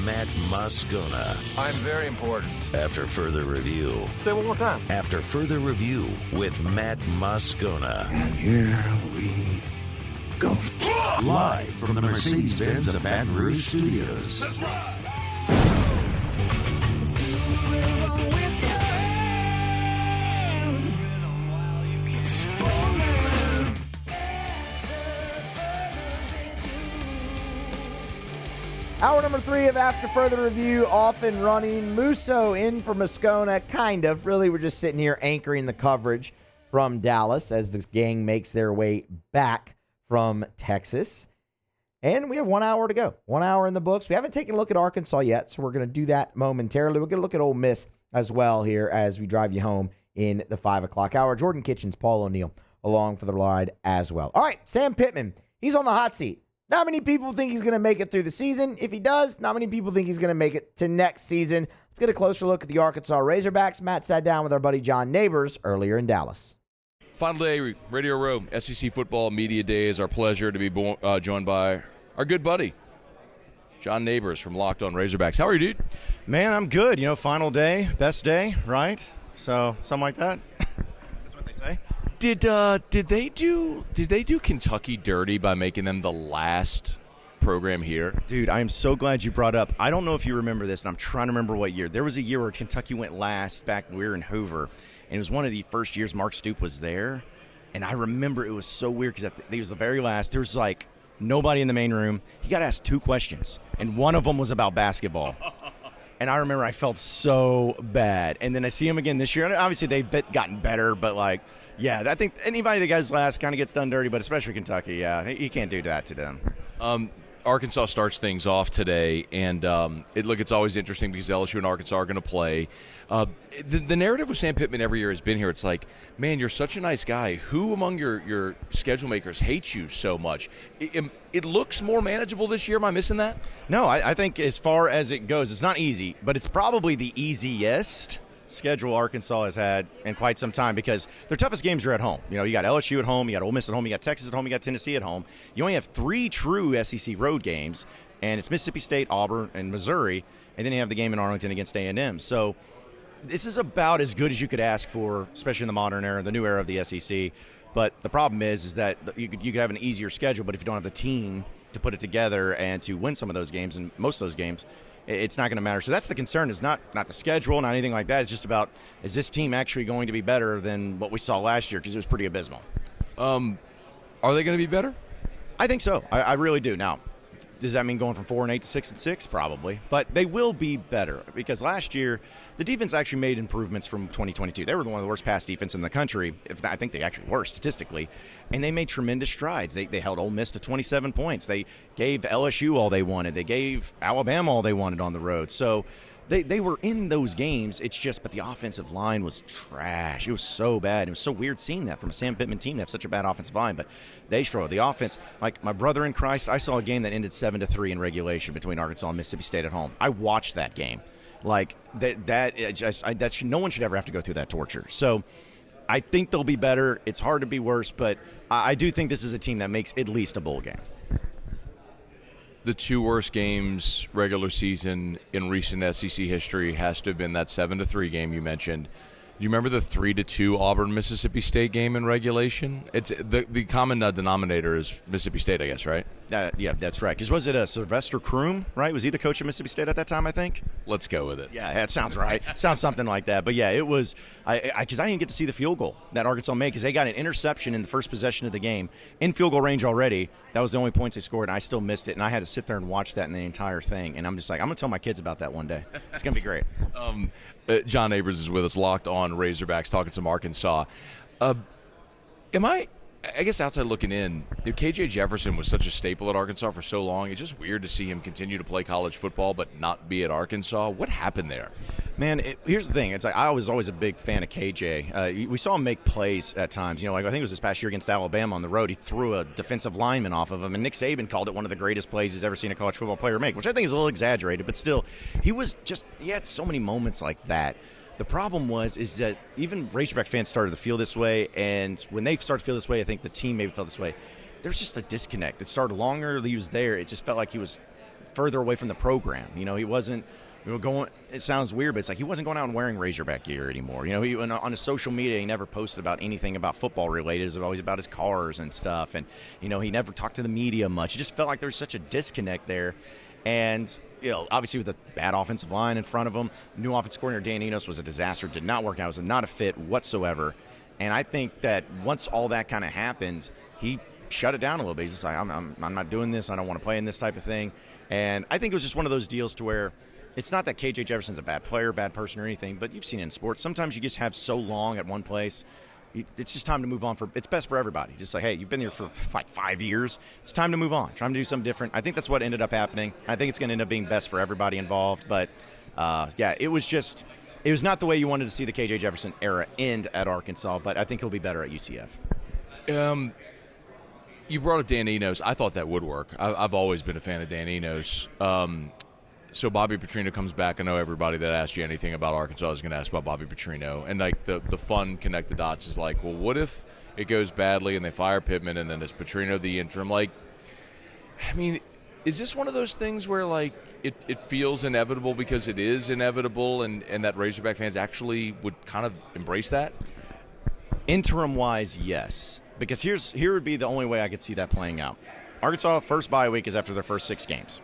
Matt Moscona. I'm very important. After further review. Say one more time. After further review with Matt Moscona. And here we go. Live from the Mercedes-Benz of Baton Rouge Studios. That's right. Hour number 3 of After Further Review off and running. Musso in for Moscona, kind of. Really, we're just sitting here anchoring the coverage from Dallas as this gang makes their way back from Texas. And we have 1 hour to go. 1 hour in the books. We haven't taken a look at Arkansas yet, so we're going to do that momentarily. We're going to look at Ole Miss as well here as we drive you home in the 5 o'clock hour. Jordan Kitchens, Paul O'Neill along for the ride as well. All right, Sam Pittman. He's on the hot seat. Not many people think he's going to make it through the season. If he does, not many people think he's going to make it to next season. Let's get a closer look at the Arkansas Razorbacks. Matt sat down with our buddy John Nabors earlier in Dallas. Final day, Radio Row, SEC Football Media Day. Is our pleasure to be joined by our good buddy, John Nabors from Locked On Razorbacks. How are you, dude? Man, I'm good. You know, final day, best day, right? So, something like that. That's what they say. Did they do Kentucky dirty by making them the last program here. Dude, I am so glad you brought up. I don't know if you remember this, and I'm trying to remember what year. There was a year where Kentucky went last back when we were in Hoover, and it was one of the first years Mark Stoops was there. And I remember it was so weird because he was the very last. There was like nobody in the main room. He got asked 2 questions, and one of them was about basketball. And I remember I felt so bad. And then I see him again this year. And obviously they've gotten better, but like, yeah, I think anybody that goes last kind of gets done dirty, but especially Kentucky, yeah, you can't do that to them. Arkansas starts things off today, and it's always interesting because LSU and Arkansas are going to play. The narrative with Sam Pittman every year has been here. It's like, man, you're such a nice guy. Who among your schedule makers hates you so much? It looks more manageable this year. Am I missing that? No, I think as far as it goes, it's not easy, but it's probably the easiest schedule Arkansas has had in quite some time because their toughest games are at home. You know, you got LSU at home, you got Ole Miss at home, you got Texas at home, you got Tennessee at home. You only have 3 true SEC road games, and it's Mississippi State, Auburn, and Missouri, and then you have the game in Arlington against A&M. So this is about as good as you could ask for, especially in the modern era, the new era of the SEC. But the problem is that you could have an easier schedule, but if you don't have the team to put it together and to win some of those games, and most of those games, it's not going to matter. So that's the concern, is not the schedule, not anything like that. It's just about, is this team actually going to be better than what we saw last year, because it was pretty abysmal. Are they going to be better? I think so. I really do. Now, does that mean going from 4-8 to 6-6? Probably. But they will be better, because last year the defense actually made improvements from 2022. They were one of the worst pass defense in the country. I think they actually were statistically. And they made tremendous strides. They held Ole Miss to 27 points. They gave LSU all they wanted. They gave Alabama all they wanted on the road. So they were in those games. It's just, but the offensive line was trash. It was so bad. It was so weird seeing that from a Sam Pittman team to have such a bad offensive line. But they struggled. The offense, like my brother in Christ, I saw a game that ended 7-3 in regulation between Arkansas and Mississippi State at home. I watched that game. Like no one should ever have to go through that torture. So I think they'll be better. It's hard to be worse, but I do think this is a team that makes at least a bowl game. The 2 worst games regular season in recent SEC history has to have been that 7-3 game you mentioned. Do you remember the 3-2 Auburn Mississippi State game in regulation? It's the common denominator is Mississippi State, I guess, right? Yeah, that's right. Because was it Sylvester Croom, right? Was he the coach of Mississippi State at that time, I think? Let's go with it. Yeah, that sounds right. Sounds something like that. But, yeah, it was because I didn't get to see the field goal that Arkansas made, because they got an interception in the first possession of the game in field goal range already. That was the only points they scored, and I still missed it. And I had to sit there and watch that in the entire thing. And I'm just like, I'm going to tell my kids about that one day. It's going to be great. John Nabors is with us, locked on Razorbacks, talking some Arkansas. I guess outside looking in, KJ Jefferson was such a staple at Arkansas for so long. It's just weird to see him continue to play college football but not be at Arkansas. What happened there? Man, here's the thing. It's like I was always a big fan of KJ. We saw him make plays at times. You know, like I think it was this past year against Alabama on the road. He threw a defensive lineman off of him, and Nick Saban called it one of the greatest plays he's ever seen a college football player make, which I think is a little exaggerated, but still, he had so many moments like that. The problem is that even Razorback fans started to feel this way, and when they started to feel this way, I think the team maybe felt this way. There's just a disconnect. It started longer he was there. It just felt like he was further away from the program. You know, he wasn't going. It sounds weird, but it's like he wasn't going out and wearing Razorback gear anymore. You know, on his social media, he never posted about anything about football related. It was always about his cars and stuff, and you know, he never talked to the media much. It just felt like there was such a disconnect there. And, you know, obviously with a bad offensive line in front of him, new offensive coordinator Dan Enos was a disaster, did not work out, was not a fit whatsoever. And I think that once all that kind of happened, he shut it down a little bit. He's just like, I'm not doing this. I don't want to play in this type of thing. And I think it was just one of those deals to where it's not that KJ Jefferson's a bad player, bad person or anything, but you've seen it in sports. Sometimes you just have so long at one place. It's just time to move on. It's best for everybody. Just like, hey, you've been here for like 5 years. It's time to move on. Trying to do something different. I think that's what ended up happening. I think it's going to end up being best for everybody involved. But, yeah, it was not the way you wanted to see the KJ Jefferson era end at Arkansas, but I think he'll be better at UCF. You brought up Dan Enos. I thought that would work. I've always been a fan of Dan Enos. So Bobby Petrino comes back. I know everybody that asked you anything about Arkansas is going to ask about Bobby Petrino. And, like, the fun connect the dots is like, well, what if it goes badly and they fire Pittman and then it's Petrino the interim? Like, I mean, is this one of those things where, like, it feels inevitable because it is inevitable and that Razorback fans actually would kind of embrace that? Interim-wise, yes. Because here would be the only way I could see that playing out. Arkansas first bye week is after their first 6 games.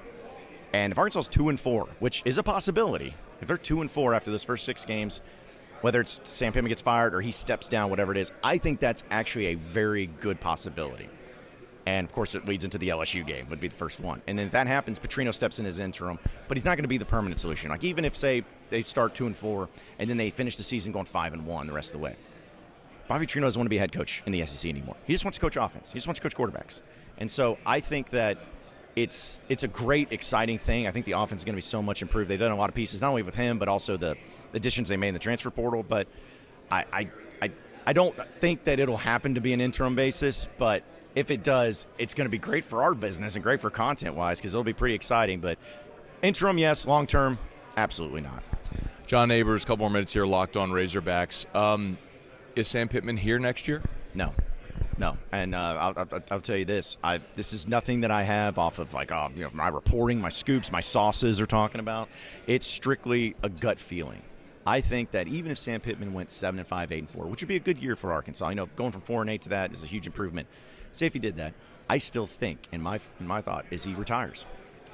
And if Arkansas is 2-4, which is a possibility, if they're 2-4 after those first 6 games, whether it's Sam Pittman gets fired or he steps down, whatever it is, I think that's actually a very good possibility. And, of course, it leads into the LSU game, would be the first one. And then if that happens, Petrino steps in as interim, but he's not going to be the permanent solution. Like, even if, say, they start 2-4 and then they finish the season going 5-1 the rest of the way, Bobby Petrino doesn't want to be a head coach in the SEC anymore. He just wants to coach offense. He just wants to coach quarterbacks. And so I think that it's a great, exciting thing. I think the offense is going to be so much improved. They've done a lot of pieces, not only with him, but also the additions they made in the transfer portal. But I don't think that it'll happen to be an interim basis, but if it does, it's going to be great for our business and great for content-wise because it'll be pretty exciting. But interim, yes. Long-term, absolutely not. John Nabors, a couple more minutes here, Locked On Razorbacks. Is Sam Pittman here next year? No. And I'll tell you this. This is nothing that I have off of my reporting, my scoops, my sauces are talking about. It's strictly a gut feeling. I think that even if Sam Pittman went 7-5, 8-4, which would be a good year for Arkansas, going from 4-8 to that is a huge improvement. Say if he did that, I still think, in my thought, is he retires.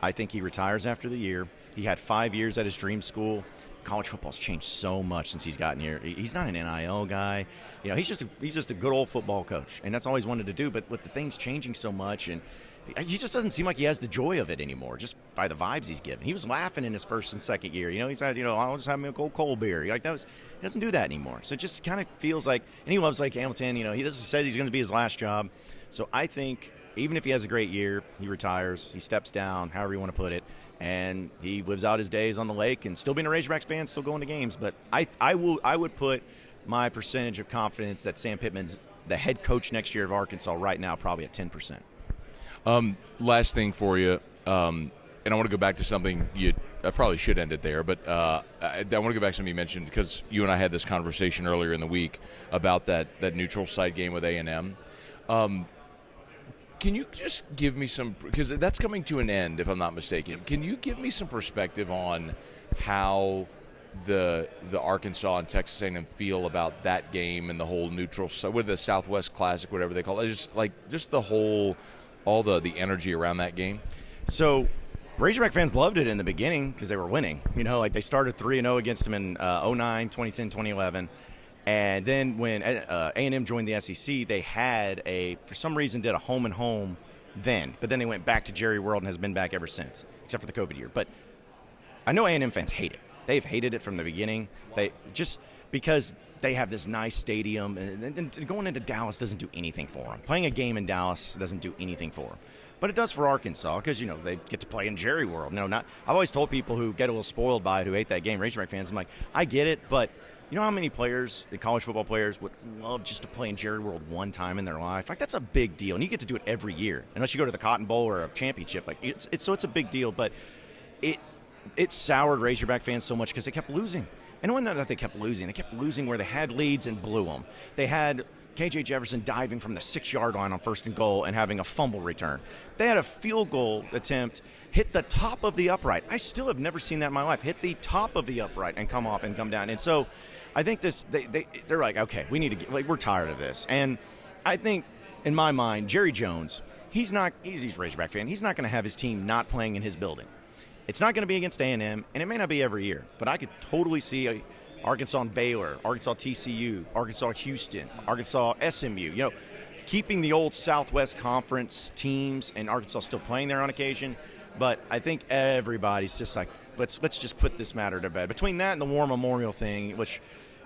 I think he retires after the year. He had 5 years at his dream school. College football's changed so much since he's gotten here. He's not an NIL guy. He's just a good old football coach, and that's all he's wanted to do. But with the things changing so much, and he just doesn't seem like he has the joy of it anymore, just by the vibes he's given. He was laughing in his first and second year. He said, I'll just have me a cold beer. He doesn't do that anymore. So it just kind of feels like, and he loves Hamilton. He said he's going to be his last job. So I think even if he has a great year, he retires, he steps down, however you want to put it, and he lives out his days on the lake and still being a Razorbacks fan, still going to games. But I would put my percentage of confidence that Sam Pittman's the head coach next year of Arkansas right now probably at 10%. Last thing for you, and I want to go back to something I probably should end it there, but I want to go back to something you mentioned because you and I had this conversation earlier in the week about that neutral site game with A&M. Can you just give me some – because that's coming to an end, if I'm not mistaken. Can you give me some perspective on how the Arkansas and Texas A&M feel about that game and the whole neutral – with the Southwest Classic, whatever they call it, just the whole – all the energy around that game? So Razorback fans loved it in the beginning because they were winning. They started 3-0 against them in 2009, 2010, 2011. And then when A&M joined the SEC, they had for some reason, did a home and home then. But then they went back to Jerry World and has been back ever since, except for the COVID year. But I know A&M fans hate it. They've hated it from the beginning. They just because they have this nice stadium, and going into Dallas doesn't do anything for them. Playing a game in Dallas doesn't do anything for them. But it does for Arkansas because, they get to play in Jerry World. I've always told people who get a little spoiled by it, who hate that game, Razorback fans, I'm like, I get it, but – you know how many players, the college football players, would love just to play in Jerry World one time in their life? That's a big deal, and you get to do it every year, unless you go to the Cotton Bowl or a championship. It's a big deal, but it soured Razorback fans so much because they kept losing. And it wasn't that they kept losing where they had leads and blew them. They had KJ Jefferson diving from the 6-yard line on 1st and goal and having a fumble return. They had a field goal attempt, hit the top of the upright. I still have never seen that in my life. Hit the top of the upright and come off and come down. And so I think they're like, okay, we need to we're tired of this. And I think in my mind, Jerry Jones, he's a Razorback fan. He's not going to have his team not playing in his building. It's not going to be against A&M, and it may not be every year, but I could totally see Arkansas and Baylor, Arkansas TCU, Arkansas Houston, Arkansas SMU, keeping the old Southwest Conference teams and Arkansas still playing there on occasion. But I think everybody's just like, let's just put this matter to bed. Between that and the War Memorial thing, which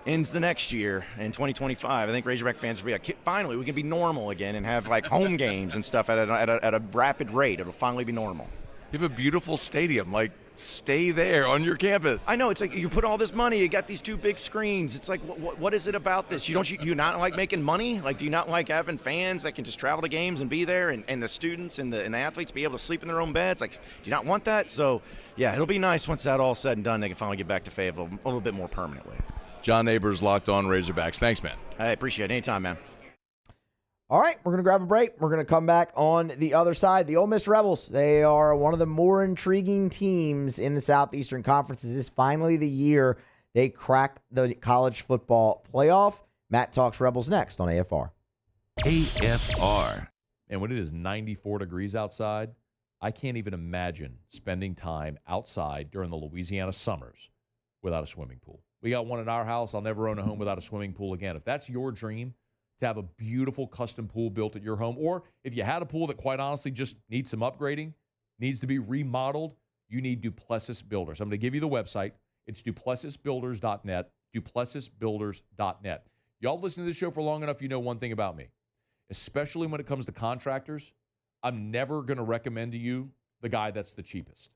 ends the next year in 2025, I think Razorback fans will be like, finally, we can be normal again and have home games and stuff at a rapid rate. It'll finally be normal. You have a beautiful stadium. Stay there on your campus. I know. It's like you put all this money. You got these 2 big screens. It's like, what is it about this? You not like making money? Do you not like having fans that can just travel to games and be there, and the students and the athletes be able to sleep in their own beds? Do you not want that? So, yeah, it'll be nice once that all said and done. They can finally get back to Fayetteville a little bit more permanently. John Nabors, Locked On Razorbacks. Thanks, man. I appreciate it. Anytime, man. All right, we're going to grab a break. We're going to come back on the other side. The Ole Miss Rebels, they are one of the more intriguing teams in the Southeastern Conference. This is finally the year they crack the college football playoff. Matt talks Rebels next on AFR. AFR. And when it is 94 degrees outside, I can't even imagine spending time outside during the Louisiana summers without a swimming pool. We got one at our house. I'll never own a home without a swimming pool again. If that's your dream, to have a beautiful custom pool built at your home, or if you had a pool that quite honestly just needs some upgrading, needs to be remodeled, you need Duplessis Builders. I'm going to give you the website. It's duplessisbuilders.net, duplessisbuilders.net. Y'all listen to this show for long enough, you know one thing about me. Especially when it comes to contractors, I'm never going to recommend to you the guy that's the cheapest.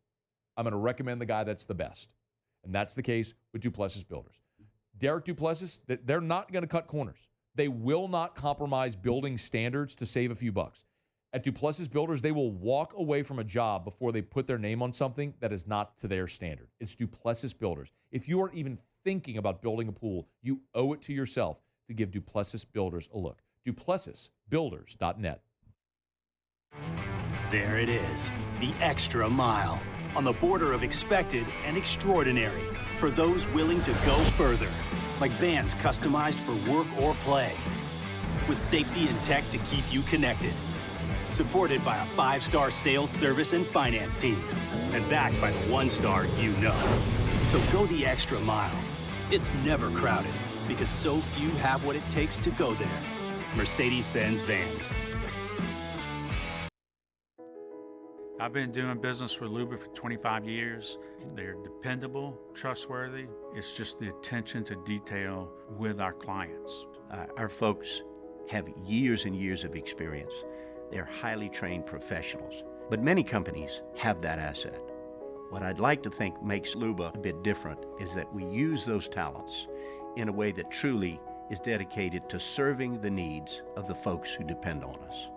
I'm going to recommend the guy that's the best. And that's the case with Duplessis Builders. Derek Duplessis, they're not going to cut corners. They will not compromise building standards to save a few bucks. At Duplessis Builders, they will walk away from a job before they put their name on something that is not to their standard. It's Duplessis Builders. If you aren't even thinking about building a pool, you owe it to yourself to give Duplessis Builders a look. DuplessisBuilders.net. There it is, the extra mile, on the border of expected and extraordinary, for those willing to go further, like vans customized for work or play, with safety and tech to keep you connected. Supported by a 5-star sales, service, and finance team, and backed by the 1-star you know. So go the extra mile. It's never crowded, because so few have what it takes to go there. Mercedes-Benz Vans. I've been doing business with Luba for 25 years. They're dependable, trustworthy. It's just the attention to detail with our clients. Our folks have years and years of experience. They're highly trained professionals. But many companies have that asset. What I'd like to think makes Luba a bit different is that we use those talents in a way that truly is dedicated to serving the needs of the folks who depend on us.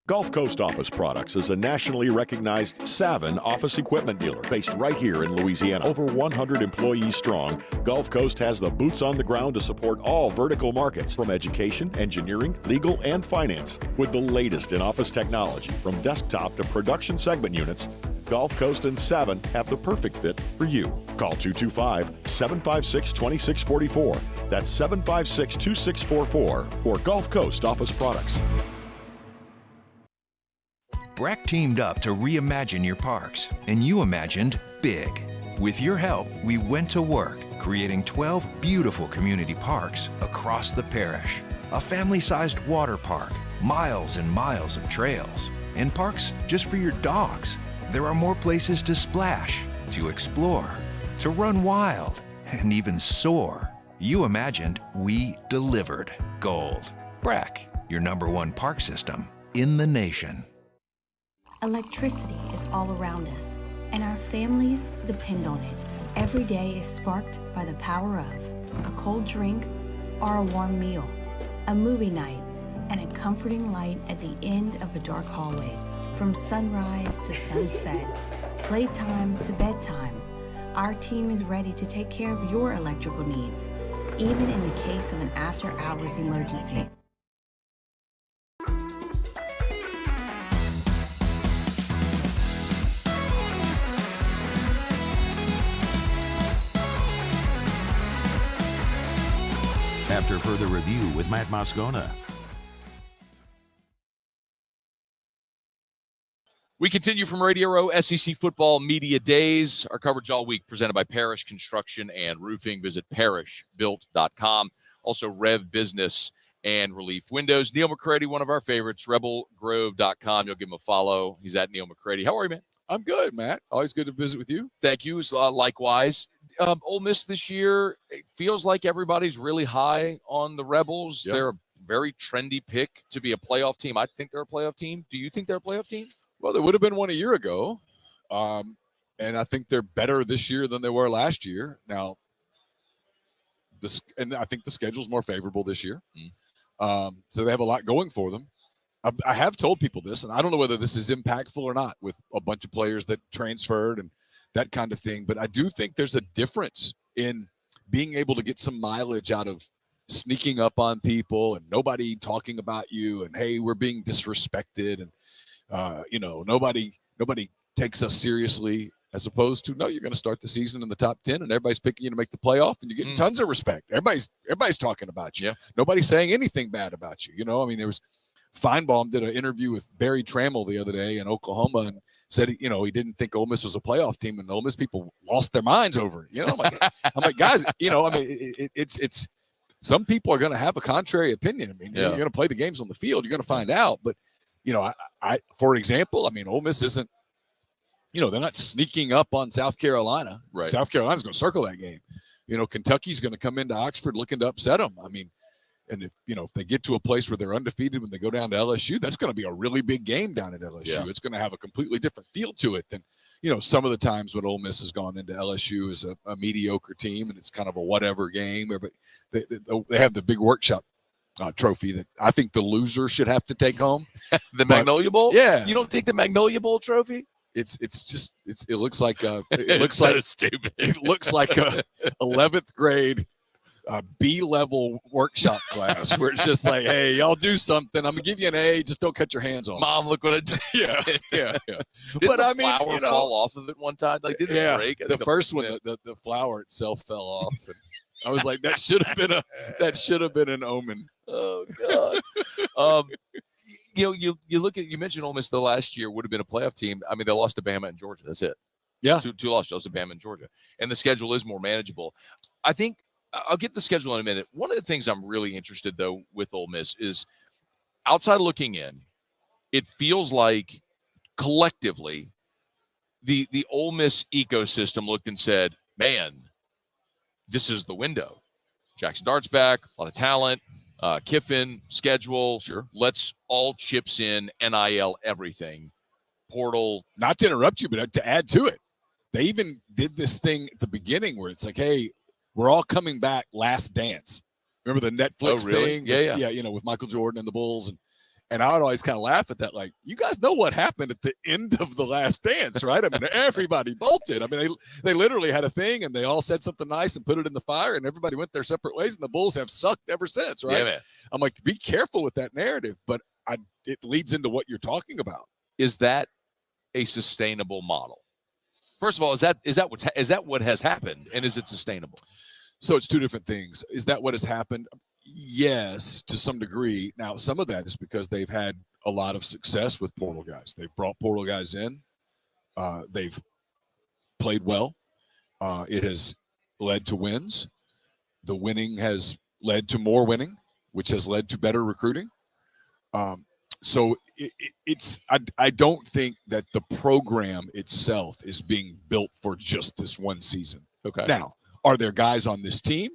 Gulf Coast Office Products is a nationally recognized Savin office equipment dealer based right here in Louisiana. Over 100 employees strong, Gulf Coast has the boots on the ground to support all vertical markets from education, engineering, legal, and finance. With the latest in office technology from desktop to production segment units, Gulf Coast and Savin have the perfect fit for you. Call 225-756-2644. That's 756-2644 for Gulf Coast Office Products. Breck teamed up to reimagine your parks, and you imagined big. With your help, we went to work, creating 12 beautiful community parks across the parish. A family-sized water park, miles and miles of trails, and parks just for your dogs. There are more places to splash, to explore, to run wild, and even soar. You imagined, we delivered. Gold. Breck, your #1 park system in the nation. Electricity is all around us, and our families depend on it. Every day is sparked by the power of a cold drink or a warm meal, a movie night, and a comforting light at the end of a dark hallway. From sunrise to sunset, playtime to bedtime, our team is ready to take care of your electrical needs, even in the case of an after-hours emergency. After further review with Matt Moscona. We continue from Radio Row SEC Football Media Days. Our coverage all week presented by Parish Construction and Roofing. Visit parishbuilt.com. Also, Rev Business and Relief Windows. Neal McCready, one of our favorites, rebelgrove.com. You'll give him a follow. He's at Neal McCready. How are you, man? I'm good, Matt. Always good to visit with you. Thank you. Likewise. Ole Miss this year, it feels like everybody's really high on the Rebels. Yep. They're a very trendy pick to be a playoff team. I think they're a playoff team. Do you think they're a playoff team? Well, they would have been one a year ago. And I think they're better this year than they were last year. Now, and I think the schedule's more favorable this year. So they have a lot going for them. I have told people this, and I don't know whether this is impactful or not with a bunch of players that transferred and that kind of thing, but I do think there's a difference in being able to get some mileage out of sneaking up on people and nobody talking about you and, hey, we're being disrespected and, nobody takes us seriously, as opposed to, no, you're going to start the season in the top 10 and everybody's picking you to make the playoff and you're getting tons of respect. Everybody's talking about you. Yeah. Nobody's saying anything bad about you. There was Feinbaum did an interview with Barry Trammell the other day in Oklahoma and said, he didn't think Ole Miss was a playoff team, and Ole Miss people lost their minds over it. I'm like, guys, it's some people are going to have a contrary opinion. You're going to play the games on the field. You're going to find out. But, I for example, Ole Miss isn't, they're not sneaking up on South Carolina. Right. South Carolina's going to circle that game. Kentucky's going to come into Oxford looking to upset them. And if they get to a place where they're undefeated when they go down to LSU, that's going to be a really big game down at LSU. Yeah. It's going to have a completely different feel to it than, some of the times when Ole Miss has gone into LSU as a mediocre team and it's kind of a whatever game. But they have the big workshop trophy that I think the loser should have to take home. The Magnolia Bowl? Yeah. You don't take the Magnolia Bowl trophy? It looks like stupid. It looks like a 11th grade B-level workshop class where it's just like, hey, y'all do something. I'm gonna give you an A. Just don't cut your hands off. Mom, look what I did. Yeah. But the flower fall off of it one time? Like, didn't it break? The first one, the flower itself fell off. And I was like, that should have been an omen. Oh God. You mentioned Ole Miss the last year would have been a playoff team. They lost to Bama and Georgia. That's it. Yeah. Two losses to Bama and Georgia. And the schedule is more manageable. I think I'll get the schedule in a minute. One of the things I'm really interested, though, with Ole Miss is outside looking in, it feels like collectively the Ole Miss ecosystem looked and said, man, this is the window. Jackson Dart's back, a lot of talent, Kiffin, schedule. Sure. Let's all chips in, NIL, everything. Portal. Not to interrupt you, but to add to it, they even did this thing at the beginning where it's like, hey, we're all coming back last dance. Remember the Netflix thing? Yeah. With Michael Jordan and the Bulls. And I would always kind of laugh at that. Like, you guys know what happened at the end of the last dance, right? Everybody bolted. They literally had a thing and they all said something nice and put it in the fire and everybody went their separate ways and the Bulls have sucked ever since, right? Yeah, man. I'm like, be careful with that narrative, but it leads into what you're talking about. Is that a sustainable model? First of all, is that what has happened, and is it sustainable? So it's two different things. Is that what has happened? Yes, to some degree. Now, some of that is because they've had a lot of success with portal guys. They've brought portal guys in. They've played well. It has led to wins. The winning has led to more winning, which has led to better recruiting. So I don't think that the program itself is being built for just this one season. Okay. Now, are there guys on this team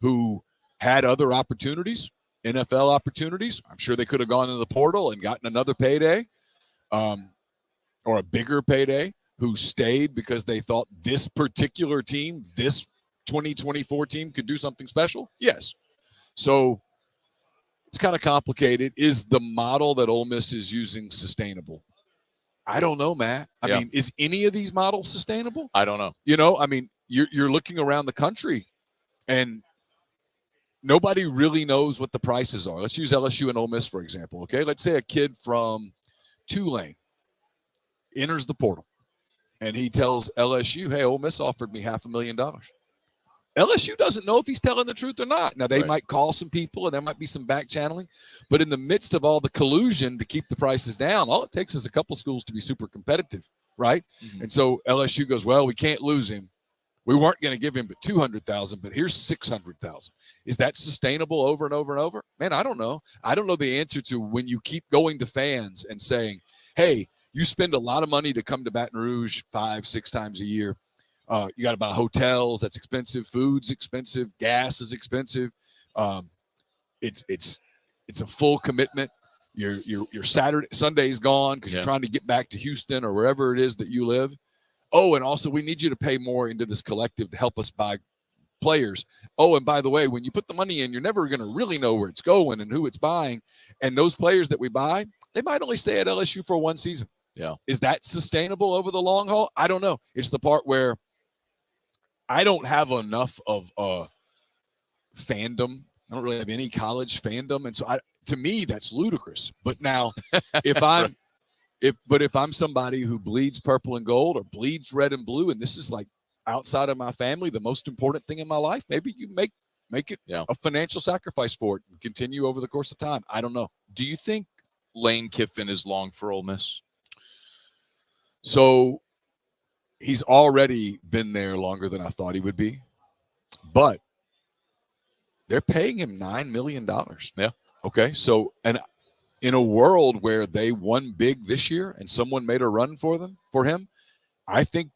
who had other opportunities, NFL opportunities? I'm sure they could have gone into the portal and gotten another payday or a bigger payday, who stayed because they thought this particular team, this 2024 team, could do something special? Yes. So it's kind of complicated. Is the model that Ole Miss is using sustainable? I don't know, Matt. I mean, is any of these models sustainable? I don't know. You're looking around the country and nobody really knows what the prices are. Let's use LSU and Ole Miss, for example. Okay. Let's say a kid from Tulane enters the portal and he tells LSU, hey, Ole Miss offered me $500,000. LSU doesn't know if he's telling the truth or not. Now, they might call some people and there might be some back channeling, but in the midst of all the collusion to keep the prices down, all it takes is a couple schools to be super competitive, right? Mm-hmm. And so LSU goes, well, we can't lose him. We weren't going to give him but $200,000, but here's $600,000. Is that sustainable over and over and over? Man, I don't know. I don't know the answer to when you keep going to fans and saying, hey, you spend a lot of money to come to Baton Rouge 5-6 times a year. You got to buy hotels. That's expensive. Food's expensive. Gas is expensive. It's a full commitment. Your Sunday's gone because you're trying to get back to Houston or wherever it is that you live. Oh, and also we need you to pay more into this collective to help us buy players. Oh, and by the way, when you put the money in, you're never going to really know where it's going and who it's buying. And those players that we buy, they might only stay at LSU for one season. Yeah. Is that sustainable over the long haul? I don't know. It's the part where I don't have enough of fandom. I don't really have any college fandom. And so to me, that's ludicrous. But now if I'm somebody who bleeds purple and gold or bleeds red and blue, and this is like outside of my family, the most important thing in my life, maybe you make it a financial sacrifice for it and continue over the course of time. I don't know. Do you think Lane Kiffin is long for Ole Miss? So he's already been there longer than I thought he would be, but they're paying him $9 million. Yeah. Okay. So, and in a world where they won big this year and someone made a run for him, I think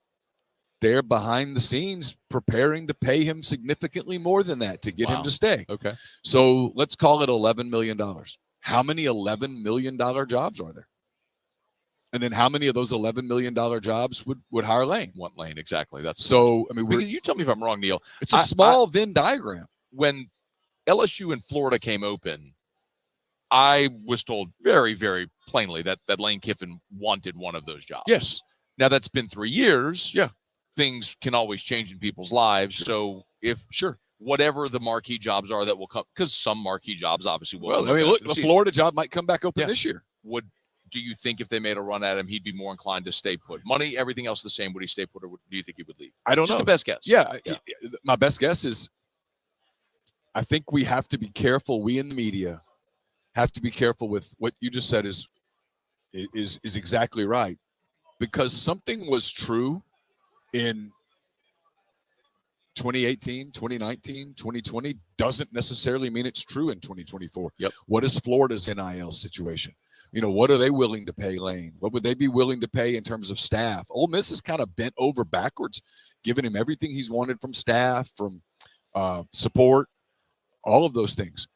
they're behind the scenes preparing to pay him significantly more than that to get him to stay. Okay. So let's call it $11 million. How many $11 million jobs are there? And then how many of those $11 million jobs would hire Lane? Want Lane, exactly. That's so. I mean, you tell me if I'm wrong, Neal. It's a small Venn diagram. When LSU and Florida came open, I was told very, very plainly that Lane Kiffin wanted one of those jobs. Yes. Now that's been 3 years. Yeah. Things can always change in people's lives. So whatever the marquee jobs are that will come, because some marquee jobs obviously will. Well, I mean, look, the Florida job might come back open this year. Do you think if they made a run at him, he'd be more inclined to stay put? Money, everything else the same. Would he stay put, or do you think he would leave? I don't know. Just the best guess. Yeah. My best guess is I think we have to be careful. We in the media have to be careful with what you just said is exactly right. Because something was true in 2018, 2019, 2020 doesn't necessarily mean it's true in 2024. Yep. What is Florida's NIL situation? What are they willing to pay Lane? What would they be willing to pay in terms of staff? Ole Miss is kind of bent over backwards, giving him everything he's wanted from staff, from support, all of those things.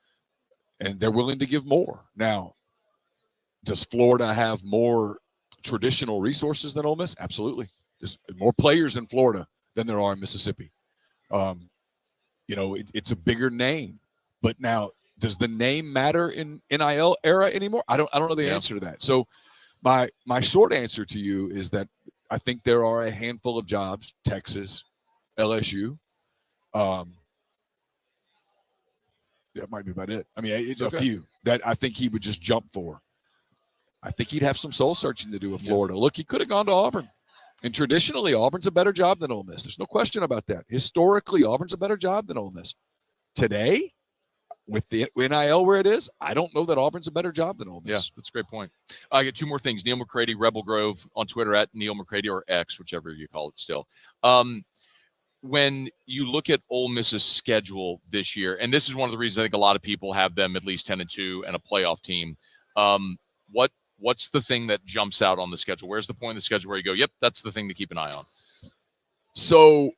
And they're willing to give more. Now, does Florida have more traditional resources than Ole Miss? Absolutely. There's more players in Florida than there are in Mississippi. It's a bigger name. But now, does the name matter in NIL era anymore? I don't know the answer to that. So my short answer to you is that I think there are a handful of jobs, Texas, LSU. That might be about it. I mean, it's a few that I think he would just jump for. I think he'd have some soul searching to do with Florida. Look, he could have gone to Auburn. And traditionally, Auburn's a better job than Ole Miss. There's no question about that. Historically, Auburn's a better job than Ole Miss. Today, with the NIL where it is, I don't know that Auburn's a better job than Ole Miss. Yeah, that's a great point. I get two more things. Neal McCready, Rebel Grove on Twitter at Neal McCready or X, whichever you call it still. When you look at Ole Miss's schedule this year, and this is one of the reasons I think a lot of people have them at least 10-2 and a playoff team. What's the thing that jumps out on the schedule? Where's the point in the schedule where you go, yep, that's the thing to keep an eye on? So,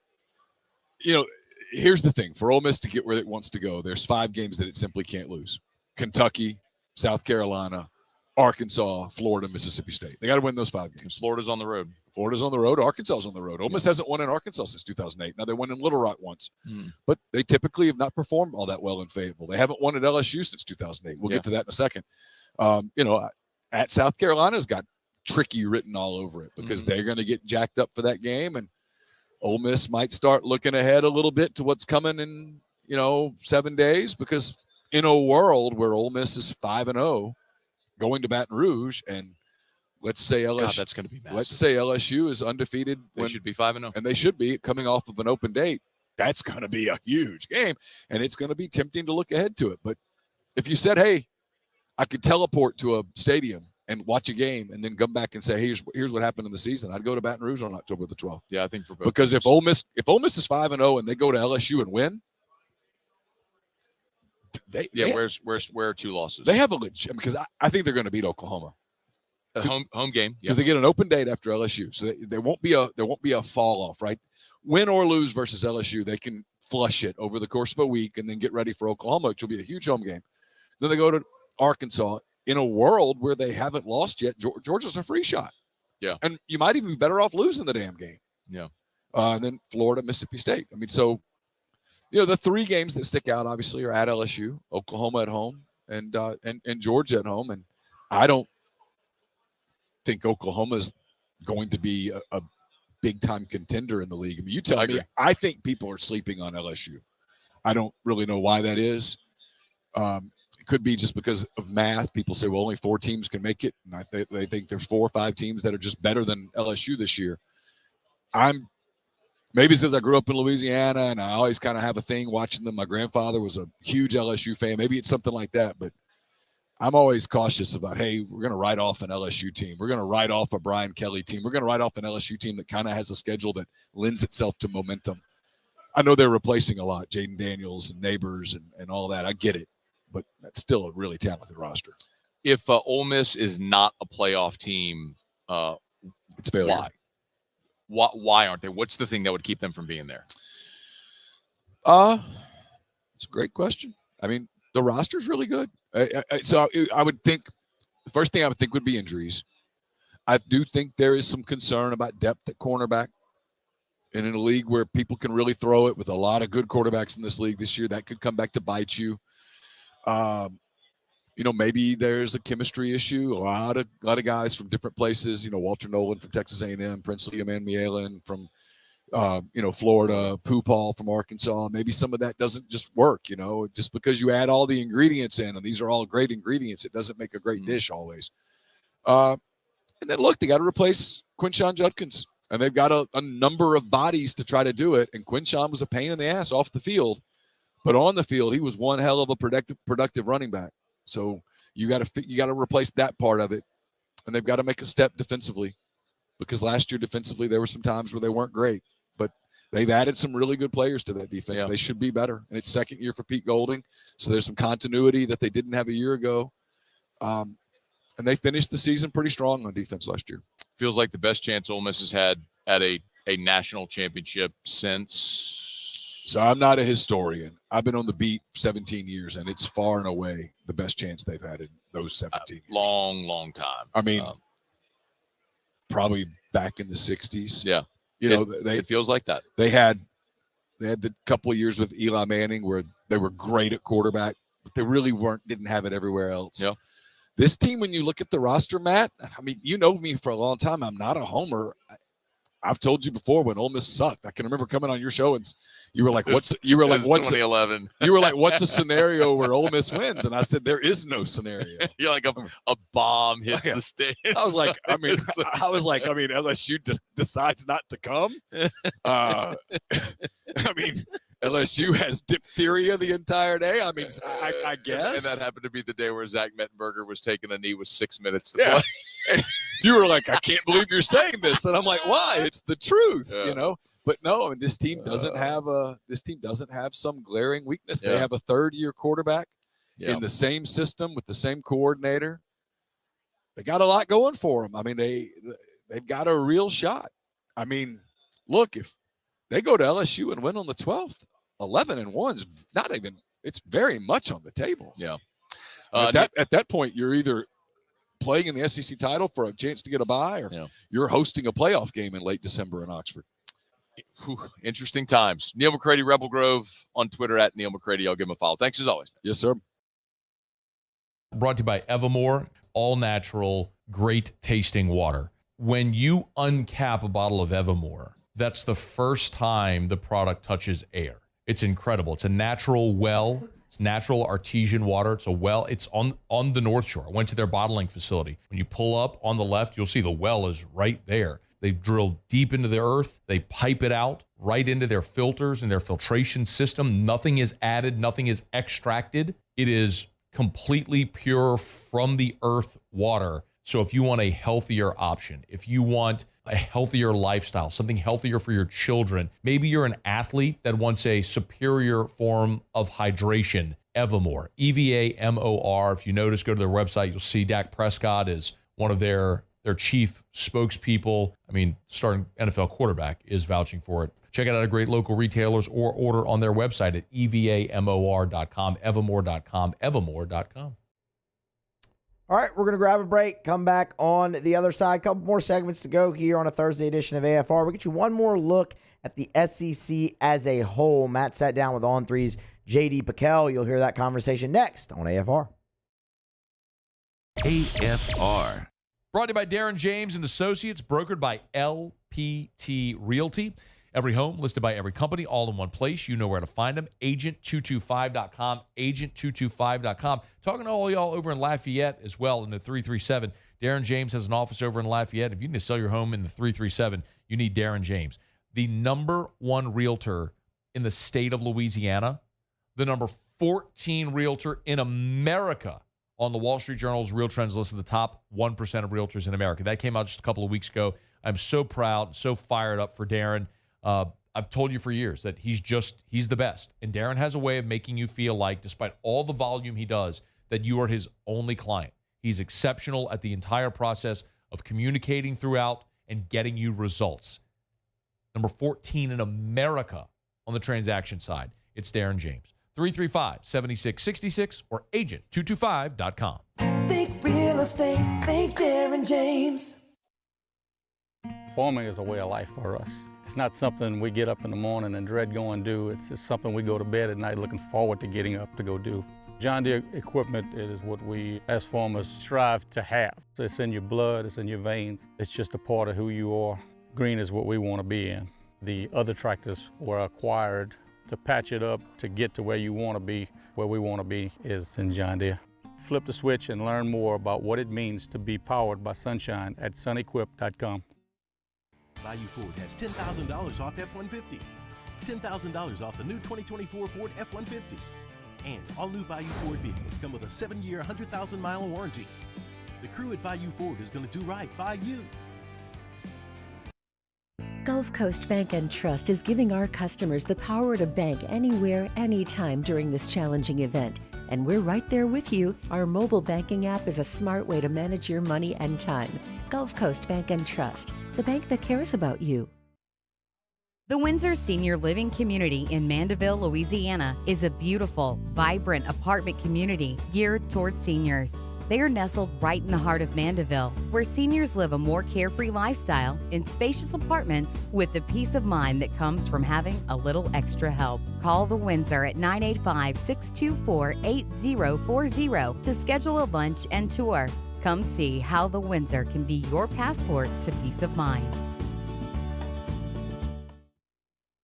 here's the thing. For Ole Miss to get where it wants to go, there's 5 games that it simply can't lose. Kentucky, South Carolina, Arkansas, Florida, Mississippi State. They got to win those 5 games. Florida's on the road. Florida's on the road. Arkansas's on the road. Ole Miss hasn't won in Arkansas since 2008. Now, they won in Little Rock once. But they typically have not performed all that well in Fayetteville. They haven't won at LSU since 2008. We'll get to that in a second. At South Carolina's got tricky written all over it because they're going to get jacked up for that game. And Ole Miss might start looking ahead a little bit to what's coming in, 7 days, because in a world where Ole Miss is 5-0 going to Baton Rouge, and let's say LSU, God, that's going to be massive. Let's say LSU is undefeated. They should be 5-0. And they should be coming off of an open date. That's going to be a huge game, and it's going to be tempting to look ahead to it. But if you said, hey, I could teleport to a stadium and watch a game and then come back and say, hey, here's what happened in the season, I'd go to Baton Rouge on October the 12th. Yeah, I think for both. Because if Ole Miss is 5-0 and they go to LSU and win, where are 2 losses? They have a legit, because I think they're going to beat Oklahoma. A home game. Because they get an open date after LSU. So there won't be a fall off, right? Win or lose versus LSU, they can flush it over the course of a week and then get ready for Oklahoma, which will be a huge home game. Then they go to Arkansas in a world where they haven't lost yet. Georgia's a free shot. Yeah. And you might even be better off losing the damn game. Yeah. And then Florida, Mississippi State. I mean, so, The three games that stick out obviously are at LSU, Oklahoma at home, and Georgia at home. And I don't think Oklahoma is going to be a big-time contender in the league. I mean, you tell me. I think people are sleeping on LSU. I don't really know why that is. It could be just because of math. People say, well, only 4 teams can make it. And they think there's 4 or 5 teams that are just better than LSU this year. Maybe it's because I grew up in Louisiana and I always kind of have a thing watching them. My grandfather was a huge LSU fan. Maybe it's something like that. But I'm always cautious about, hey, we're going to write off an LSU team. We're going to write off a Brian Kelly team. We're going to write off an LSU team that kind of has a schedule that lends itself to momentum. I know they're replacing a lot, Jaden Daniels and Nabors and all that. I get it. But that's still a really talented roster. If Ole Miss is not a playoff team, it's failure. Why aren't they? What's the thing that would keep them from being there? It's a great question. I mean, the roster's really good. So I would think the first thing I would think would be injuries. I do think there is some concern about depth at cornerback. And in a league where people can really throw it with a lot of good quarterbacks in this league this year, that could come back to bite you. Maybe there's a chemistry issue. A lot of guys from different places. Walter Nolan from Texas A&M, Prince Liam Mielin from Florida, Pooh from Arkansas. Maybe some of that doesn't just work. Just because you add all the ingredients in, and these are all great ingredients, it doesn't make a great dish always. And then look, they got to replace Quinshon Judkins, and they've got a number of bodies to try to do it. And Quinshon was a pain in the ass off the field. But on the field, he was one hell of a productive running back. So you got to replace that part of it, and they've got to make a step defensively, because last year defensively there were some times where they weren't great, but they've added some really good players to that defense. Yeah. They should be better, and it's second year for Pete Golding, so there's some continuity that they didn't have a year ago, and they finished the season pretty strong on defense last year. Feels like the best chance Ole Miss has had at a national championship since. So I'm not a historian. I've been on the beat 17 years, and it's far and away the best chance they've had in those 17 years. Long time. I mean, probably back in the 60s. Yeah. It feels like that. They had the couple of years with Eli Manning where they were great at quarterback, but they really didn't have it everywhere else. Yeah. This team, when you look at the roster, Matt, I mean, you know me for a long time. I'm not a homer. I've told you before when Ole Miss sucked. I can remember coming on your show and you were like, "What's 2011?" You were like, "What's a scenario where Ole Miss wins?" And I said, "There is no scenario." You're like a bomb hits the stage. I was like, LSU decides not to come. I mean, LSU has diphtheria the entire day. I mean, I guess. And that happened to be the day where Zach Mettenberger was taking a knee with 6 minutes to play. And you were like, I can't believe you're saying this. And I'm like, why? It's the truth, But no, I mean, this team doesn't have some glaring weakness. They have a third-year quarterback in the same system with the same coordinator. They got a lot going for them. I mean, they've got a real shot. I mean, look, if they go to LSU and win on the 12th, 11-1's not even. It's very much on the table. Yeah. At that point, you're either playing in the SEC title for a chance to get a bye, or you're hosting a playoff game in late December in Oxford. Interesting times. Neal McCready, Rebel Grove on Twitter at Neal McCready. I'll give him a follow. Thanks as always. Yes, sir. Brought to you by Evermore, all natural, great tasting water. When you uncap a bottle of Evermore, that's the first time the product touches air. It's incredible. It's a natural well. It's natural artesian water. It's a well. It's on the North Shore. I went to their bottling facility. When you pull up on the left, you'll see the well is right there. They've drilled deep into the earth. They pipe it out right into their filters and their filtration system. Nothing is added. Nothing is extracted. It is completely pure from the earth water. So if you want a healthier option, if you want a healthier lifestyle, something healthier for your children, maybe you're an athlete that wants a superior form of hydration, Evermore, EVAMOR. If you notice, go to their website, you'll see Dak Prescott is one of their chief spokespeople. I mean, starting NFL quarterback is vouching for it. Check it out at great local retailers or order on their website at EVAMOR.com, Evermore.com, Evermore.com. All right, we're going to grab a break, come back on the other side. A couple more segments to go here on a Thursday edition of AFR. We'll get you one more look at the SEC as a whole. Matt sat down with On3's J.D. Pickell. You'll hear that conversation next on AFR. AFR. Brought to you by Darren James and Associates, brokered by LPT Realty. Every home listed by every company, all in one place. You know where to find them. Agent225.com, agent225.com. Talking to all y'all over in Lafayette as well in the 337. Darren James has an office over in Lafayette. If you need to sell your home in the 337, you need Darren James. The number 1 realtor in the state of Louisiana, the number 14 realtor in America on the Wall Street Journal's Real Trends list of the top 1% of realtors in America. That came out just a couple of weeks ago. I'm so proud, so fired up for Darren. I've told you for years that he's the best. And Darren has a way of making you feel like, despite all the volume he does, that you are his only client. He's exceptional at the entire process of communicating throughout and getting you results. Number 14 in America on the transaction side. It's Darren James. 335-7666 or agent225.com. Think real estate, think Darren James. Farming is a way of life for us. It's not something we get up in the morning and dread going do. It's just something we go to bed at night looking forward to getting up to go do. John Deere equipment is what we as farmers strive to have. It's in your blood, it's in your veins. It's just a part of who you are. Green is what we want to be in. The other tractors were acquired to patch it up to get to where you want to be. Where we want to be is in John Deere. Flip the switch and learn more about what it means to be powered by sunshine at sunequip.com. Value Ford has $10,000 off F-150. $10,000 off the new 2024 Ford F-150. And all new Value Ford vehicles come with a 7-year, 100,000-mile warranty. The crew at Value Ford is going to do right by you. Gulf Coast Bank and Trust is giving our customers the power to bank anywhere, anytime during this challenging event. And we're right there with you. Our mobile banking app is a smart way to manage your money and time. Gulf Coast Bank and Trust, the bank that cares about you. The Windsor Senior Living Community in Mandeville, Louisiana is a beautiful, vibrant apartment community geared toward seniors. They are nestled right in the heart of Mandeville, where seniors live a more carefree lifestyle in spacious apartments with the peace of mind that comes from having a little extra help. Call the Windsor at 985-624-8040 to schedule a lunch and tour. Come see how the Windsor can be your passport to peace of mind.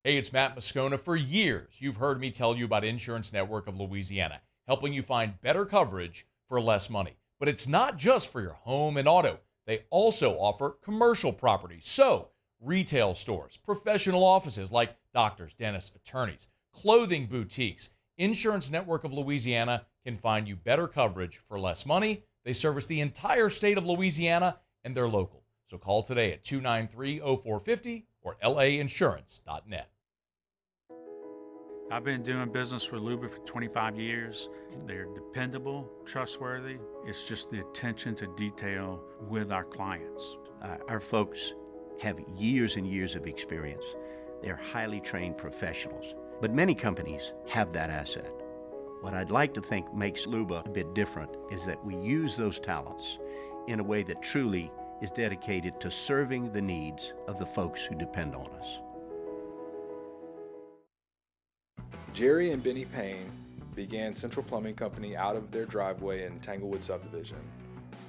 Hey, it's Matt Moscona. For years, you've heard me tell you about Insurance Network of Louisiana, helping you find better coverage for less money. But it's not just for your home and auto. They also offer commercial properties. So, retail stores, professional offices like doctors, dentists, attorneys, clothing boutiques. Insurance Network of Louisiana can find you better coverage for less money. They service the entire state of Louisiana, and they're local. So call today at 293-0450 or lainsurance.net. I've been doing business with Luba for 25 years. They're dependable, trustworthy. It's just the attention to detail with our clients. Our folks have years and years of experience. They're highly trained professionals, but many companies have that asset. What I'd like to think makes Luba a bit different is that we use those talents in a way that truly is dedicated to serving the needs of the folks who depend on us. Jerry and Benny Payne began Central Plumbing Company out of their driveway in Tanglewood subdivision.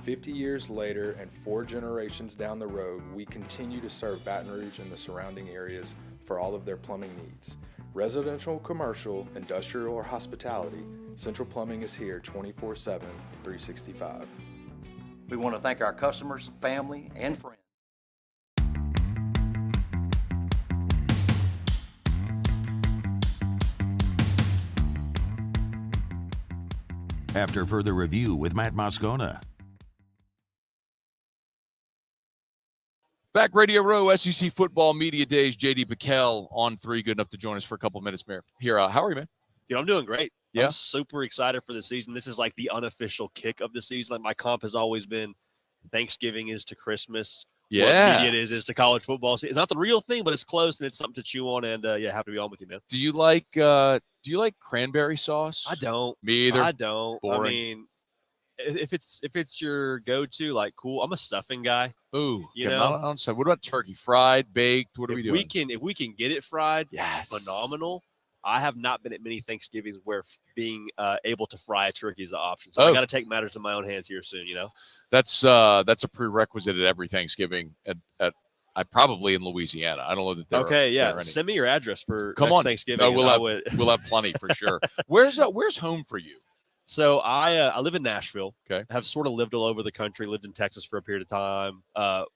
50 years later and 4 generations down the road, we continue to serve Baton Rouge and the surrounding areas for all of their plumbing needs. Residential, commercial, industrial, or hospitality, Central Plumbing is here 24/7, 365. We want to thank our customers, family, and friends. After further review with Matt Moscona. Back Radio Row, SEC Football Media Days. J.D. Pickell on 3. Good enough to join us for a couple of minutes, Mayor. Here, how are you, man? Dude, I'm doing great. Yeah. I'm super excited for the season. This is like the unofficial kick of the season. Like my comp has always been Thanksgiving is to Christmas. Yeah. What media is to college football. It's not the real thing, but it's close and it's something to chew on. And yeah, happy to be on with you, man. Do you like cranberry sauce? I don't. Me either. I don't. Boring. I mean, if it's your go-to, like, cool. I'm a stuffing guy. Ooh, you know. What about turkey? Fried, baked? What are we doing? If we can get it fried, yes, phenomenal. I have not been at many Thanksgivings where being able to fry a turkey is an option. So I got to take matters in my own hands here soon. That's a prerequisite at every Thanksgiving at I probably in Louisiana. I don't know that there. Okay, there are any. Send me your address for Come next on Thanksgiving. we'll have plenty for sure. Where's home for you? So I live in Nashville. Okay. Have sort of lived all over the country. Lived in Texas for a period of time.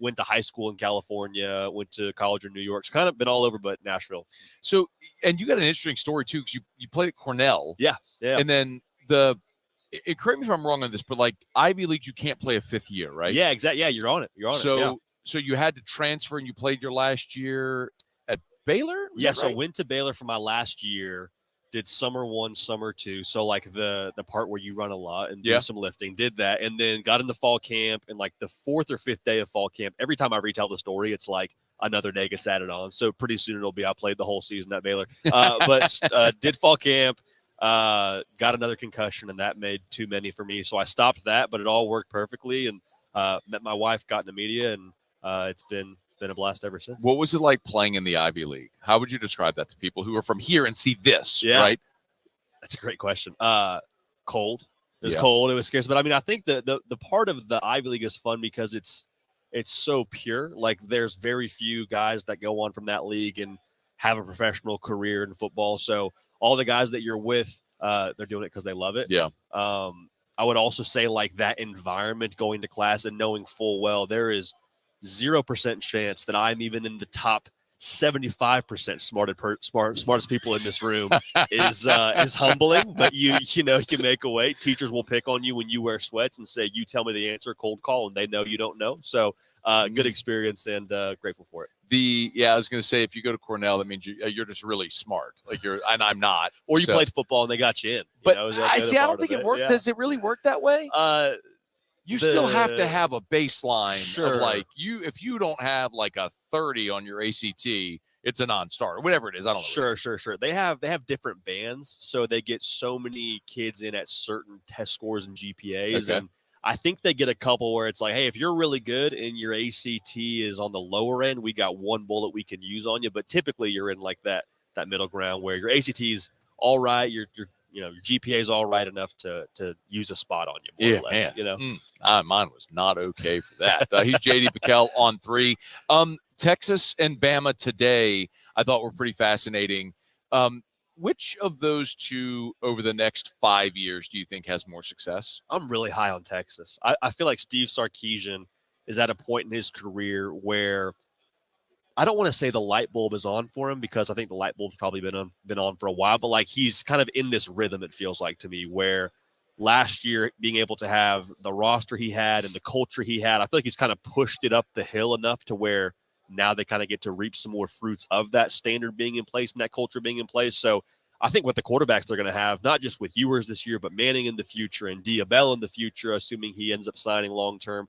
Went to high school in California. Went to college in New York. So kind of been all over, but Nashville. So, and you got an interesting story too, because you played at Cornell. Yeah. And then correct me if I'm wrong on this, but like Ivy League, you can't play a fifth year, right? Yeah, exactly. Yeah, you're on it. So you had to transfer, and you played your last year at Baylor. So I went to Baylor for my last year. Did summer 1, summer 2. So like the part where you run a lot and do some lifting, did that. And then got into fall camp, and like the 4th or 5th day of fall camp, every time I retell the story, it's like another day gets added on. So pretty soon it'll be, I played the whole season at Baylor, but did fall camp, got another concussion, and that made too many for me. So I stopped that, but it all worked perfectly, and met my wife, got into media, and it's been a blast ever since. What was it like playing in the Ivy League? How would you describe that to people who are from here and see this, right? That's a great question. Cold. It was cold. It was scarce. But I mean, I think the part of the Ivy League is fun because it's so pure. Like there's very few guys that go on from that league and have a professional career in football. So all the guys that you're with, they're doing it because they love it. Yeah. I would also say like that environment, going to class and knowing full well there is 0% chance that I'm even in the top 75% smartest people in this room is humbling, but you make a way. Teachers will pick on you when you wear sweats and say, you tell me the answer, cold call, and they know you don't know. So good experience, and grateful for it. I was going to say, if you go to Cornell, that means you're just really smart. Like and I'm not. Or you played football and they got you in. But I don't think it worked. Yeah. Does it really work that way? You still have to have a baseline of like if you don't have like a 30 on your ACT, it's a non-starter, whatever it is. I don't know. Sure. They have different bands, so they get so many kids in at certain test scores and GPAs, and I think they get a couple where it's like, hey, if you're really good and your ACT is on the lower end, we got one bullet we can use on you. But typically, you're in like that middle ground where your ACT is all right, your GPA is all right enough to use a spot on you, more or less, mine was not okay for that. He's JD Pickell on 3. Texas and Bama today, I thought were pretty fascinating. Which of those two over the next 5 years do you think has more success? I'm really high on Texas. I feel like Steve Sarkisian is at a point in his career where I don't want to say the light bulb is on for him, because I think the light bulb's probably been on for a while, but like he's kind of in this rhythm, it feels like to me, where last year being able to have the roster he had and the culture he had, I feel like he's kind of pushed it up the hill enough to where now they kind of get to reap some more fruits of that standard being in place and that culture being in place. So I think with the quarterbacks they're going to have, not just with Ewers this year, but Manning in the future and Diabell in the future, assuming he ends up signing long-term,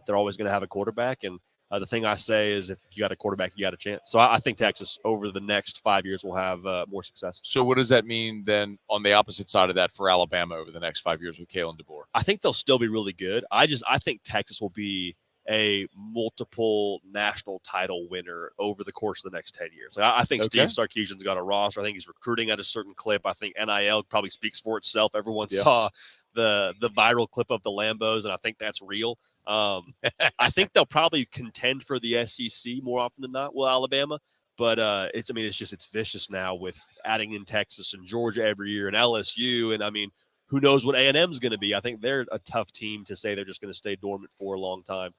they're always going to have a quarterback. And the thing I say is if you got a quarterback, you got a chance. So I think Texas over the next 5 years will have more success. So what does that mean then on the opposite side of that for Alabama over the next 5 years with Kalen DeBoer? I think they'll still be really good. I think Texas will be a multiple national title winner over the course of the next 10 years. I think Steve Sarkisian's got a roster. I think he's recruiting at a certain clip. I think NIL probably speaks for itself. Everyone saw the viral clip of the Lambos, and I think that's real. I think they'll probably contend for the SEC more often than not with Alabama. But it's vicious now with adding in Texas and Georgia every year and LSU. And I mean, who knows what A&M is going to be? I think they're a tough team to say they're just going to stay dormant for a long time.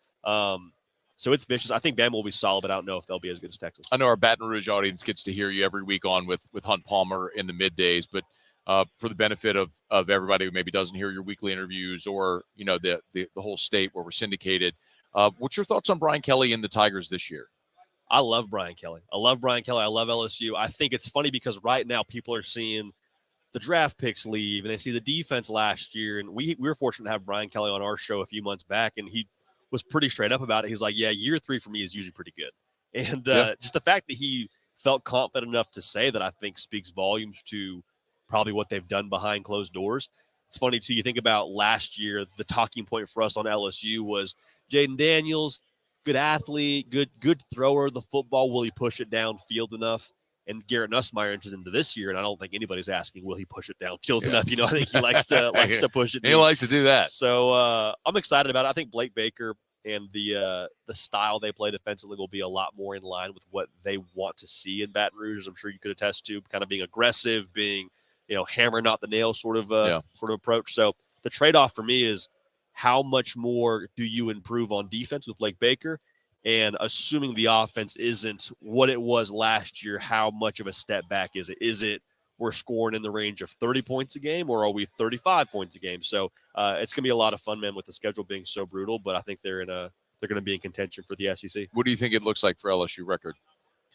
So it's vicious. I think Bama will be solid, but I don't know if they'll be as good as Texas. I know our Baton Rouge audience gets to hear you every week on with Hunt Palmer in the middays, but for the benefit of everybody who maybe doesn't hear your weekly interviews or, the whole state where we're syndicated, what's your thoughts on Brian Kelly and the Tigers this year? I love Brian Kelly. I love LSU. I think it's funny because right now people are seeing the draft picks leave and they see the defense last year. And we were fortunate to have Brian Kelly on our show a few months back, and he was pretty straight up about it. He's like, yeah, year 3 for me is usually pretty good. And just the fact that he felt confident enough to say that, I think speaks volumes to probably what they've done behind closed doors. It's funny, too. You think about last year, the talking point for us on LSU was Jaden Daniels, good athlete, good thrower of the football. Will he push it downfield enough? And Garrett Nussmeier enters into this year, and I don't think anybody's asking, will he push it downfield enough? I think he likes to push it. He likes to do that. So I'm excited about it. I think Blake Baker and the style they play defensively will be a lot more in line with what they want to see in Baton Rouge. I'm sure you could attest to kind of being aggressive, being hammer not the nail sort of approach. So the trade-off for me is how much more do you improve on defense with Blake Baker? And assuming the offense isn't what it was last year, how much of a step back is it? Is it we're scoring in the range of 30 points a game, or are we 35 points a game? So it's going to be a lot of fun, man, with the schedule being so brutal. But I think they're going to be in contention for the SEC. What do you think it looks like for LSU record?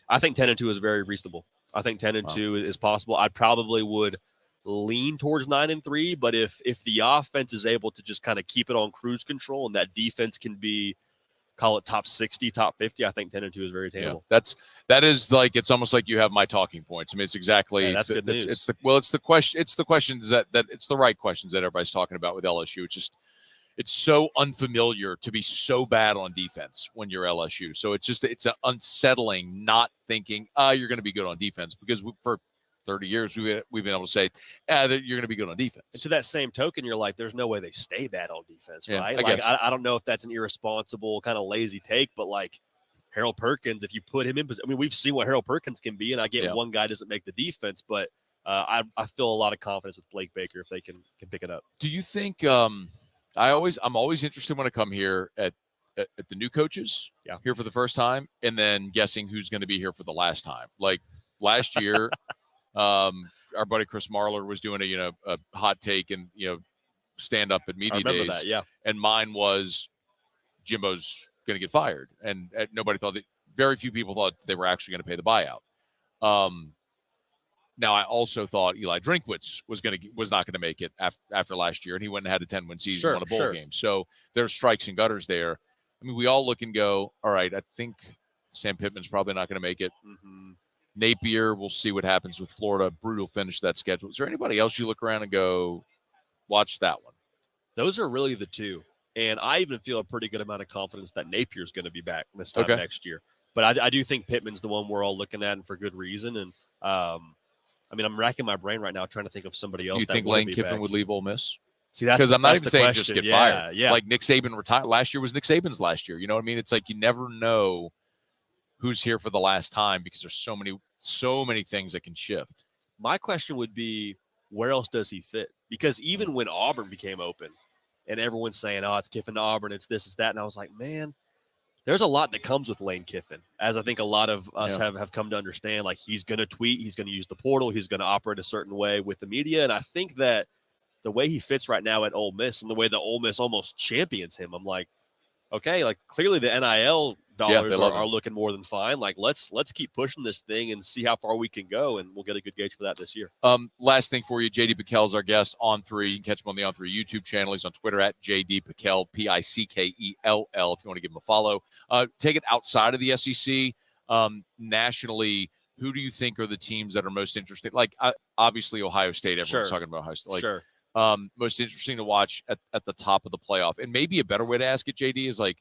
I think 10-2 is very reasonable. I think 10-2 is possible. I probably would lean towards 9-3, but if the offense is able to just kind of keep it on cruise control and that defense can be, call it top 60, top 50, I think 10-2 is very attainable. Yeah, that is like, it's almost like you have my talking points. I mean, it's exactly that's good news. It's the questions that it's the right questions that everybody's talking about with LSU. It's so unfamiliar to be so bad on defense when you're LSU. So it's an unsettling not thinking you're going to be good on defense, because for 30 years we've been able to say that you're going to be good on defense. And to that same token, you're like, there's no way they stay bad on defense, right? I guess. I don't know if that's an irresponsible kind of lazy take, but like Harold Perkins, if you put him in position, I mean, we've seen what Harold Perkins can be, and I get one guy doesn't make the defense, but I feel a lot of confidence with Blake Baker if they can pick it up. Do you think I'm always interested when I come here at the new coaches here for the first time, and then guessing who's going to be here for the last time. Like last year, our buddy Chris Marler was doing a hot take and stand up at media days. That, yeah. And mine was Jimbo's going to get fired, and nobody thought that. Very few people thought they were actually going to pay the buyout. Now I also thought Eli Drinkwitz was not going to make it after last year, and he went and had a 10-win season, won a bowl game. So there's strikes and gutters there. I mean, we all look and go, all right, I think Sam Pittman's probably not going to make it. Mm-hmm. Napier, we'll see what happens with Florida. Brutal finish to that schedule. Is there anybody else you look around and go, watch that one? Those are really the two. And I even feel a pretty good amount of confidence that Napier's going to be back this time next year. But I do think Pittman's the one we're all looking at, and for good reason. And I mean, I'm racking my brain right now trying to think of somebody else. Do you think Lane Kiffin would leave Ole Miss? See, that's because I'm not even saying question. Just get fired. Yeah. Like Nick Saban retired last year was Nick Saban's last year. You know what I mean? It's like you never know who's here for the last time because there's so many things that can shift. My question would be, where else does he fit? Because even when Auburn became open and everyone's saying, oh, it's Kiffin to Auburn, it's this, it's that. And I was like, man, there's a lot that comes with Lane Kiffin, as I think a lot of us have come to understand. Like, he's going to tweet, he's going to use the portal, he's going to operate a certain way with the media. And I think that the way he fits right now at Ole Miss and the way that Ole Miss almost champions him, I'm like, okay, like clearly the NIL dollars are looking more than fine. Like, let's keep pushing this thing and see how far we can go, and we'll get a good gauge for that this year. Last thing for you, JD Pickell is our guest on 3. You can catch him on the On 3 YouTube channel. He's on Twitter at JD Pickell, Pickell, if you want to give him a follow. Take it outside of the SEC. Nationally, who do you think are the teams that are most interesting? Like, obviously, Ohio State. Everyone's talking about Ohio State. Like, most interesting to watch at the top of the playoff. And maybe a better way to ask it, JD, is like,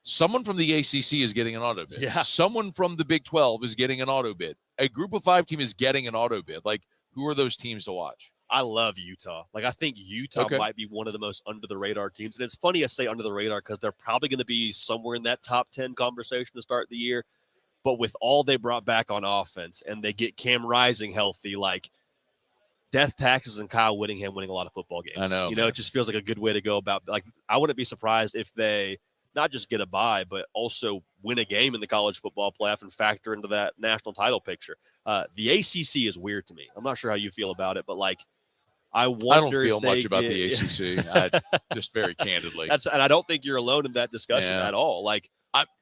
someone from the ACC is getting an auto bid. Yeah. Someone from the Big 12 is getting an auto bid. A group of 5 team is getting an auto bid. Like, who are those teams to watch? I love Utah. Like, I think Utah might be one of the most under-the-radar teams. And it's funny I say under the radar because they're probably going to be somewhere in that top 10 conversation to start the year. But with all they brought back on offense and they get Cam Rising healthy, like, Death Taxes and Kyle Whittingham winning a lot of football games. I know. You know, it just feels like a good way to go about. Like, I wouldn't be surprised if they not just get a bye, but also win a game in the college football playoff and factor into that national title picture. The ACC is weird to me. I'm not sure how you feel about it, but like, I don't feel much about the ACC. Just very candidly. And I don't think you're alone in that discussion at all. Like,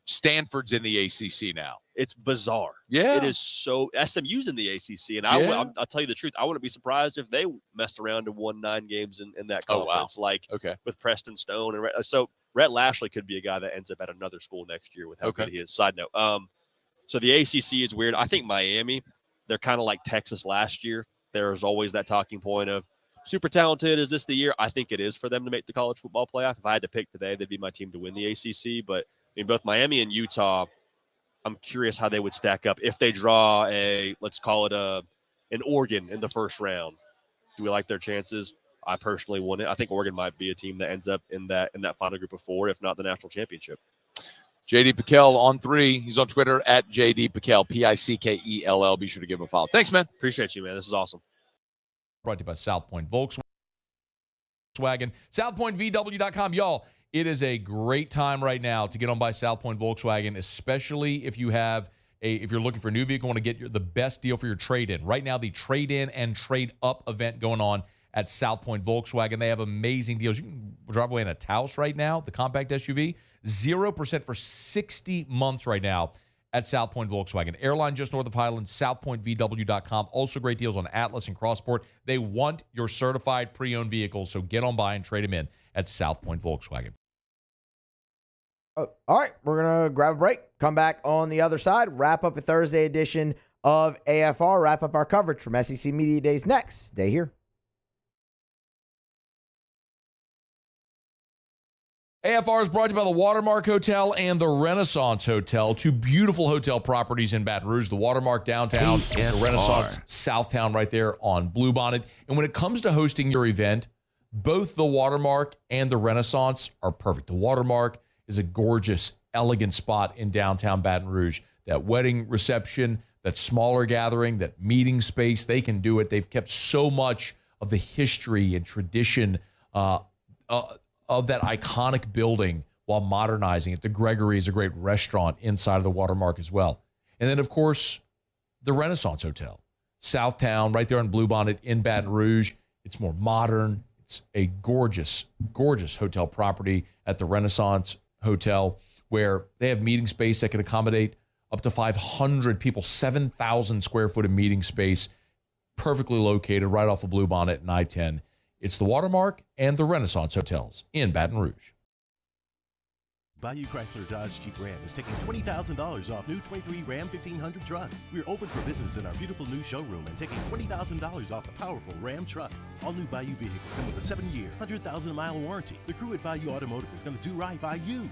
Stanford's in the ACC now. It's bizarre. Yeah. It is so. SMU's in the ACC. And I'll tell you the truth. I wouldn't be surprised if they messed around and won 9 games in that conference. Oh, wow. Like, with Preston Stone. And so Rhett Lashley could be a guy that ends up at another school next year with how good he is. Side note. So the ACC is weird. I think Miami, they're kind of like Texas last year. There's always that talking point of, super talented. Is this the year? I think it is for them to make the college football playoff. If I had to pick today, they'd be my team to win the ACC. But I mean, both Miami and Utah, I'm curious how they would stack up if they draw let's call it an Oregon in the first round. Do we like their chances? I personally wouldn't. I think Oregon might be a team that ends up in that final group of 4, if not the national championship. JD Pickell on 3. He's on Twitter at JD Pickell, Pickell. Be sure to give him a follow. Thanks, man. Appreciate you, man. This is awesome. Brought to you by South Point Volkswagen. SouthPointVW.com. Y'all, it is a great time right now to get on by South Point Volkswagen, especially if you have if you're looking for a new vehicle, want to get the best deal for your trade-in. Right now, the trade-in and trade-up event going on at South Point Volkswagen. They have amazing deals. You can drive away in a Taos right now, the compact SUV, 0% for 60 months right now at South Point Volkswagen. Airline just north of Highland, southpointvw.com. Also great deals on Atlas and Crossport. They want your certified pre-owned vehicles, so get on by and trade them in at South Point Volkswagen. All right, we're going to grab a break, come back on the other side, wrap up a Thursday edition of AFR, wrap up our coverage from SEC Media Days next. Stay here. AFR is brought to you by the Watermark Hotel and the Renaissance Hotel, 2 beautiful hotel properties in Baton Rouge, the Watermark downtown, AFR. the Renaissance Southtown right there on Bluebonnet. And when it comes to hosting your event, both the Watermark and the Renaissance are perfect. The Watermark is a gorgeous, elegant spot in downtown Baton Rouge. That wedding reception, that smaller gathering, that meeting space, they can do it. They've kept so much of the history and tradition of that iconic building while modernizing it. The Gregory is a great restaurant inside of the Watermark as well. And then, of course, the Renaissance Hotel, Southtown, right there on Bluebonnet in Baton Rouge. It's more modern. It's a gorgeous, gorgeous hotel property at the Renaissance Hotel where they have meeting space that can accommodate up to 500 people, 7,000 square foot of meeting space, perfectly located right off of Bluebonnet and I-10. It's the Watermark and the Renaissance Hotels in Baton Rouge. Bayou Chrysler Dodge Jeep Ram is taking $20,000 off new 23 Ram 1500 trucks. We're open for business in our beautiful new showroom and taking $20,000 off the powerful Ram truck. All new Bayou vehicles come with a 7-year, 100,000-mile warranty. The crew at Bayou Automotive is going to do right by you.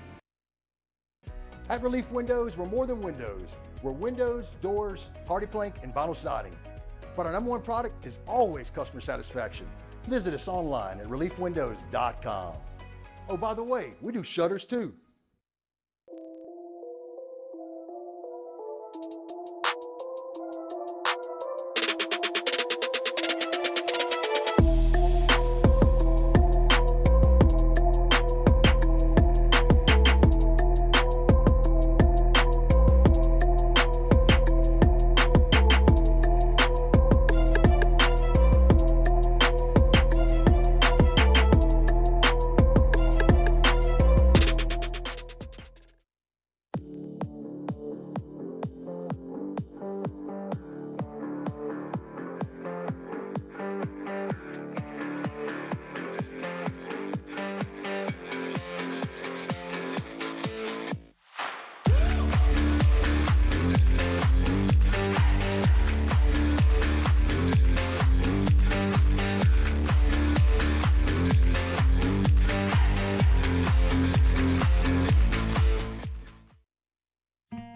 At Relief Windows, we're more than windows. We're windows, doors, hardy plank, and vinyl siding. But our #1 product is always customer satisfaction. Visit us online at reliefwindows.com. Oh, by the way, we do shutters too.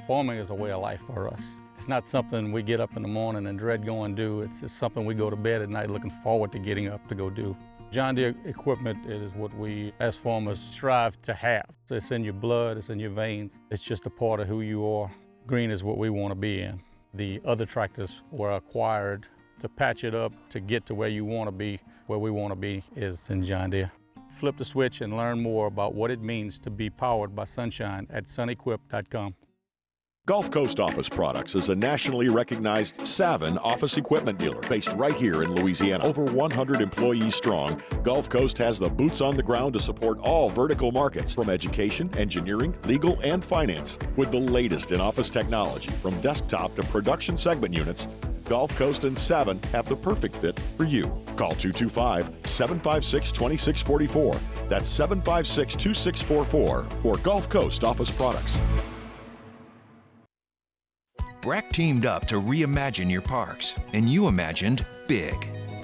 Farming is a way of life for us. It's not something we get up in the morning and dread going do. It's just something we go to bed at night looking forward to getting up to go do. John Deere equipment is what we as farmers strive to have. It's in your blood, it's in your veins. It's just a part of who you are. Green is what we want to be in. The other tractors were acquired to patch it up to get to where you want to be. Where we want to be is in John Deere. Flip the switch and learn more about what it means to be powered by sunshine at sunequip.com. Gulf Coast Office Products is a nationally recognized Savin office equipment dealer based right here in Louisiana. Over 100 employees strong, Gulf Coast has the boots on the ground to support all vertical markets from education, engineering, legal, and finance. With the latest in office technology from desktop to production segment units, Gulf Coast and Savin have the perfect fit for you. Call 225-756-2644. That's 756-2644 for Gulf Coast Office Products. Breck teamed up to reimagine your parks, and you imagined big.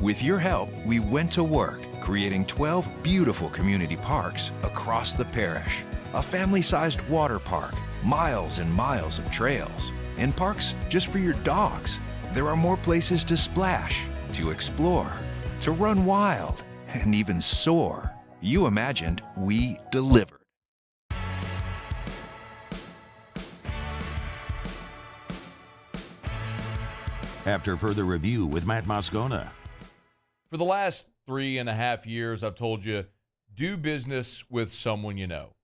With your help, we went to work, creating 12 beautiful community parks across the parish. A family-sized water park, miles and miles of trails, and parks just for your dogs. There are more places to splash, to explore, to run wild, and even soar. You imagined, we delivered. After further review with Matt Moscona. For the last 3.5 years, I've told you, do business with someone you know.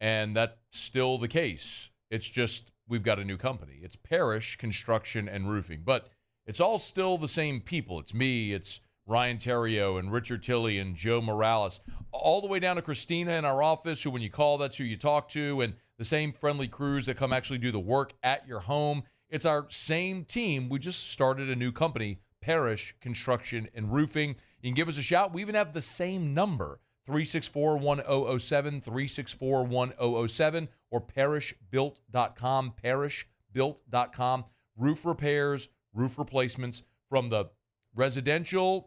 And that's still the case. It's just we've got a new company. It's Parish Construction and Roofing. But it's all still the same people. It's me, it's Ryan Terrio and Richard Tilley and Joe Morales, all the way down to Christina in our office, who when you call, that's who you talk to, and the same friendly crews that come actually do the work at your home. It's our same team. We just started a new company, Parish Construction and Roofing. You can give us a shout. We even have the same number, 364-1007, 364-1007, or parishbuilt.com, parishbuilt.com. Roof repairs, roof replacements, from the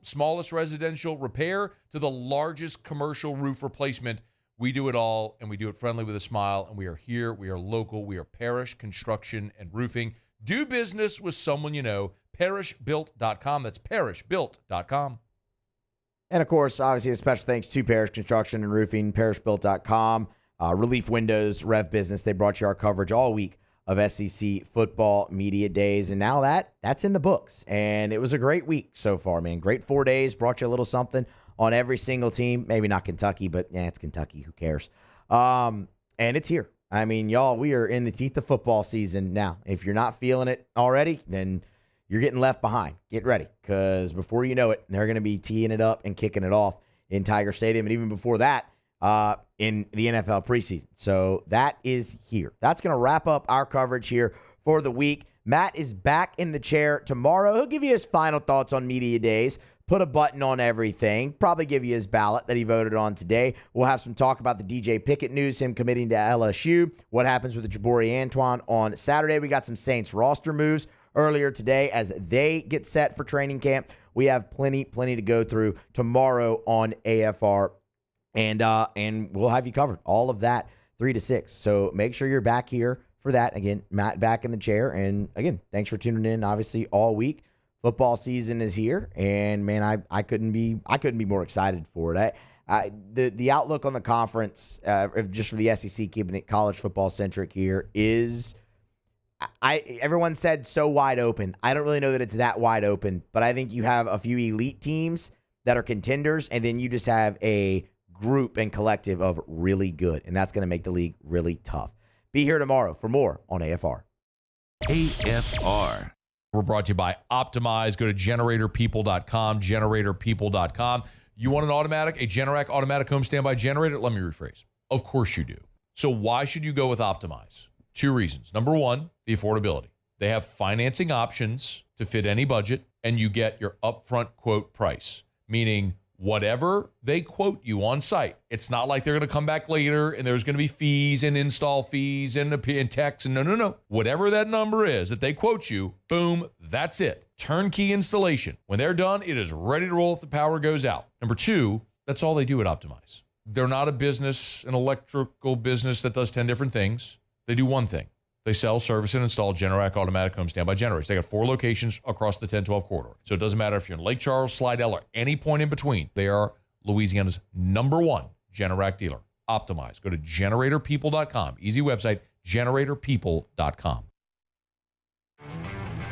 smallest residential repair to the largest commercial roof replacement. We do it all, and we do it friendly with a smile, and we are here. We are local. We are Parish Construction and Roofing. Do business with someone you know. Parishbuilt.com. That's parishbuilt.com. And, of course, obviously a special thanks to Parish Construction and Roofing, parishbuilt.com, Relief Windows, Rev Business. They brought you our coverage all week of SEC football media days. And now that's in the books. And it was a great week so far, man. Great 4 days. Brought you a little something on every single team. Maybe not Kentucky, but it's Kentucky. Who cares? And it's here. I mean, y'all, we are in the teeth of football season now. If you're not feeling it already, then you're getting left behind. Get ready, because before you know it, they're going to be teeing it up and kicking it off in Tiger Stadium. And even before that, in the NFL preseason. So that is here. That's going to wrap up our coverage here for the week. Matt is back in the chair tomorrow. He'll give you his final thoughts on media days, put a button on everything, probably give you his ballot that he voted on today. We'll have some talk about the DJ Pickett news, him committing to LSU, what happens with the Jabari Antoine on Saturday. We got some Saints roster moves earlier today as they get set for training camp. We have plenty to go through tomorrow on AFR, and we'll have you covered. All of that 3 to 6. So make sure you're back here for that. Again, Matt back in the chair. And again, thanks for tuning in, obviously, all week. Football season is here, and man, I couldn't be more excited for it. The outlook on the conference, just for the SEC, keeping it college football centric here, is everyone said so wide open. I don't really know that it's that wide open, but I think you have a few elite teams that are contenders, and then you just have a group and collective of really good, and that's going to make the league really tough. Be here tomorrow for more on AFR. AFR. We're brought to you by Optimize. Go to generatorpeople.com, generatorpeople.com. You want a Generac automatic home standby generator? Let me rephrase. Of course you do. So why should you go with Optimize? 2 reasons. Number 1, the affordability. They have financing options to fit any budget, and you get your upfront quote price, meaning whatever they quote you on site. It's not like they're going to come back later and there's going to be fees and install fees and techs. And no. Whatever that number is that they quote you, boom, that's it. Turnkey installation. When they're done, it is ready to roll if the power goes out. Number 2, that's all they do at Optimize. They're not an electrical business that does 10 different things. They do one thing. They sell, service, and install Generac automatic home standby generators. They got 4 locations across the 10-12 corridor. So it doesn't matter if you're in Lake Charles, Slidell, or any point in between. They are Louisiana's #1 Generac dealer. Optimize. Go to generatorpeople.com. Easy website, generatorpeople.com.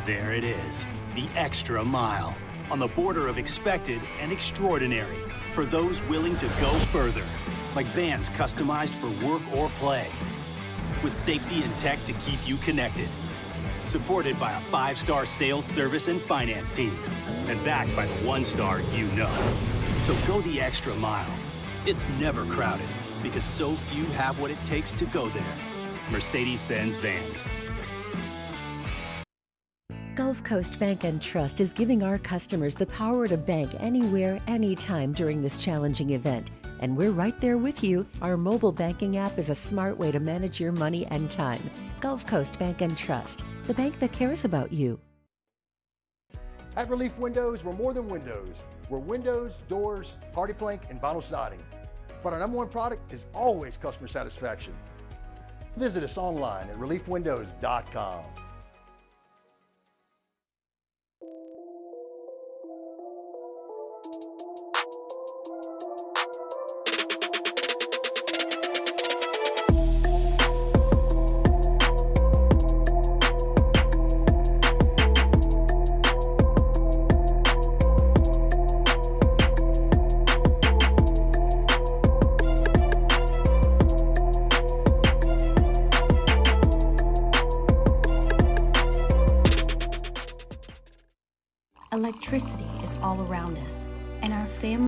There it is, the extra mile, on the border of expected and extraordinary, for those willing to go further, like vans customized for work or play, with safety and tech to keep you connected. Supported by a 5-star sales, service, and finance team. And backed by the 1-star you know. So go the extra mile. It's never crowded, because so few have what it takes to go there. Mercedes-Benz Vans. Gulf Coast Bank and Trust is giving our customers the power to bank anywhere, anytime during this challenging event. And we're right there with you. Our mobile banking app is a smart way to manage your money and time. Gulf Coast Bank and Trust, the bank that cares about you. At Relief Windows, we're more than windows. We're windows, doors, hardy plank, and vinyl siding. But our #1 product is always customer satisfaction. Visit us online at reliefwindows.com. Electricity is all around us, and our family